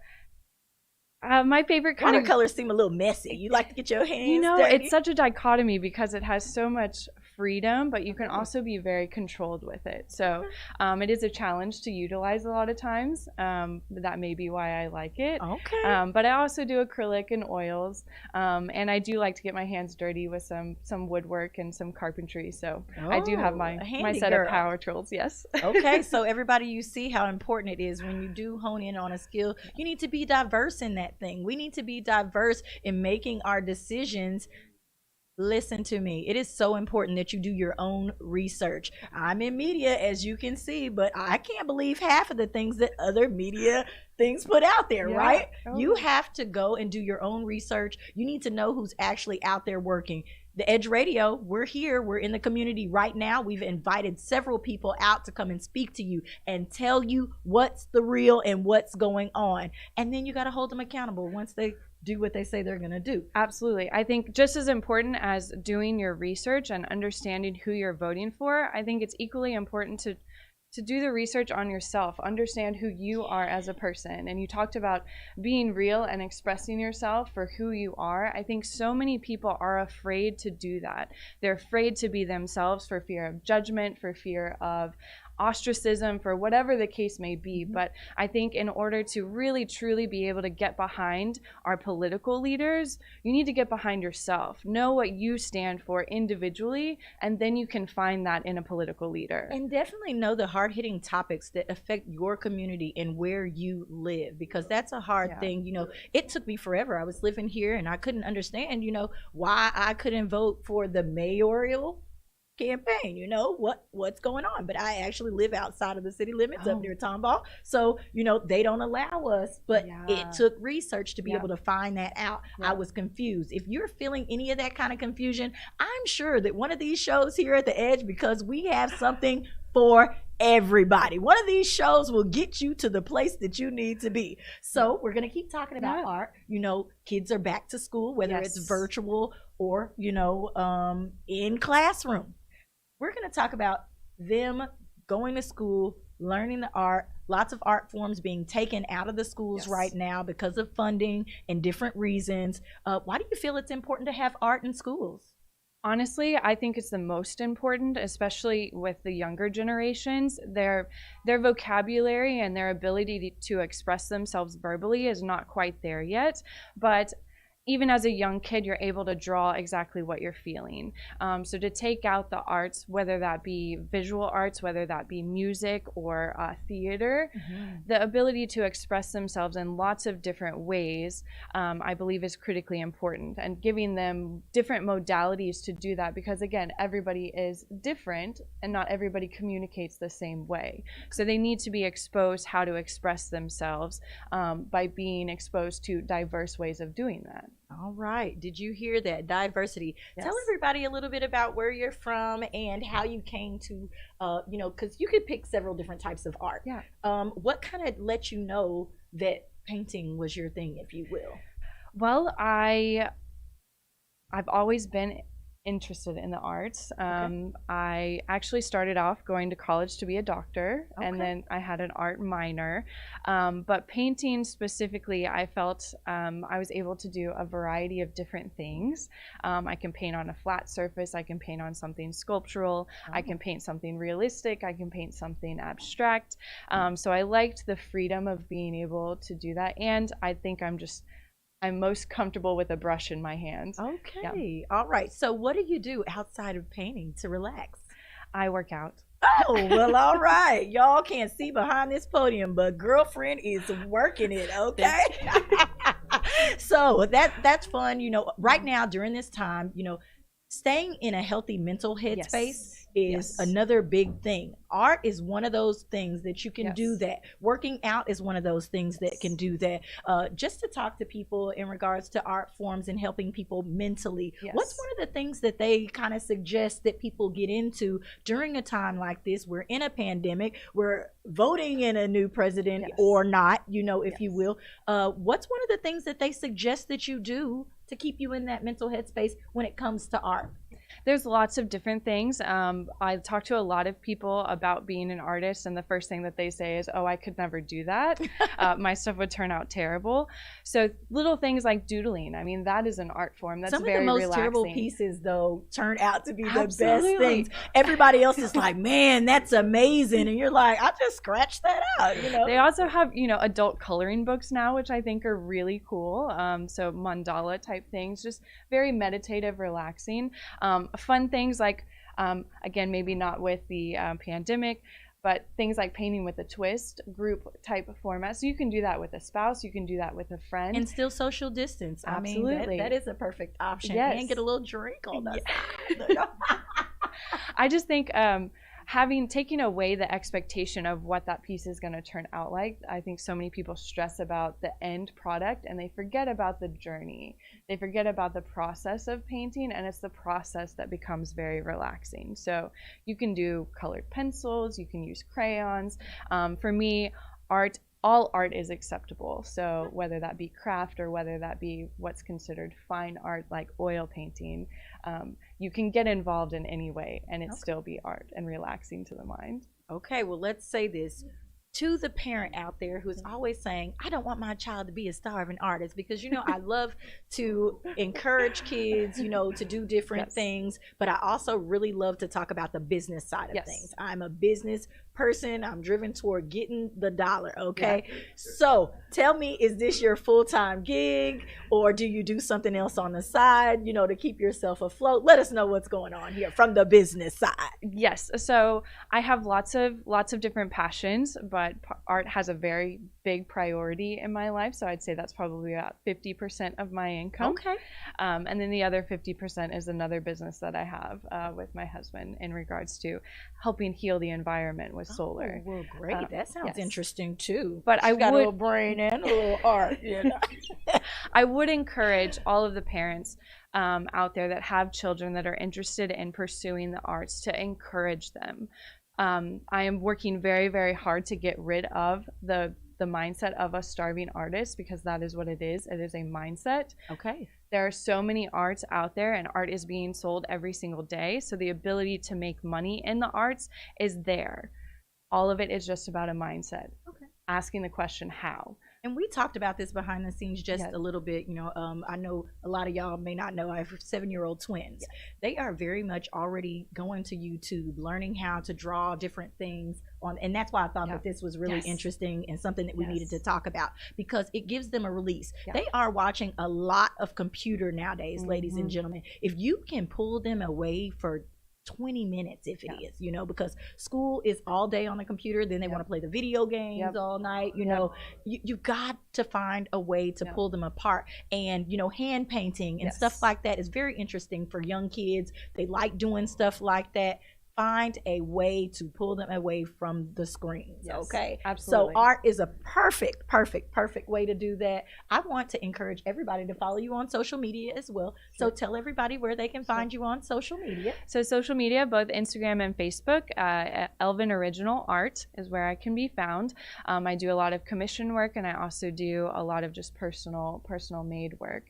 My favorite kind watercolors seem a little messy. You like to get your hands You know, dirty? It's such a dichotomy because it has so much freedom, but you can also be very controlled with it. So it is a challenge to utilize a lot of times. That may be why I like it. Okay. But I also do acrylic and oils, and I do like to get my hands dirty with some woodwork and some carpentry. So I do have my set of power tools. Yes. Okay. So everybody, you see how important it is when you do hone in on a skill. You need to be diverse in that thing. We need to be diverse in making our decisions. Listen to me. It is so important that you do your own research. I'm in media, as you can see, but I can't believe half of the things that other media things put out there, right? Oh. You have to go and do your own research. You need to know who's actually out there working. The Edge Radio, we're here. We're in the community right now. We've invited several people out to come and speak to you and tell you what's the real and what's going on. And then you got to hold them accountable once they do what they say they're going to do. Absolutely. I think just as important as doing your research and understanding who you're voting for, I think it's equally important to do the research on yourself, understand who you are as a person. And you talked about being real and expressing yourself for who you are. I think so many people are afraid to do that. They're afraid to be themselves for fear of judgment, for fear of ostracism, for whatever the case may be. But I think in order to really truly be able to get behind our political leaders, you need to get behind yourself, know what you stand for individually, and then you can find that in a political leader. And definitely know the hard-hitting topics that affect your community and where you live, because that's a hard thing. You know, it took me forever. I was living here and I couldn't understand, you know, why I couldn't vote for the mayoral campaign, you know, what's going on. But I actually live outside of the city limits up near Tomball, so you know they don't allow us, but it took research to be able to find that out. I was confused. If you're feeling any of that kind of confusion, I'm sure that one of these shows here at the Edge, because we have something for everybody, one of these shows will get you to the place that you need to be. So we're going to keep talking about art. You know, kids are back to school, whether it's virtual or, you know, in classroom. We're going to talk about them going to school, learning the art, lots of art forms being taken out of the schools right now because of funding and different reasons. Why do you feel it's important to have art in schools? Honestly, I think it's the most important, especially with the younger generations. Their vocabulary and their ability to express themselves verbally is not quite there yet, but even as a young kid, you're able to draw exactly what you're feeling. So to take out the arts, whether that be visual arts, whether that be music or theater, the ability to express themselves in lots of different ways, I believe is critically important, and giving them different modalities to do that, because again, everybody is different and not everybody communicates the same way. So they need to be exposed how to express themselves by being exposed to diverse ways of doing that. All right. Did you hear that? Diversity. Yes. Tell everybody a little bit about where you're from and how you came to, because you could pick several different types of art. Yeah. What kind of let you know that painting was your thing, if you will? Well, I've always been interested in the arts. I actually started off going to college to be a doctor, and then I had an art minor. But painting specifically, I felt I was able to do a variety of different things. I can paint on a flat surface, I can paint on something sculptural, I can paint something realistic, I can paint something abstract. So I liked the freedom of being able to do that, and I think I'm most comfortable with a brush in my hand. Okay. Yeah. All right. So what do you do outside of painting to relax? I work out. Oh, well, all right. Y'all can't see behind this podium, but girlfriend is working it, okay? So that's fun. Right now during this time, staying in a healthy mental headspace is another big thing. Art is one of those things that you can do that. Working out is one of those things that can do that. Just to talk to people in regards to art forms and helping people mentally, what's one of the things that they kind of suggest that people get into during a time like this? We're in a pandemic, we're voting in a new president or not, if you will. What's one of the things that they suggest that you do to keep you in that mental headspace when it comes to art? There's lots of different things. I talk to a lot of people about being an artist, and the first thing that they say is, oh, I could never do that. My stuff would turn out terrible. So little things like doodling, I mean, that is an art form. That's very relaxing. Some of the most terrible pieces, though, turn out to be the best things. Everybody else is like, man, that's amazing. And you're like, I just scratched that out, They also have, adult coloring books now, which I think are really cool. So mandala type things, just very meditative, relaxing. Fun things like, again, maybe not with the pandemic, but things like painting with a twist, group type of format. So you can do that with a spouse, you can do that with a friend. And still social distance. Absolutely. I mean, that is a perfect option. Yes. And get a little drink on that. I just think taking away the expectation of what that piece is going to turn out like. I think so many people stress about the end product and they forget about the journey. They forget about the process of painting, and it's the process that becomes very relaxing. So you can do colored pencils, you can use crayons. For me, all art is acceptable. So whether that be craft or whether that be what's considered fine art like oil painting, you can get involved in any way and it still be art and relaxing to the mind. Okay, well, let's say this to the parent out there who's always saying, I don't want my child to be a starving artist, because I love to encourage kids, to do different things, but I also really love to talk about the business side of things. I'm a business person. I'm driven toward getting the dollar, okay? So tell me, is this your full-time gig, or do you do something else on the side, to keep yourself afloat? Let us know what's going on here from the business side. Yes, so I have lots of different passions, but art has a very big priority in my life, so I'd say that's probably about 50% of my income. Okay. And then the other 50% is another business that I have with my husband in regards to helping heal the environment with solar. Oh, well, great. That sounds interesting too. But I got a little brain and a little art. I would encourage all of the parents out there that have children that are interested in pursuing the arts to encourage them. I am working very, very hard to get rid of the mindset of a starving artist, because that is what it is. It is a mindset. Okay. There are so many arts out there, and art is being sold every single day. So the ability to make money in the arts is there. All of it is just about a mindset. Okay. Asking the question, how? And we talked about this behind the scenes just a little bit. I know a lot of y'all may not know, I have 7-year-old twins. Yeah. They are very much already going to YouTube, learning how to draw different things on, and that's why I thought that this was really interesting and something that we needed to talk about, because it gives them a release. They are watching a lot of computer nowadays, ladies and gentlemen. If you can pull them away for 20 minutes, if it is, because school is all day on the computer, then they want to play the video games all night, you got to find a way to pull them apart. And hand painting and stuff like that is very interesting for young kids. They like doing stuff like that. Find a way to pull them away from the screens. Okay, absolutely. So art is a perfect way to do that. I want to encourage everybody to follow you on social media as well. So tell everybody where they can find you on social media. So social media, both Instagram and Facebook, Elvin Original Art is where I can be found. I do a lot of commission work, and I also do a lot of just personal made work.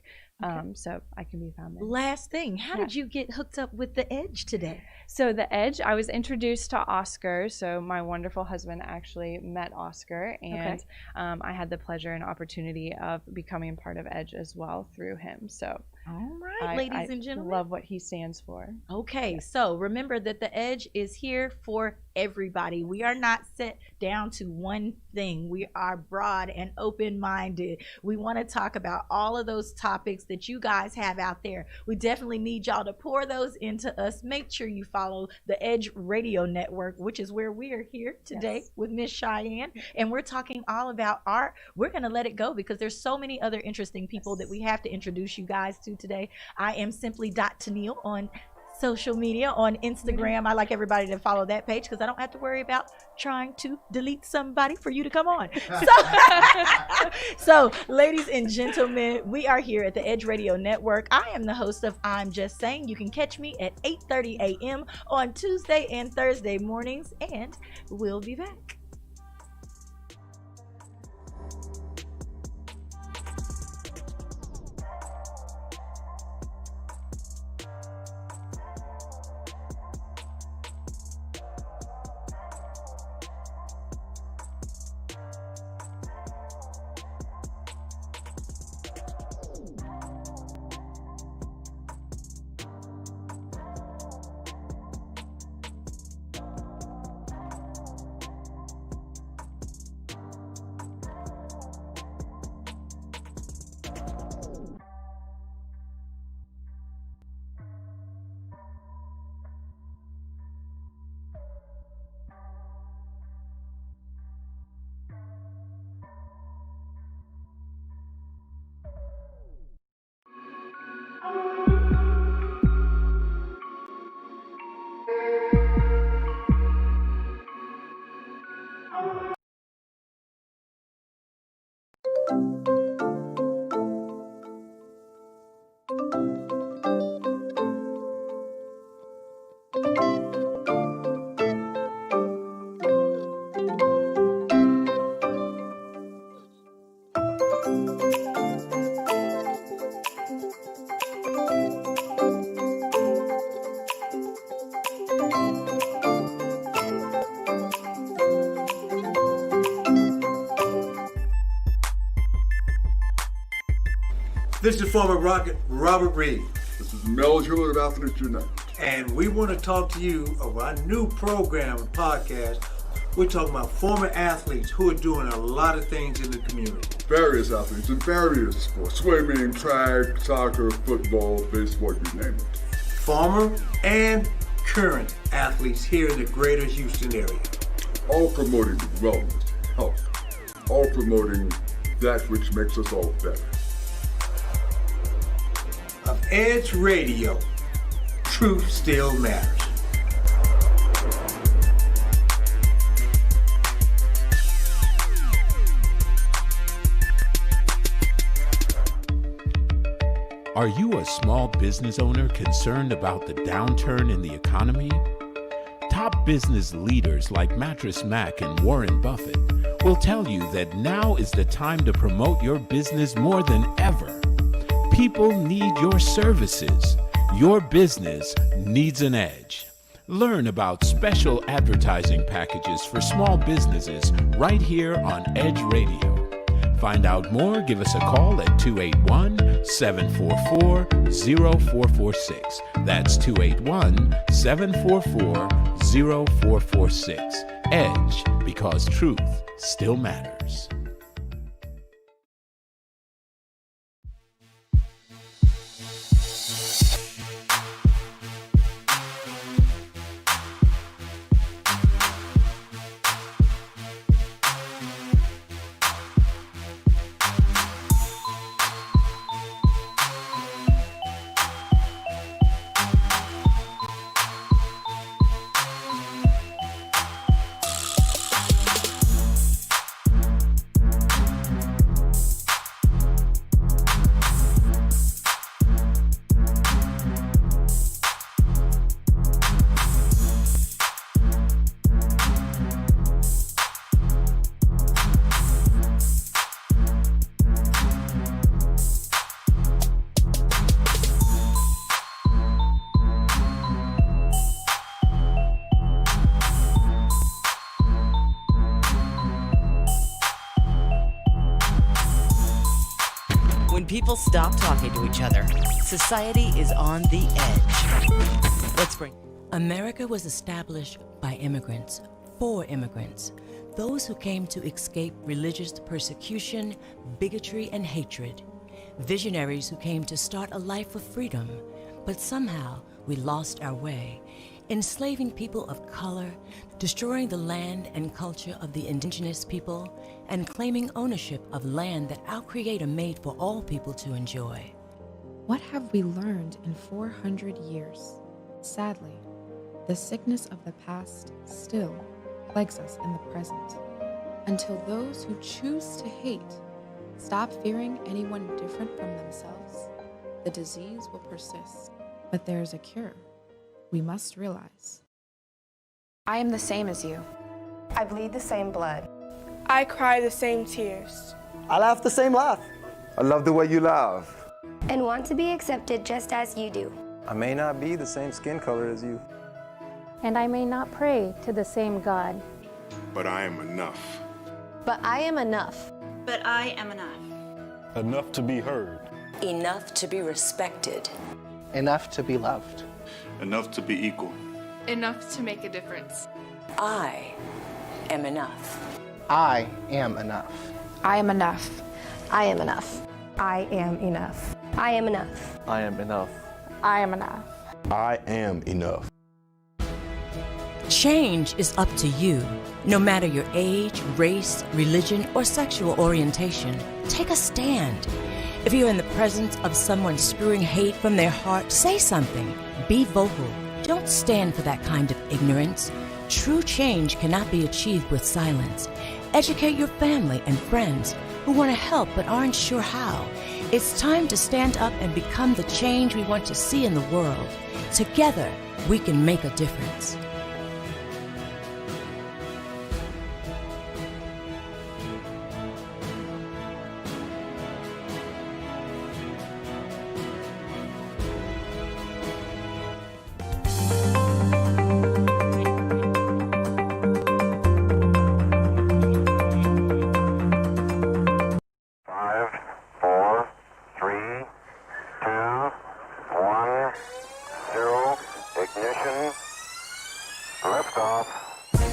So I can be found there. Last thing, how did you get hooked up with The Edge today? So The Edge, I was introduced to Oscar. So my wonderful husband actually met Oscar, and I had the pleasure and opportunity of becoming part of Edge as well through him. So all right, ladies and gentlemen, I love what he stands for. Okay, so remember that The Edge is here for everybody. We are not set down to one thing. We are broad and open-minded. We want to talk about all of those topics that you guys have out there. We definitely need y'all to pour those into us. Make sure you follow the Edge Radio Network, which is where we are here today with Miss Cheyenne, and we're talking all about art. We're going to let it go because there's so many other interesting people that we have to introduce you guys to today. I am simply Tennille on social media, on Instagram. I like everybody to follow that page because I don't have to worry about trying to delete somebody for you to come on. So ladies and gentlemen, we are here at the Edge Radio Network. I am the host of I'm Just Saying. You can catch me at 8:30 a.m. on Tuesday and Thursday mornings, and we'll be back. This is former Rocket Robert Reed. This is Mel Jewell of Athletes United. And we want to talk to you of our new program and podcast. We're talking about former athletes who are doing a lot of things in the community. Various athletes in various sports. Swimming, track, soccer, football, baseball, you name it. Former and current athletes here in the greater Houston area. All promoting wellness, health. All promoting that which makes us all better. Of Edge Radio, truth still matters. Are you a small business owner concerned about the downturn in the economy? Top business leaders like Mattress Mac and Warren Buffett will tell you that now is the time to promote your business more than ever. People need your services. Your business needs an edge. Learn about special advertising packages for small businesses right here on Edge Radio. Find out more, give us a call at 281-744-0446. That's 281-744-0446. 0446. EDGE, because truth still matters. When people stop talking to each other, society is on the edge. Let's bring. America was established by immigrants, for immigrants, those who came to escape religious persecution, bigotry, and hatred. Visionaries who came to start a life of freedom, but somehow we lost our way, enslaving people of color, destroying the land and culture of the indigenous people, and claiming ownership of land that our Creator made for all people to enjoy. What have we learned in 400 years? Sadly, the sickness of the past still plagues us in the present. Until those who choose to hate stop fearing anyone different from themselves, the disease will persist. But there is a cure. We must realize. I am the same as you. I bleed the same blood. I cry the same tears. I laugh the same laugh. I love the way you laugh. And want to be accepted just as you do. I may not be the same skin color as you. And I may not pray to the same God. But I am enough. But I am enough. But I am enough. Enough to be heard. Enough to be respected. Enough to be loved. Enough to be equal. Enough to make a difference. I am enough. I am enough. I am enough. I am enough. I am enough. I am enough. I am enough. I am enough. I am enough. Change is up to you. No matter your age, race, religion, or sexual orientation, take a stand. If you're in the presence of someone spewing hate from their heart, say something. Be vocal. Don't stand for that kind of ignorance. True change cannot be achieved with silence. Educate your family and friends who want to help but aren't sure how. It's time to stand up and become the change we want to see in the world. Together, we can make a difference.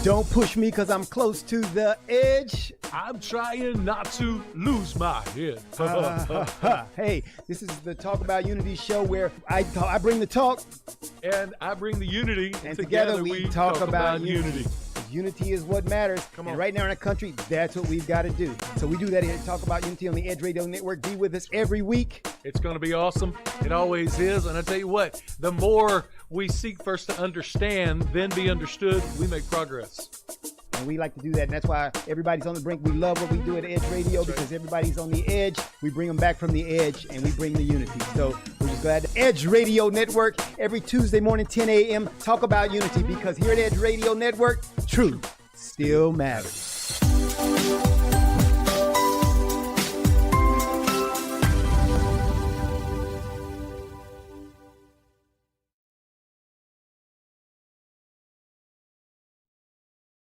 Don't push me because I'm close to the edge. I'm trying not to lose my head. Hey, this is the Talk About Unity show where I bring the talk. And I bring the unity. And together we talk about unity. Unity is what matters. Come on. And right now in our country, that's what we've got to do. So we do that here at Talk About Unity on the Edge Radio Network. Be with us every week. It's going to be awesome. It always is. And I tell you what, the more we seek first to understand, then be understood, we make progress. And we like to do that. And that's why everybody's on the brink. We love what we do at Edge Radio because everybody's on the edge. We bring them back from the edge and we bring the unity. So we're just glad to Edge Radio Network every Tuesday morning, 10 a.m. Talk About Unity because here at Edge Radio Network, truth still matters.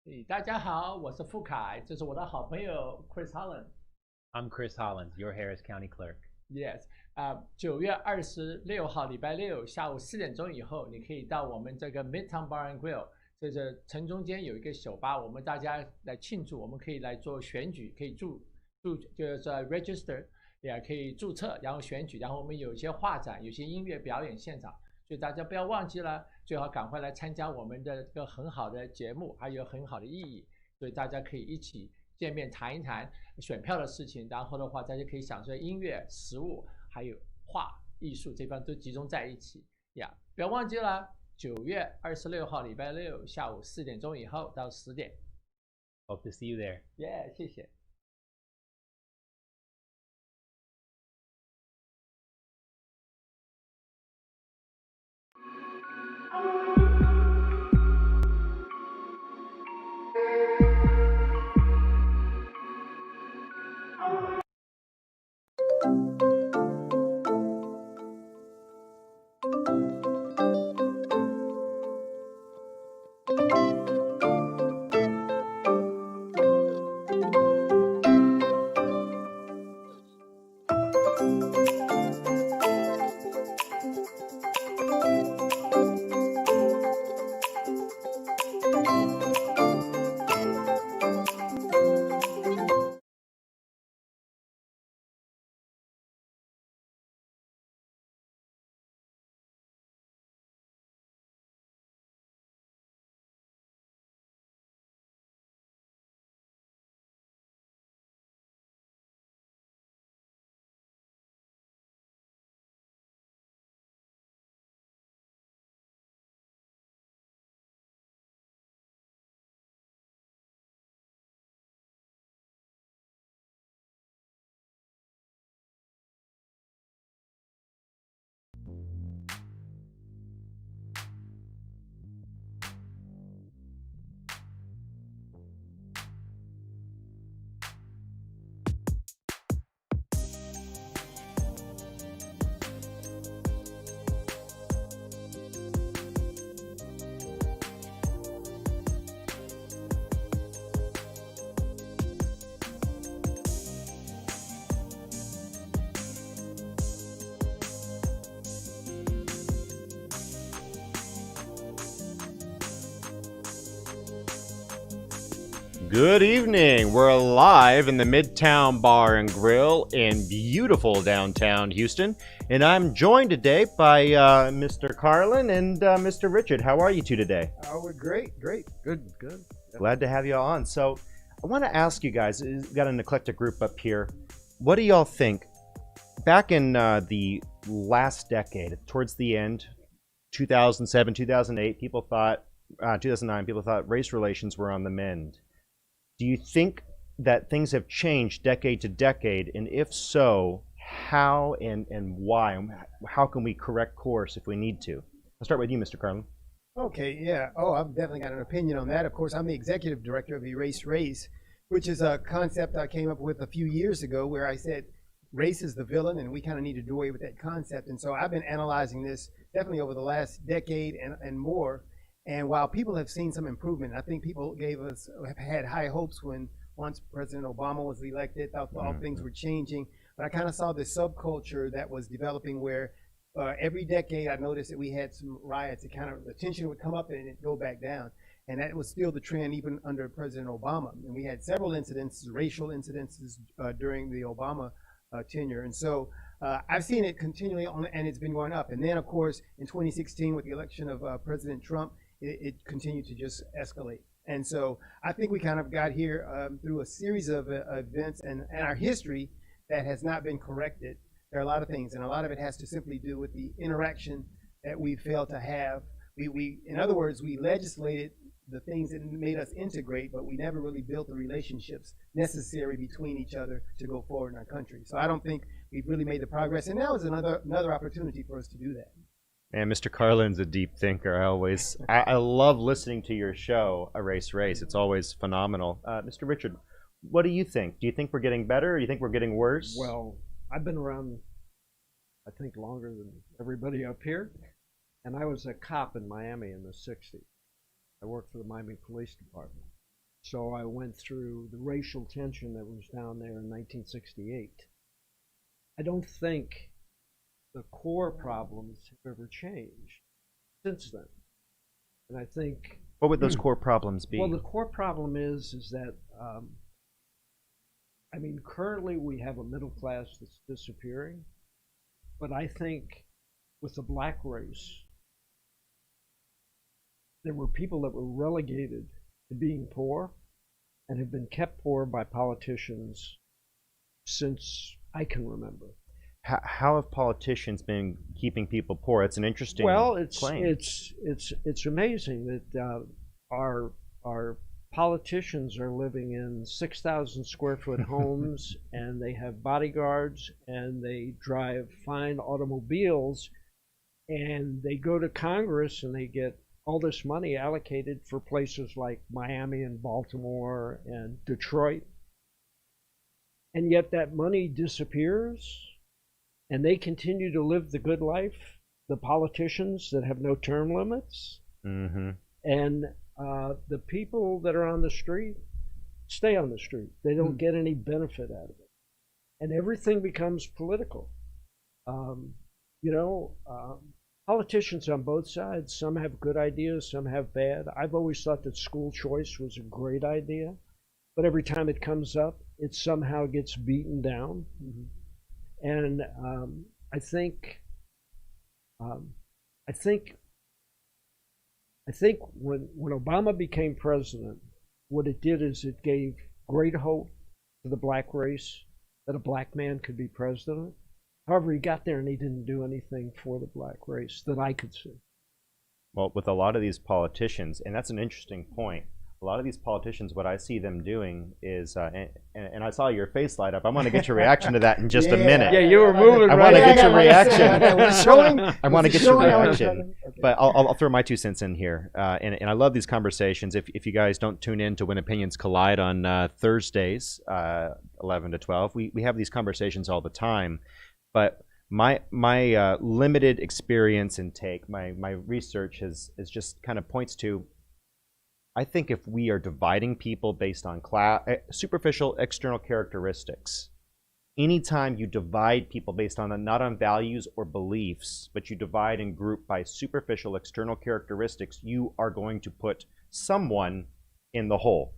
Hey, 大家好，我是傅凯，这是我的好朋友 Chris Holland。 I'm Chris Holland, your Harris County clerk. Yes, 9月26号礼拜六下午4点钟以后，你可以到我们这个 Midtown Bar and Grill 这是城中间有一个酒吧，我们大家来庆祝，我们可以来做选举，可以就是 register， 也可以注册，然后选举，然后我们有一些画展，有些音乐表演现场，所以大家不要忘记了，最好赶快来参加我们的这个很好的节目，还有很好的意义，所以大家可以一起见面谈一谈选票的事情，然后的话，大家可以享受音乐、食物，还有画艺术这方都集中在一起呀。不要忘记了，9月26号礼拜六下午4点钟以后到10点。Hope to see you there. Yeah， 谢谢。Good evening. We're live in the Midtown Bar and Grill in beautiful downtown Houston, and I'm joined today by Mr. Carlin and Mr. Richard. How are you two today? Oh, we're great. Good. Glad to have you all on. So I want to ask you guys, we've got an eclectic group up here. What do y'all think? Back in the last decade, towards the end, 2007, 2008, 2009, people thought race relations were on the mend. Do you think that things have changed decade to decade? And if so, how and why? How can we correct course if we need to? I'll start with you, Mr. Carlin. Okay, yeah. Oh, I've definitely got an opinion on that. Of course, I'm the executive director of Erase Race, which is a concept I came up with a few years ago where I said race is the villain and we kind of need to do away with that concept. And so I've been analyzing this definitely over the last decade and more. And while people have seen some improvement, I think people have had high hopes when once President Obama was elected, thought all things were changing. But I kind of saw this subculture that was developing where every decade I noticed that we had some riots. The tension would come up and it'd go back down. And that was still the trend even under President Obama. And we had several incidences, racial incidences during the Obama tenure. And so I've seen it continually on, and it's been going up. And then, of course, in 2016 with the election of President Trump, it continued to just escalate. And so I think we kind of got here through a series of events and our history that has not been corrected. There are a lot of things, and a lot of it has to simply do with the interaction that we failed to have. In other words, we legislated the things that made us integrate, but we never really built the relationships necessary between each other to go forward in our country. So I don't think we've really made the progress, and now is another opportunity for us to do that. And Mr. Carlin's a deep thinker. I love listening to your show, Erase Race. It's always phenomenal. Mr. Richard, what do you think? Do you think we're getting better, or do you think we're getting worse? Well, I've been around, I think, longer than everybody up here. And I was a cop in Miami in the 60s. I worked for the Miami Police Department. So I went through the racial tension that was down there in 1968. I don't think the core problems have ever changed since then. And I think What would those core problems be? Well, the core problem is that, I mean, currently we have a middle class that's disappearing, but I think with the black race, there were people that were relegated to being poor and have been kept poor by politicians since I can remember. How have politicians been keeping people poor? It's an interesting claim. It's amazing that our politicians are living in 6,000 square foot homes and they have bodyguards and they drive fine automobiles and they go to Congress and they get all this money allocated for places like Miami and Baltimore and Detroit. And yet that money disappears and they continue to live the good life, the politicians that have no term limits. Mm-hmm. And the people that are on the street stay on the street. They don't get any benefit out of it. And everything becomes political. Politicians on both sides, some have good ideas, some have bad. I've always thought that school choice was a great idea, but every time it comes up, it somehow gets beaten down. Mm-hmm. And I think when Obama became president, what it did is it gave great hope to the black race that a black man could be president. However, he got there and he didn't do anything for the black race that I could see. Well, with a lot of these politicians, and that's an interesting point, a lot of these politicians, what I see them doing is, and I saw your face light up. I want to get your reaction to that in just a minute. Yeah, you were moving. I want to get your reaction. I want to get your reaction. But I'll throw my 2 cents in here. And I love these conversations. If you guys don't tune in to When Opinions Collide on Thursdays, 11 to 12, we have these conversations all the time. But my limited experience and take, my research is just kind of points to, I think if we are dividing people based on superficial external characteristics, anytime you divide people based on not on values or beliefs, but you divide and group by superficial external characteristics, you are going to put someone in the hole.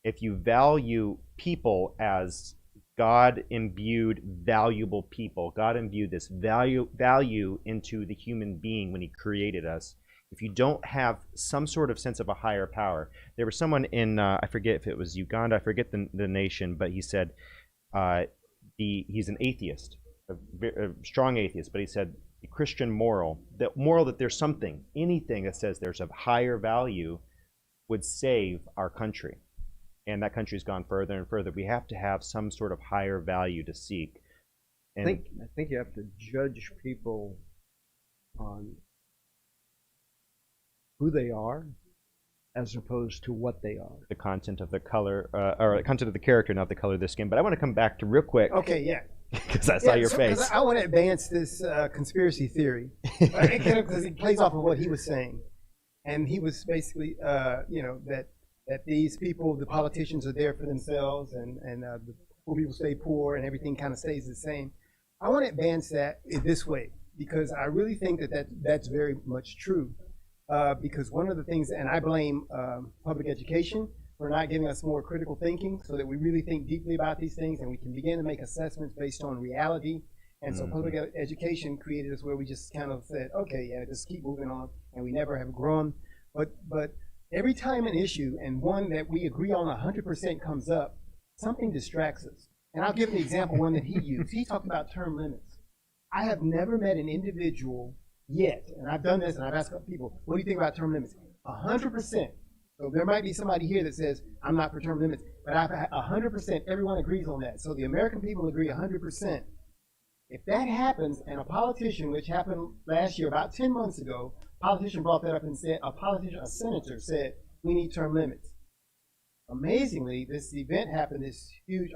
If you value people as God-imbued, valuable people, God imbued this value into the human being when he created us. If you don't have some sort of sense of a higher power, there was someone in, I forget if it was Uganda, I forget the nation, but he said, he's an atheist, a strong atheist, but he said the Christian moral that there's something, anything that says there's a higher value would save our country. And that country's gone further and further. We have to have some sort of higher value to seek. And I think you have to judge people on who they are as opposed to what they are. The content of the color, or the content of the character, not the color of the skin. But I want to come back to real quick. Okay, yeah. Because I saw your face. I want to advance this conspiracy theory because it plays off of what he was saying. And he was basically, that these people, the politicians, are there for themselves, and the poor people stay poor, and everything kind of stays the same. I want to advance that this way because I really think that's very much true. Because one of the things, and I blame public education for not giving us more critical thinking so that we really think deeply about these things and we can begin to make assessments based on reality. And so public education created us where we just kind of said, okay, yeah, just keep moving on, and we never have grown. But every time an issue, and one that we agree on 100% comes up, something distracts us. And I'll give an example, one that he used. He talked about term limits. I have never met an individual yet, and I've done this, and I've asked people, what do you think about term limits? 100%. So there might be somebody here that says, I'm not for term limits, but I've 100%, everyone agrees on that. So the American people agree 100%. If that happens, and a politician, which happened last year, about 10 months ago, a politician brought that up and said, a senator said, we need term limits. Amazingly, this event happened, this huge,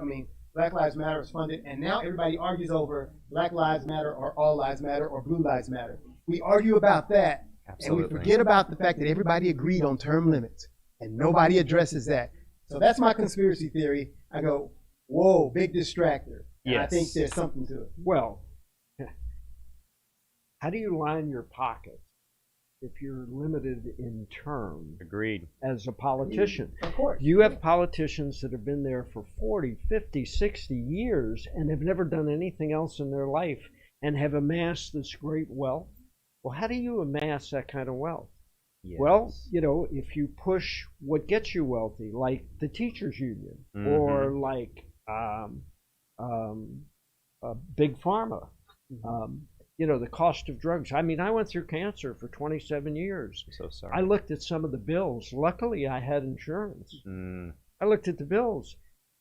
Black Lives Matter was funded, and now everybody argues over Black Lives Matter or All Lives Matter or Blue Lives Matter. We argue about that, Absolutely. And we forget about the fact that everybody agreed on term limits, and nobody addresses that. So that's my conspiracy theory. I go, whoa, big distractor. And I think there's something to it. Well, how do you line your pockets if you're limited in term. Agreed. As a politician. Of course. You have politicians that have been there for 40, 50, 60 years and have never done anything else in their life and have amassed this great wealth. Well, how do you amass that kind of wealth? Yes. Well, you know, if you push what gets you wealthy, like the teachers union, or like big pharma, you know, the cost of drugs. I mean, I went through cancer for 27 years. I'm so sorry. I looked at some of the bills. Luckily, I had insurance. I looked at the bills.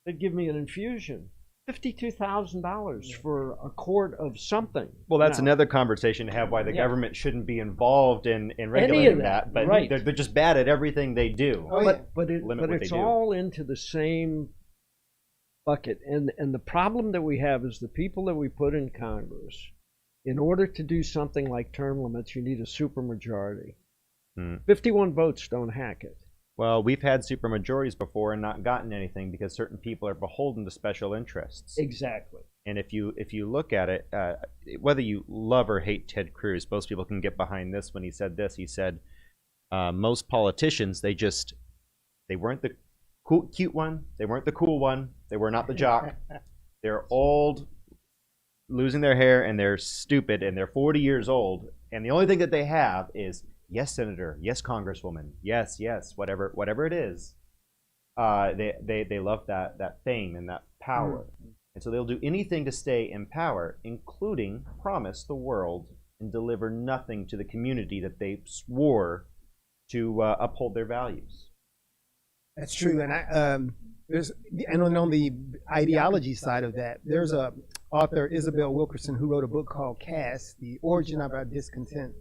They'd give me an infusion. $52,000 for a quart of something. Well, that's now, another conversation to have, why the government shouldn't be involved in regulating that. But right. they're just bad at everything they do. But it's all into the same bucket. And the problem that we have is the people that we put in Congress, in order to do something like term limits, you need a supermajority. 51 votes don't hack it. Well, we've had supermajorities before and not gotten anything because certain people are beholden to special interests. Exactly. And if you look at it, whether you love or hate Ted Cruz, most people can get behind this when he said this. He said, most politicians, they weren't the cute one, they weren't the cool one, they were not the jock. They're old, losing their hair, and they're stupid, and they're 40 years old, and the only thing that they have is, yes, Senator, yes, Congresswoman, yes, whatever it is. They love that fame and that power. And so they'll do anything to stay in power, including promise the world and deliver nothing to the community that they swore to uphold their values. That's true. And on the ideology side of that, there's a author, Isabel Wilkerson, who wrote a book called Caste, The Origin of Our Discontent.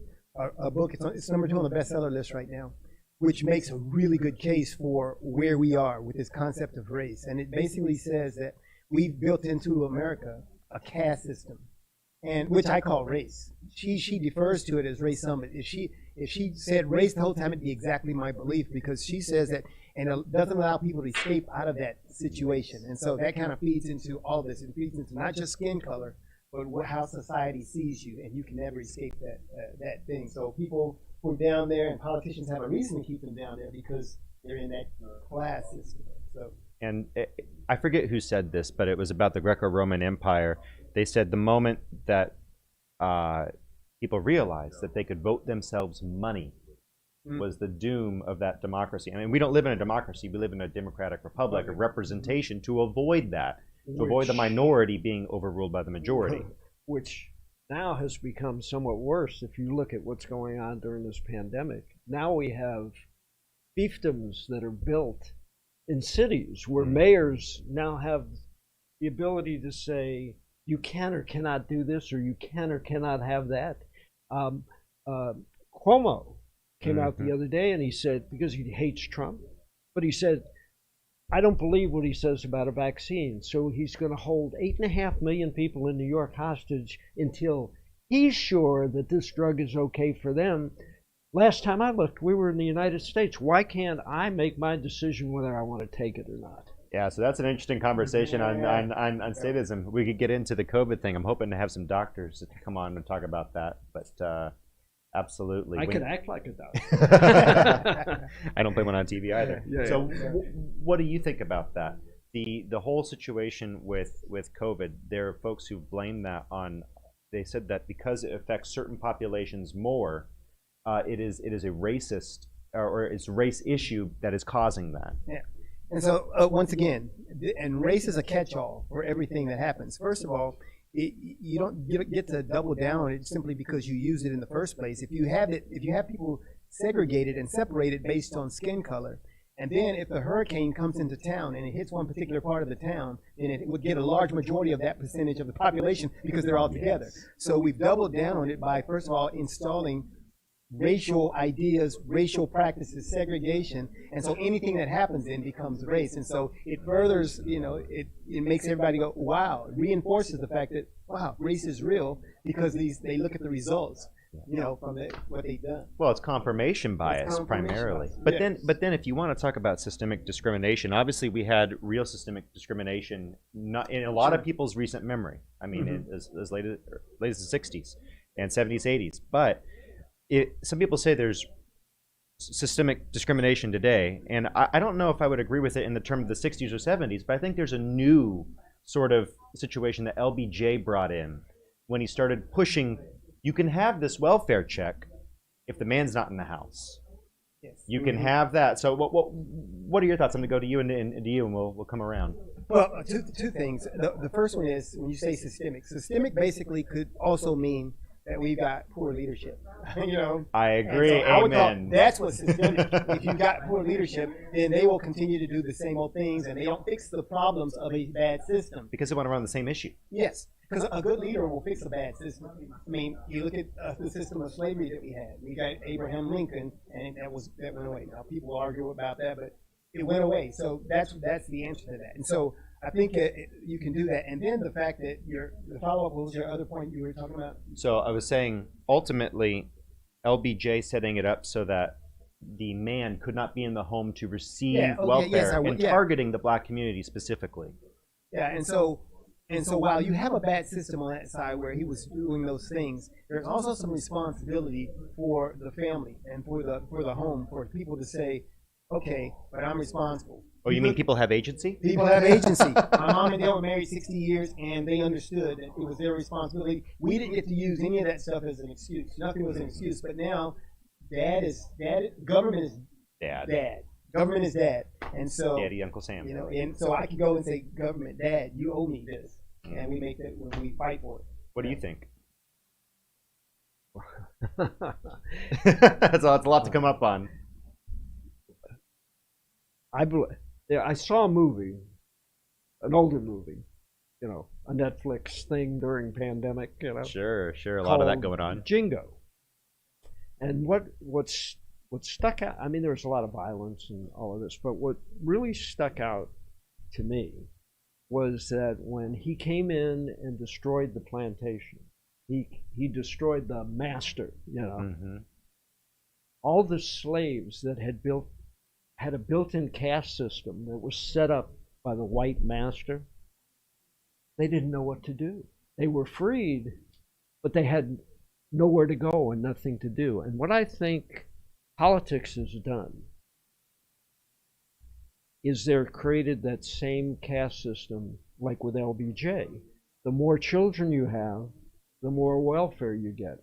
A book, it's number 2 on the bestseller list right now, which makes a really good case for where we are with this concept of race. And it basically says that we've built into America a caste system, and which I call race. She defers to it as race summit. If she said race the whole time, it'd be exactly my belief, because she says that, and it doesn't allow people to escape out of that situation. And so that kind of feeds into all this. It feeds into not just skin color, but how society sees you, and you can never escape that thing. So people who are down there, and politicians have a reason to keep them down there because they're in that class system. So. And I forget who said this, but it was about the Greco-Roman Empire. They said the moment that people realized that they could vote themselves money was the doom of that democracy. I mean, we don't live in a democracy. We live in a democratic republic of representation to avoid that. To avoid the minority being overruled by the majority. Which now has become somewhat worse if you look at what's going on during this pandemic. Now we have fiefdoms that are built in cities where mayors now have the ability to say, you can or cannot do this, or you can or cannot have that. Cuomo came out the other day and he said, because he hates Trump, but he said, I don't believe what he says about a vaccine, so he's going to hold 8.5 million people in New York hostage until he's sure that this drug is okay for them. Last time I looked, we were in the United States. Why can't I make my decision whether I want to take it or not? Yeah, so that's an interesting conversation on sadism. We could get into the COVID thing. I'm hoping to have some doctors to come on and talk about that, but absolutely. I could act like a doctor. I don't play one on TV either. So what do you think about that? The whole situation with COVID, there are folks who blame that on, they said that because it affects certain populations more, it is a racist, or it's a race issue that is causing that. Yeah. And so once again, and race is a catch-all for everything that happens. First of all, you don't get to double down on it simply because you use it in the first place. If you have people segregated and separated based on skin color, and then if the hurricane comes into town and it hits one particular part of the town, then it would get a large majority of that percentage of the population because they're all together. So we've doubled down on it by, first of all, installing racial ideas, racial practices, segregation, and so anything that happens then becomes race. And so it furthers, it makes everybody go, wow, it reinforces the fact that, wow, race is real, because they look at the results, from what they've done. Well, it's confirmation bias primarily. But then if you want to talk about systemic discrimination, obviously we had real systemic discrimination not in a lot of people's recent memory. I mean, as late as the 60s and 70s, 80s. But some people say there's systemic discrimination today, and I don't know if I would agree with it in the term of the 60s or 70s, but I think there's a new sort of situation that LBJ brought in when he started pushing, you can have this welfare check if the man's not in the house. Yes. You can have that. So what are your thoughts? I'm going to go to you and to you, and we'll come around. Well, two things. The first one is, when you say systemic basically could also mean that we've got poor leadership. You know, I agree. So I would Amen. call, that's what's systemic. If you've got poor leadership, then they will continue to do the same old things, and they don't fix the problems of a bad system. Because they want to run the same issue. Yes, because a good leader will fix a bad system. I mean, you look at the system of slavery that we had. We got Abraham Lincoln, and that went away. Now people argue about that, but it went away. So that's the answer to that. And so I think you can do that. And then the fact that the follow-up, what was your other point you were talking about? So I was saying, ultimately, LBJ setting it up so that the man could not be in the home to receive welfare and targeting the black community specifically. Yeah, and so while you have a bad system on that side where he was doing those things, there's also some responsibility for the family and for the home, for people to say, okay, but I'm responsible. Oh, you mean people have agency? People have agency. My mom and dad were married 60 years, and they understood that it was their responsibility. We didn't get to use any of that stuff as an excuse. Nothing was an excuse. But now, government is dad. Government is dad. And so, Daddy, Uncle Sam. You know, and so I can go and say, government, dad, you owe me this. And we make that when we fight for it. What do you think? That's a lot to come up on. I saw a movie, an older movie, you know, a Netflix thing during pandemic, you know. Sure, a lot of that going on. Jingo. And what stuck out, I mean, there was a lot of violence and all of this, but what really stuck out to me was that when he came in and destroyed the plantation, he destroyed the master, you know. Mm-hmm. All the slaves that had a built-in caste system that was set up by the white master, they didn't know what to do. They were freed, but they had nowhere to go and nothing to do. And what I think politics has done is they're created that same caste system like with LBJ. The more children you have, the more welfare you get.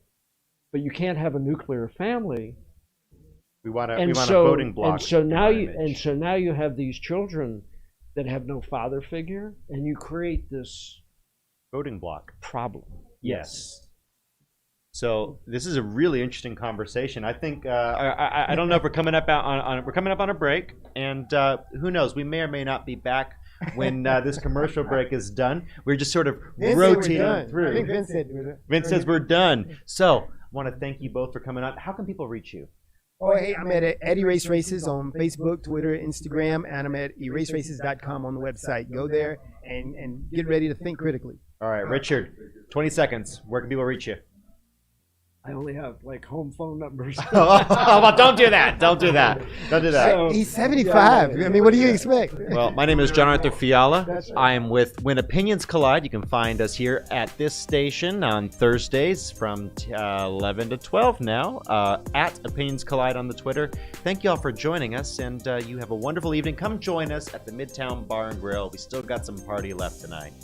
But you can't have a nuclear family. We want a voting block. And so now you have these children that have no father figure, and you create this voting block problem. Yes. So this is a really interesting conversation. I think I don't know if we're coming up on a break, and who knows? We may or may not be back when this commercial break is done. We're just sort of rotating through. I think Vince said we're done. Vince says we're done. So I want to thank you both for coming on. How can people reach you? Oh, hey, I'm at Erase Races on Facebook, Twitter, Instagram, and I'm at eraseraces.com on the website. Go there and get ready to think critically. All right, Richard, 20 seconds. Where can people reach you? I only have like home phone numbers. Well, don't do that. Don't do that. Don't do that. So, he's 75. I mean, what do you expect? Well, my name is John Arthur Fiala. Right. I am with When Opinions Collide. You can find us here at this station on Thursdays from 11 to 12 now, at Opinions Collide on the Twitter. Thank you all for joining us, and you have a wonderful evening. Come join us at the Midtown Bar and Grill. We still got some party left tonight.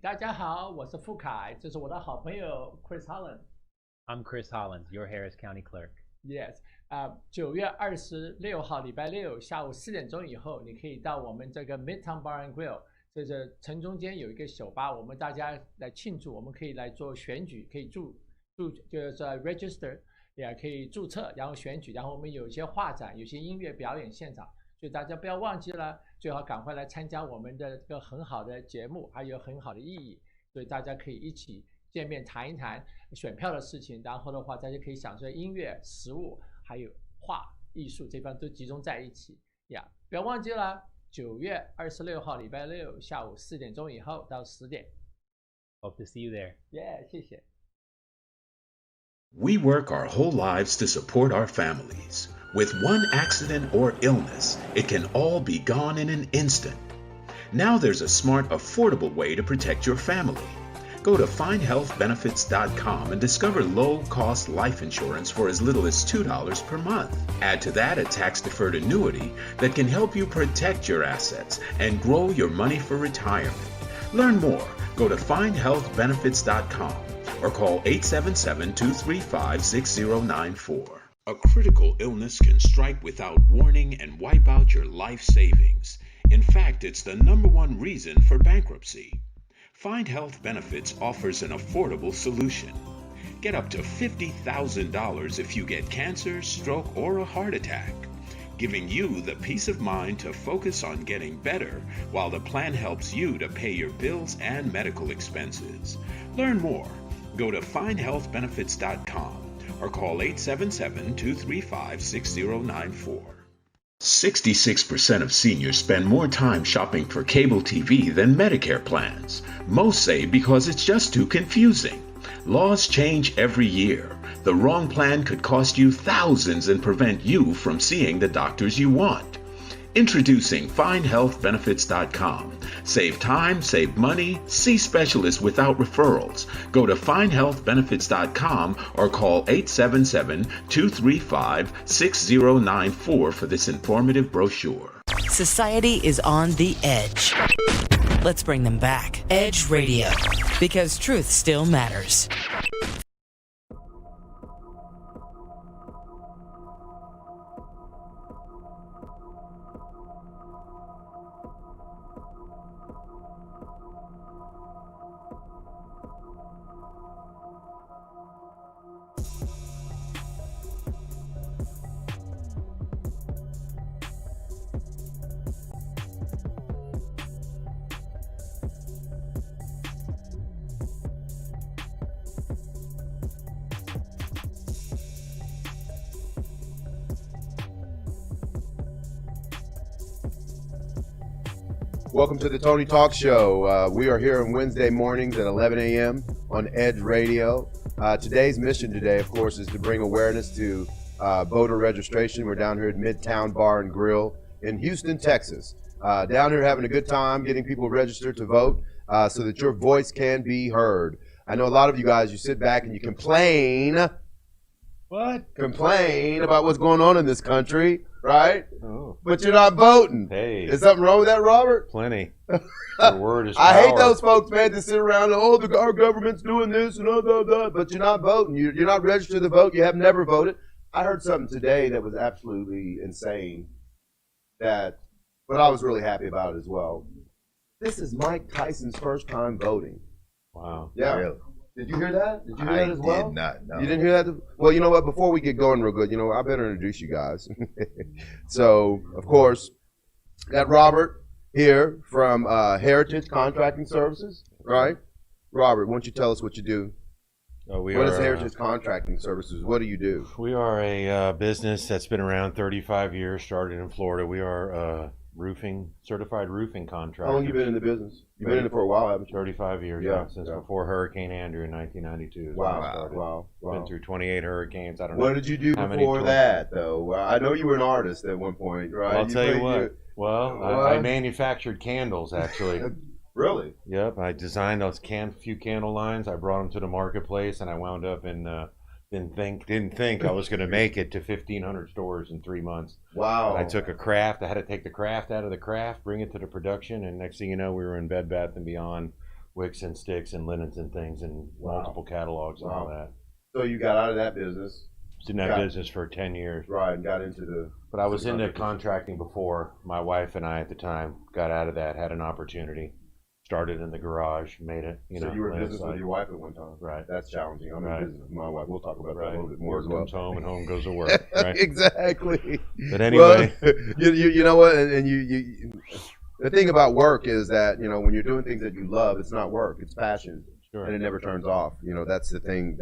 大家好，我是傅凯，这是我的好朋友 Chris Holland。 I'm Chris Hollins, your Harris County clerk. Yes， 9月26号礼拜六下午4点钟以后，你可以到我们这个 Midtown Bar and Grill， 这是城中间有一个酒吧，我们大家来庆祝，我们可以来做选举，可以就是 register， 也可以注册，然后选举，然后我们有一些画展，有些音乐表演现场，所以大家不要忘记了，最好赶快来参加我们的这个很好的节目，还有很好的意义，所以大家可以一起见面谈一谈选票的事情，然后的话，大家可以享受音乐、食物，还有画艺术这方都集中在一起呀。不要忘记了，9月26号礼拜六下午4点钟以后到10点。Hope to see you there. Yeah， 谢谢。 We work our whole lives to support our families. With one accident or illness, it can all be gone in an instant. Now there's a smart, affordable way to protect your family. Go to findhealthbenefits.com and discover low-cost life insurance for as little as $2 per month. Add to that a tax-deferred annuity that can help you protect your assets and grow your money for retirement. Learn more. Go to findhealthbenefits.com or call 877-235-6094. A critical illness can strike without warning and wipe out your life savings. In fact, it's the #1 reason for bankruptcy. Find Health Benefits offers an affordable solution. Get up to $50,000 if you get cancer, stroke, or a heart attack, giving you the peace of mind to focus on getting better while the plan helps you to pay your bills and medical expenses. Learn more. Go to findhealthbenefits.com or call 877-235-6094. 66% of seniors spend more time shopping for cable TV than Medicare plans. Most say because it's just too confusing. Laws change every year. The wrong plan could cost you thousands and prevent you from seeing the doctors you want. Introducing FindHealthBenefits.com. Save time, save money, see specialists without referrals. Go to FindHealthBenefits.com or call 877-235-6094 for this informative brochure. Society is on the edge. Let's bring them back. Edge Radio, because truth still matters. Welcome to the Tony Talk Show. We are here on Wednesday mornings at 11 a.m. on Edge Radio. Today's mission today, of course, is to bring awareness to voter registration. We're down here at Midtown Bar and Grill in Houston, Texas. Down here having a good time, getting people registered to vote so that your voice can be heard. I know a lot of you guys, you sit back and you complain. What? Complain about what's going on in this country, right? Oh. But you're not voting. Hey. Is something wrong with that, Robert? Plenty. Your word is power. I hate those folks, man, that sit around and, our government's doing this and but you're not voting. You're not registered to vote. You have never voted. I heard something today that was absolutely insane, but I was really happy about it as well. This is Mike Tyson's first time voting. Wow. Yeah. Really? Did you hear that? Did you hear that as well? I did not know. You didn't hear that? Well, you know what? Before we get going real good, I better introduce you guys. So, of course, got Robert here from Heritage Contracting Services, right? Robert, why don't you tell us what you do? What is Heritage Contracting Services? What do you do? We are a business that's been around 35 years, started in Florida. We are certified roofing contractor. How long have you been in the business? You've been in it for a while, haven't you? 35 years, since before Hurricane Andrew in 1992. Wow. Been through 28 hurricanes. I don't know. What did you do before that, though? I know you were an artist at one point, right? Well, I'll tell you what. I manufactured candles, actually. Really? Yep. I designed those few candle lines. I brought them to the marketplace, and I wound up in didn't think I was going to make it to 1,500 stores in 3 months. Wow. And I took a craft. I had to take the craft out of the craft, bring it to the production, and next thing you know, we were in Bed Bath & Beyond, wicks and sticks and linens and things and multiple catalogs and all that. So you got out of that business. Was in that business for 10 years. Right, and got into the... But I was into contracting before. My wife and I at the time got out of that, had an opportunity. Started in the garage, made it, So you were in business with your wife at one time. Right. That's challenging. I'm in business with my wife. We'll talk about that a little bit more Work as well. comes home and home goes to work. Right? Exactly. But anyway. Well, you know what? And you the thing about work is that, you know, when you're doing things that you love, it's not work. It's passion. Sure. And it never turns off. You know, that's the thing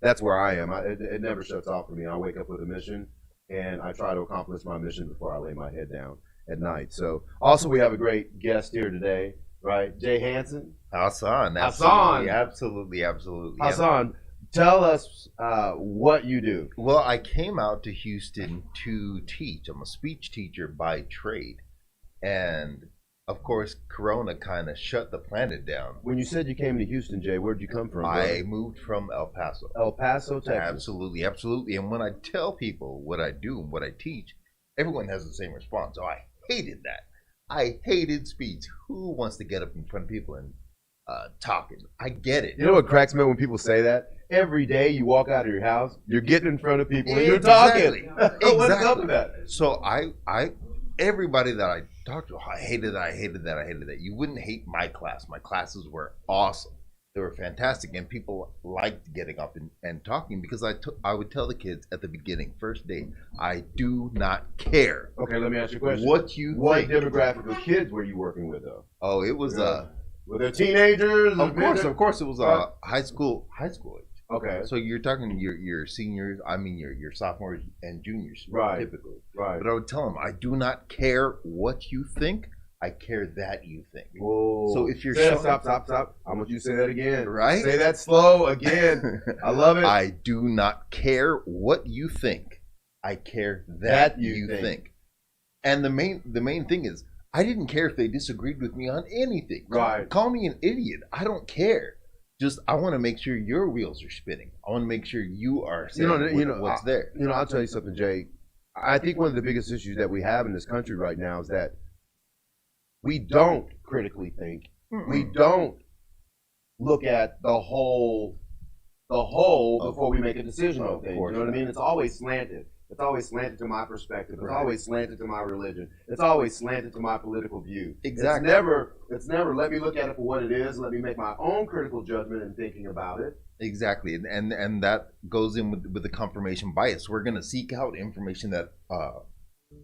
that's where I am. It never shuts off for me. I wake up with a mission, and I try to accomplish my mission before I lay my head down at night. So also we have a great guest here today. Right, Jay Hansen. Hassan, Hassan. absolutely. Hassan, tell us what you do. Well, I came out to Houston to teach. I'm a speech teacher by trade. And, of course, Corona kind of shut the planet down. When you said you came to Houston, Jay, where'd you come from? I moved from El Paso. El Paso, Texas. Absolutely. And when I tell people what I do and what I teach, everyone has the same response. Oh, I hated that. I hated speech. Who wants to get up in front of people and talk? I get it. You know what cracks me up when people say that? Every day you walk out of your house, you're getting in front of people and you're talking. What's up with that? So everybody that I talked to, I hated that. You wouldn't hate my class. My classes were awesome. They were fantastic, and people liked getting up and talking because I would tell the kids at the beginning, first day, I do not care. Okay, let me ask you a question. What think. Demographic of kids were you working with, though? Oh, it was were there teenagers? Of course, it was high school age. Okay. So you're talking your seniors, your sophomores and juniors, right? Typically, right. But I would tell them, I do not care what you think. I care that you think. Whoa. So if you're stop. I want you to say that again. Right? Say that slow again. I love it. I do not care what you think. I care that you think. And the main thing is, I didn't care if they disagreed with me on anything. Right. Call me an idiot. I don't care. Just I want to make sure your wheels are spinning. I want to make sure you are saying what's there. You know, I'll tell you something, Jay. I think one of the biggest issues that we have in this country right now is that we don't critically think. Mm-mm. We don't look at the whole before we make a decision on things. You know what I mean? It's always slanted. It's always slanted to my perspective. It's always slanted to my religion. It's always slanted to my political view. Exactly. It's never let me look at it for what it is. Let me make my own critical judgment in thinking about it. Exactly. And that goes in with the confirmation bias. We're going to seek out information that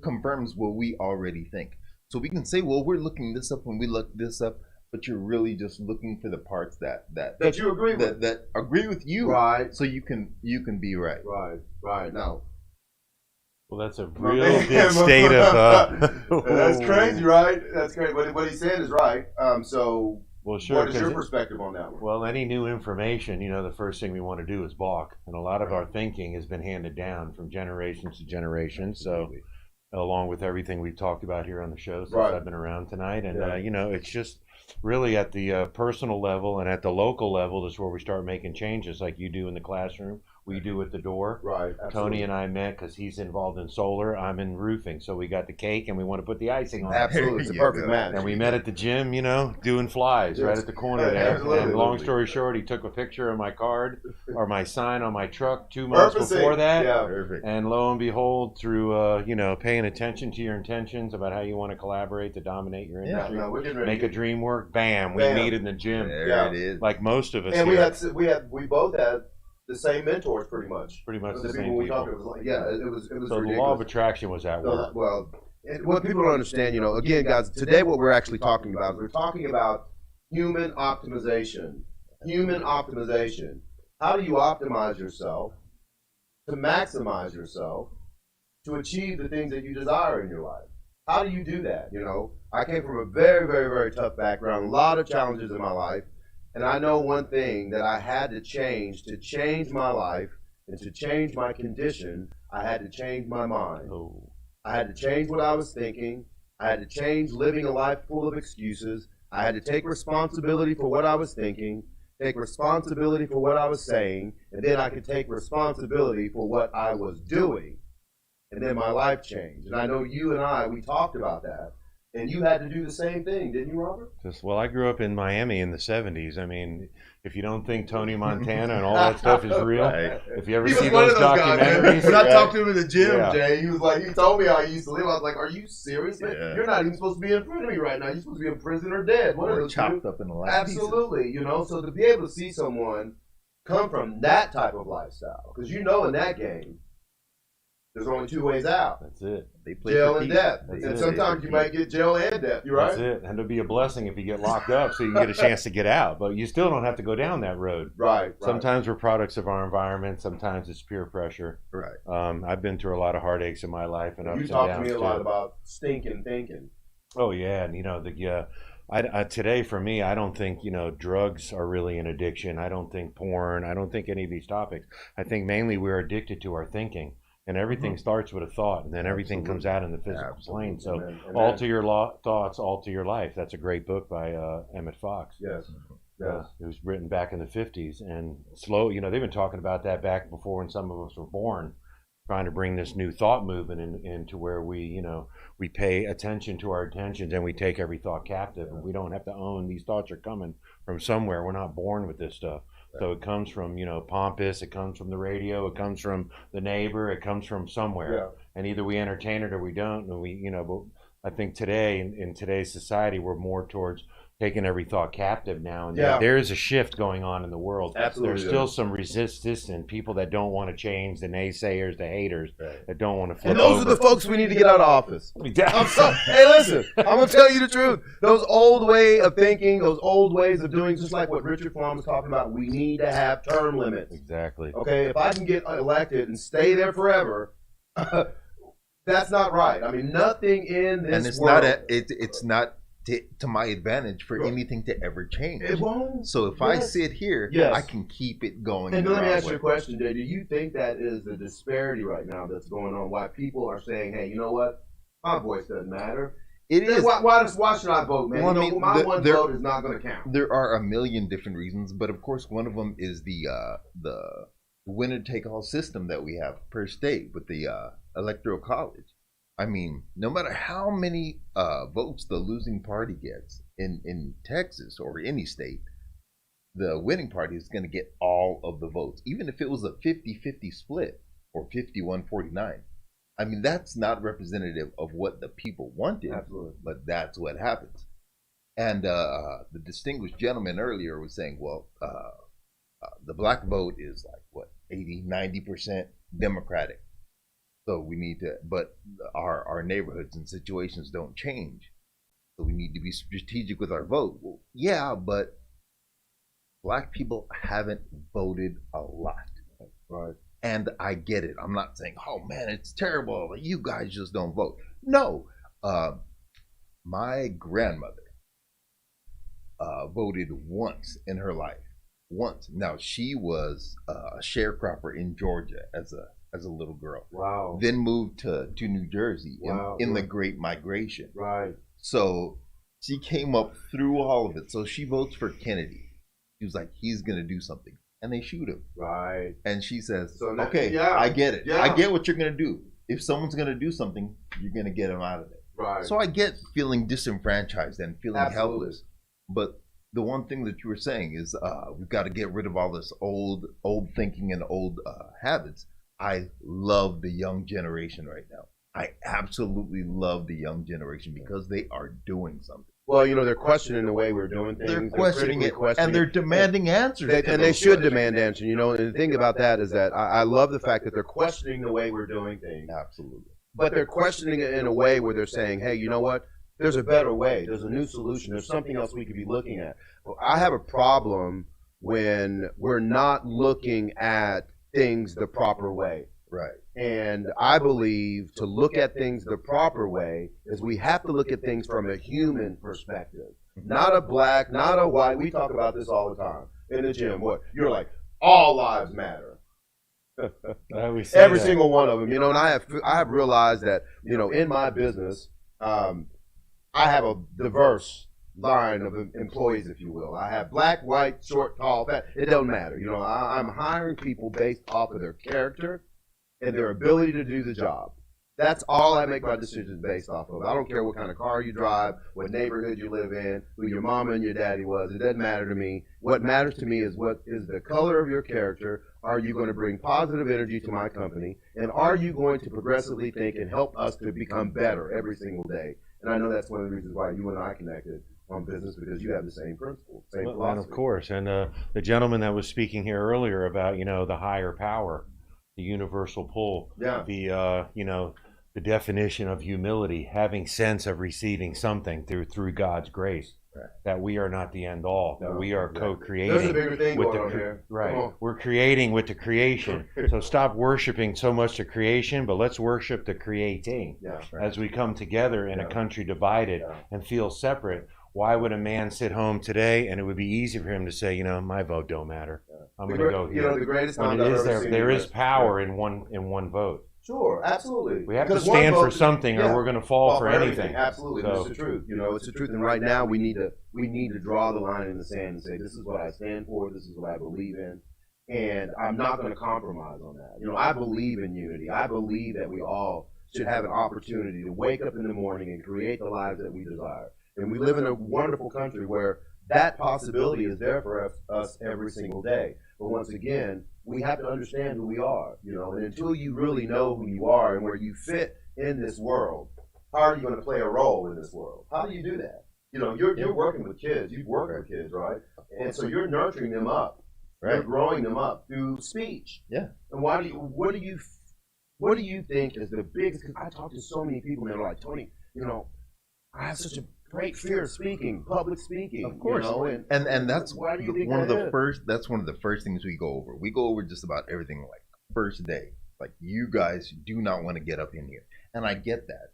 confirms what we already think. So we can say, well, we're looking this up when we look this up, but you're really just looking for the parts that you agree with. That agree with you. Right. So you can be right. Right. Now. Well, that's a real big state of... That's crazy, right? That's crazy. But what he said is right. So well, sure, what is your perspective on that one? Well, any new information, the first thing we want to do is balk. And a lot of our thinking has been handed down from generations to generations. So along with everything we've talked about here on the show since I've been around tonight. And, it's just really at the personal level and at the local level is where we start making changes like you do in the classroom. We do at the door. Right. Absolutely. Tony and I met because he's involved in solar. I'm in roofing. So we got the cake and we want to put the icing on. Absolutely. It's a perfect match. And we met at the gym, doing flies right at the corner there. Absolutely. And long story short, he took a picture of my card or my sign on my truck 2 months before that. Yeah. Perfect. And lo and behold, through, paying attention to your intentions about how you want to collaborate to dominate your industry, make a dream work, bam, we meet in the gym. There it is. Like most of us and here. we both had the same mentors, pretty much. Pretty much the same people. It was like, it was so ridiculous. The law of attraction was at work. Well, what people don't understand, again, guys, today what we're actually talking about is we're talking about human optimization. Human optimization. How do you optimize yourself to maximize yourself to achieve the things that you desire in your life? How do you do that? I came from a very, very, very tough background, a lot of challenges in my life. And I know one thing that I had to change my life and to change my condition, I had to change my mind. I had to change what I was thinking. I had to change living a life full of excuses. I had to take responsibility for what I was thinking, take responsibility for what I was saying, and then I could take responsibility for what I was doing. And then my life changed. And I know you and we talked about that. And you had to do the same thing, didn't you, Robert? Well, I grew up in Miami in the 70s. I mean, if you don't think Tony Montana and all that stuff is real, if you ever see those documentaries. When I talked to him in the gym, Jay, he was like, he told me how he used to live. I was like, are you serious, man? Yeah. You're not even supposed to be in front of me right now. You're supposed to be in prison or dead. One of those chopped two. up in the last Absolutely, you know. So to be able to see someone come from that type of lifestyle, because you know in that game, there's only two ways out. That's it. They play jail for and keeps. death. And sometimes you might get jail and death. You're right. That's it. And it'll be a blessing if you get locked up so you can get a chance to get out. But you still don't have to go down that road. Right. Sometimes we're products of our environment. Sometimes it's peer pressure. Right. I've been through a lot of heartaches in my life and ups and You downs. talk to me a lot about stinking thinking. Oh yeah, and you know today for me, I don't think drugs are really an addiction. I don't think porn. I don't think any of these topics. I think mainly we're addicted to our thinking. And everything starts with a thought, and then everything comes out in the physical plane. So, alter your thoughts, alter your life. That's a great book by Emmett Fox. Yes. It was written back in the 50s, and they've been talking about that back before when some of us were born, trying to bring this new thought movement into where we pay attention to our intentions and we take every thought captive, and we don't have to own these thoughts are coming from somewhere. We're not born with this stuff. So it comes from, Pompous, it comes from the radio, it comes from the neighbor, it comes from somewhere. Yeah. And either we entertain it or we don't. And but I think today, in today's society, we're more towards taking every thought captive now. And there is a shift going on in the world. Absolutely. There's still some resistance and people that don't want to change, the naysayers, the haters, that don't want to flip And those over. are the folks we need to get out of office. Hey, listen, I'm going to tell you the truth. Those old way of thinking, those old ways of doing, just like what Richard Farm was talking about, we need to have term limits. Exactly. Okay, if I can get elected and stay there forever, that's not right. I mean, nothing in this And it's world. it's not to my advantage for anything to ever change. It won't. So if I sit here, I can keep it going. And the let me right ask you way. a question, Jay. Do you think that is the disparity right now that's going on? Why people are saying, "Hey, you know what? My voice doesn't matter." It is. Why should I vote, man? Well, I You know, mean, my one vote is not going to count. There are a million different reasons, but of course, one of them is the winner-take-all system that we have per state with the electoral college. I mean, no matter how many votes the losing party gets in Texas or any state, the winning party is going to get all of the votes, even if it was a 50-50 split or 51-49. I mean, that's not representative of what the people wanted, but that's what happens. And the distinguished gentleman earlier was saying, well, the black vote is like, what, 80-90% Democratic. So we need to, but our neighborhoods and situations don't change. So we need to be strategic with our vote. Well, yeah, but black people haven't voted a lot. Right. And I get it. I'm not saying, oh man, it's terrible. You guys just don't vote. No. My grandmother voted once in her life. Once. Now, she was a sharecropper in Georgia as a little girl. Wow. Then moved to New Jersey in the Great Migration. Right. So she came up through all of it. So she votes for Kennedy. She was like, he's going to do something. And they shoot him. Right. And she says, So now- okay, yeah. I get it. Yeah. I get what you're going to do. If someone's going to do something, you're going to get them out of it. Right. So I get feeling disenfranchised and feeling Absolutely. helpless. But the one thing that you were saying is we've got to get rid of all this old thinking and old habits. I love the young generation right now. I absolutely love the young generation because they are doing something. Well, they're questioning the way we're doing things. They're questioning it, critically and they're demanding answers. And they should demand answers. And the thing about that is that I love the fact that they're questioning the way we're doing things. Absolutely. But they're questioning it in a way where they're saying, hey, you know what? There's a better way. There's a new solution. There's something else we could be looking at. Well, I have a problem when we're not looking at things the proper way. Right. And I believe to look at things the proper way is we have to look at things from a human perspective, not a black, not a white. We talk about this all the time in the gym. What you're like, all lives matter. Every single one of them, and I have realized that, in my business, I have a diverse line of employees, if you will. I have black, white, short, tall, fat. It doesn't matter. I'm hiring people based off of their character and their ability to do the job. That's all I make my decisions based off of. I don't care what kind of car you drive, what neighborhood you live in, who your mama and your daddy was. It doesn't matter to me. What matters to me is what is the color of your character. Are you going to bring positive energy to my company? And are you going to progressively think and help us to become better every single day? And I know that's one of the reasons why you and I connected on business, because you have the same principles, same philosophy. And of course, and the gentleman that was speaking here earlier about, the higher power, the universal pull, the the definition of humility, having sense of receiving something through God's grace, that we are not the end all, that we are co-creating. There's a bigger thing with going on here. Right, we're creating with the creation. So stop worshiping so much the creation, but let's worship the creating. As we come together in a country divided and feel separate. Why would a man sit home today and it would be easy for him to say, my vote don't matter. I'm going to go here. The greatest when there is power in one vote. Sure, absolutely. We have to stand for something, or we're going to fall for anything. Absolutely, so, it's the truth. It's the truth. And right now, we need to draw the line in the sand and say, this is what I stand for. This is what I believe in, and I'm not going to compromise on that. I believe in unity. I believe that we all should have an opportunity to wake up in the morning and create the lives that we desire. And we live in a wonderful country where that possibility is there for us every single day. But once again, we have to understand who we are, and until you really know who you are and where you fit in this world, how are you going to play a role in this world? How do you do that? You're working with kids, you work with kids, right? And so you're nurturing them up, right? You're growing them up through speech. Yeah. And what do you think is the biggest, because I talk to so many people and they're like, Tony, I have such a great fear of speaking, public speaking. Of course, and that's why do you think one of the first. That's one of the first things we go over. We go over just about everything like first day. Like, you guys do not want to get up in here, and I get that.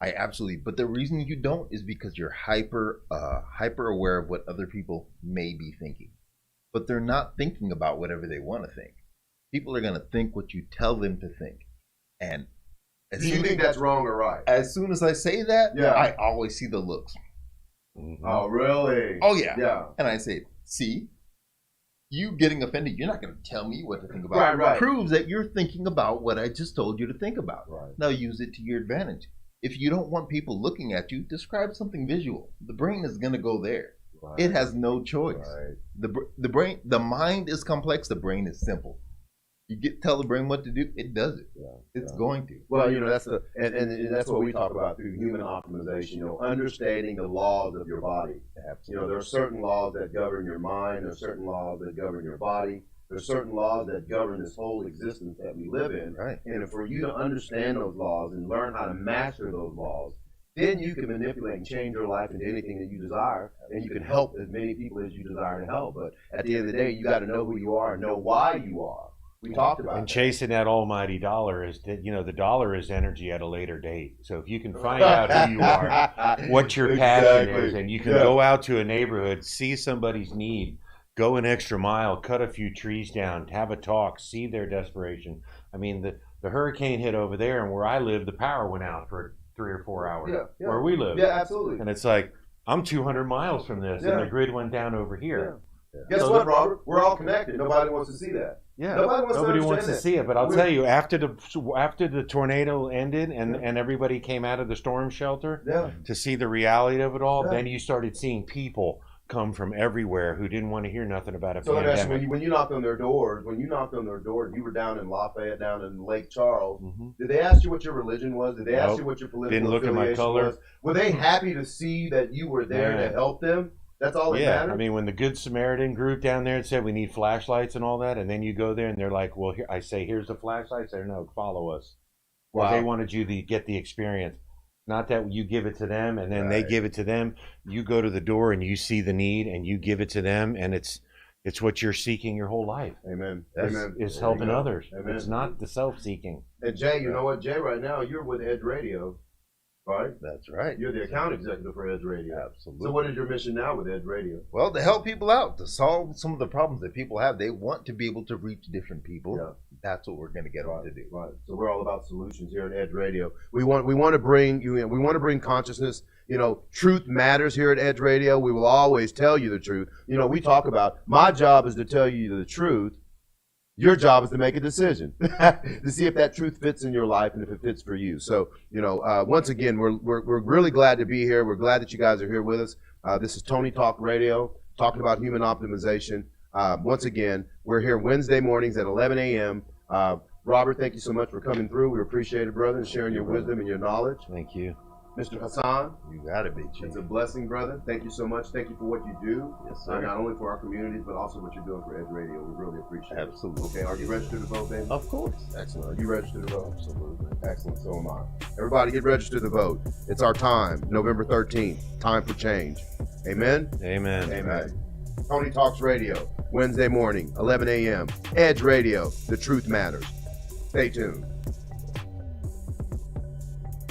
I absolutely. But the reason you don't is because you're hyper aware of what other people may be thinking, but they're not thinking about whatever they want to think. People are going to think what you tell them to think, and. Do you think that's wrong or right? As soon as I say that, I always see the looks. Mm-hmm. Oh, really? Oh, yeah. Yeah. And I say, see, you getting offended, you're not going to tell me what to think about. Right. Proves that you're thinking about what I just told you to think about. Right. Now use it to your advantage. If you don't want people looking at you, describe something visual. The brain is going to go there. Right. It has no choice. Right. The mind is complex. The brain is simple. You tell the brain what to do, it does it. It's going to. Well, that's and that's what we talk about through human optimization. Understanding the laws of your body. Absolutely. There are certain laws that govern your mind. There are certain laws that govern your body. There are certain laws that govern this whole existence that we live in. Right. And for you to understand those laws and learn how to master those laws, then you can manipulate and change your life into anything that you desire, and you can help as many people as you desire to help. But at the end of the day, you got to know who you are and know why you are. We talked about and chasing that almighty dollar is that the dollar is energy at a later date. So if you can find out who you are, what your passion is, and you can go out to a neighborhood, see somebody's need, go an extra mile, cut a few trees down, have a talk, see their desperation. I mean, the hurricane hit over there, and where I live, the power went out for 3 or 4 hours. Where we live. Yeah, absolutely. And it's like, I'm 200 miles from this, and the grid went down over here. Guess what, Robert? We're all connected. Nobody wants to see that. Yeah, nobody wants to see it. But I'll tell you, after the tornado ended and everybody came out of the storm shelter to see the reality of it all, then you started seeing people come from everywhere who didn't want to hear nothing about it. So when you knocked on their doors, you were down in Lafayette, down in Lake Charles. Did they ask you what your religion was? Did they ask you what your political didn't look at my color was? Were they happy to see that you were there to help them? That's all that matters? I mean, when the Good Samaritan group down there said we need flashlights and all that, and then you go there and they're like, well, here, I say, here's the flashlights. They're no, follow us. Wow. They wanted you to get the experience. Not that you give it to them and then they give it to them. You go to the door and you see the need and you give it to them, and it's what you're seeking your whole life. Amen. It's helping others. Amen. It's not the self-seeking. And Jay, you know what, Jay, right now, you're with Edge Radio. Right? That's right. You're the account executive for Edge Radio. Absolutely. So what is your mission now with Edge Radio? Well, to help people out, to solve some of the problems that people have. They want to be able to reach different people. Yeah. That's what we're going to get on to do. Right. So we're all about solutions here at Edge Radio. We want to bring you in. We want to bring consciousness. Truth matters here at Edge Radio. We will always tell you the truth. We talk about, my job is to tell you the truth, Your job is to make a decision to see if that truth fits in your life and if it fits for you. So, once again, we're really glad to be here. We're glad that you guys are here with us. This is Tony Talk Radio, talking about human optimization. Once again, we're here Wednesday mornings at 11 a.m. Robert, thank you so much for coming through. We appreciate it, brother, and sharing your wisdom and your knowledge. Thank you. Mr. Hassan, you got it, Chief. It's a blessing, brother. Thank you so much. Thank you for what you do. Yes, sir. Not only for our communities, but also what you're doing for Edge Radio. We really appreciate it. Absolutely. Okay, are you registered to vote, baby? Of course. Excellent. Are you registered to vote? Absolutely. Excellent. So am I. Everybody get registered to vote. It's our time, November 13th. Time for change. Amen? Amen. Amen. Tony Talks Radio, Wednesday morning, 11 a.m. Edge Radio, the truth matters. Stay tuned.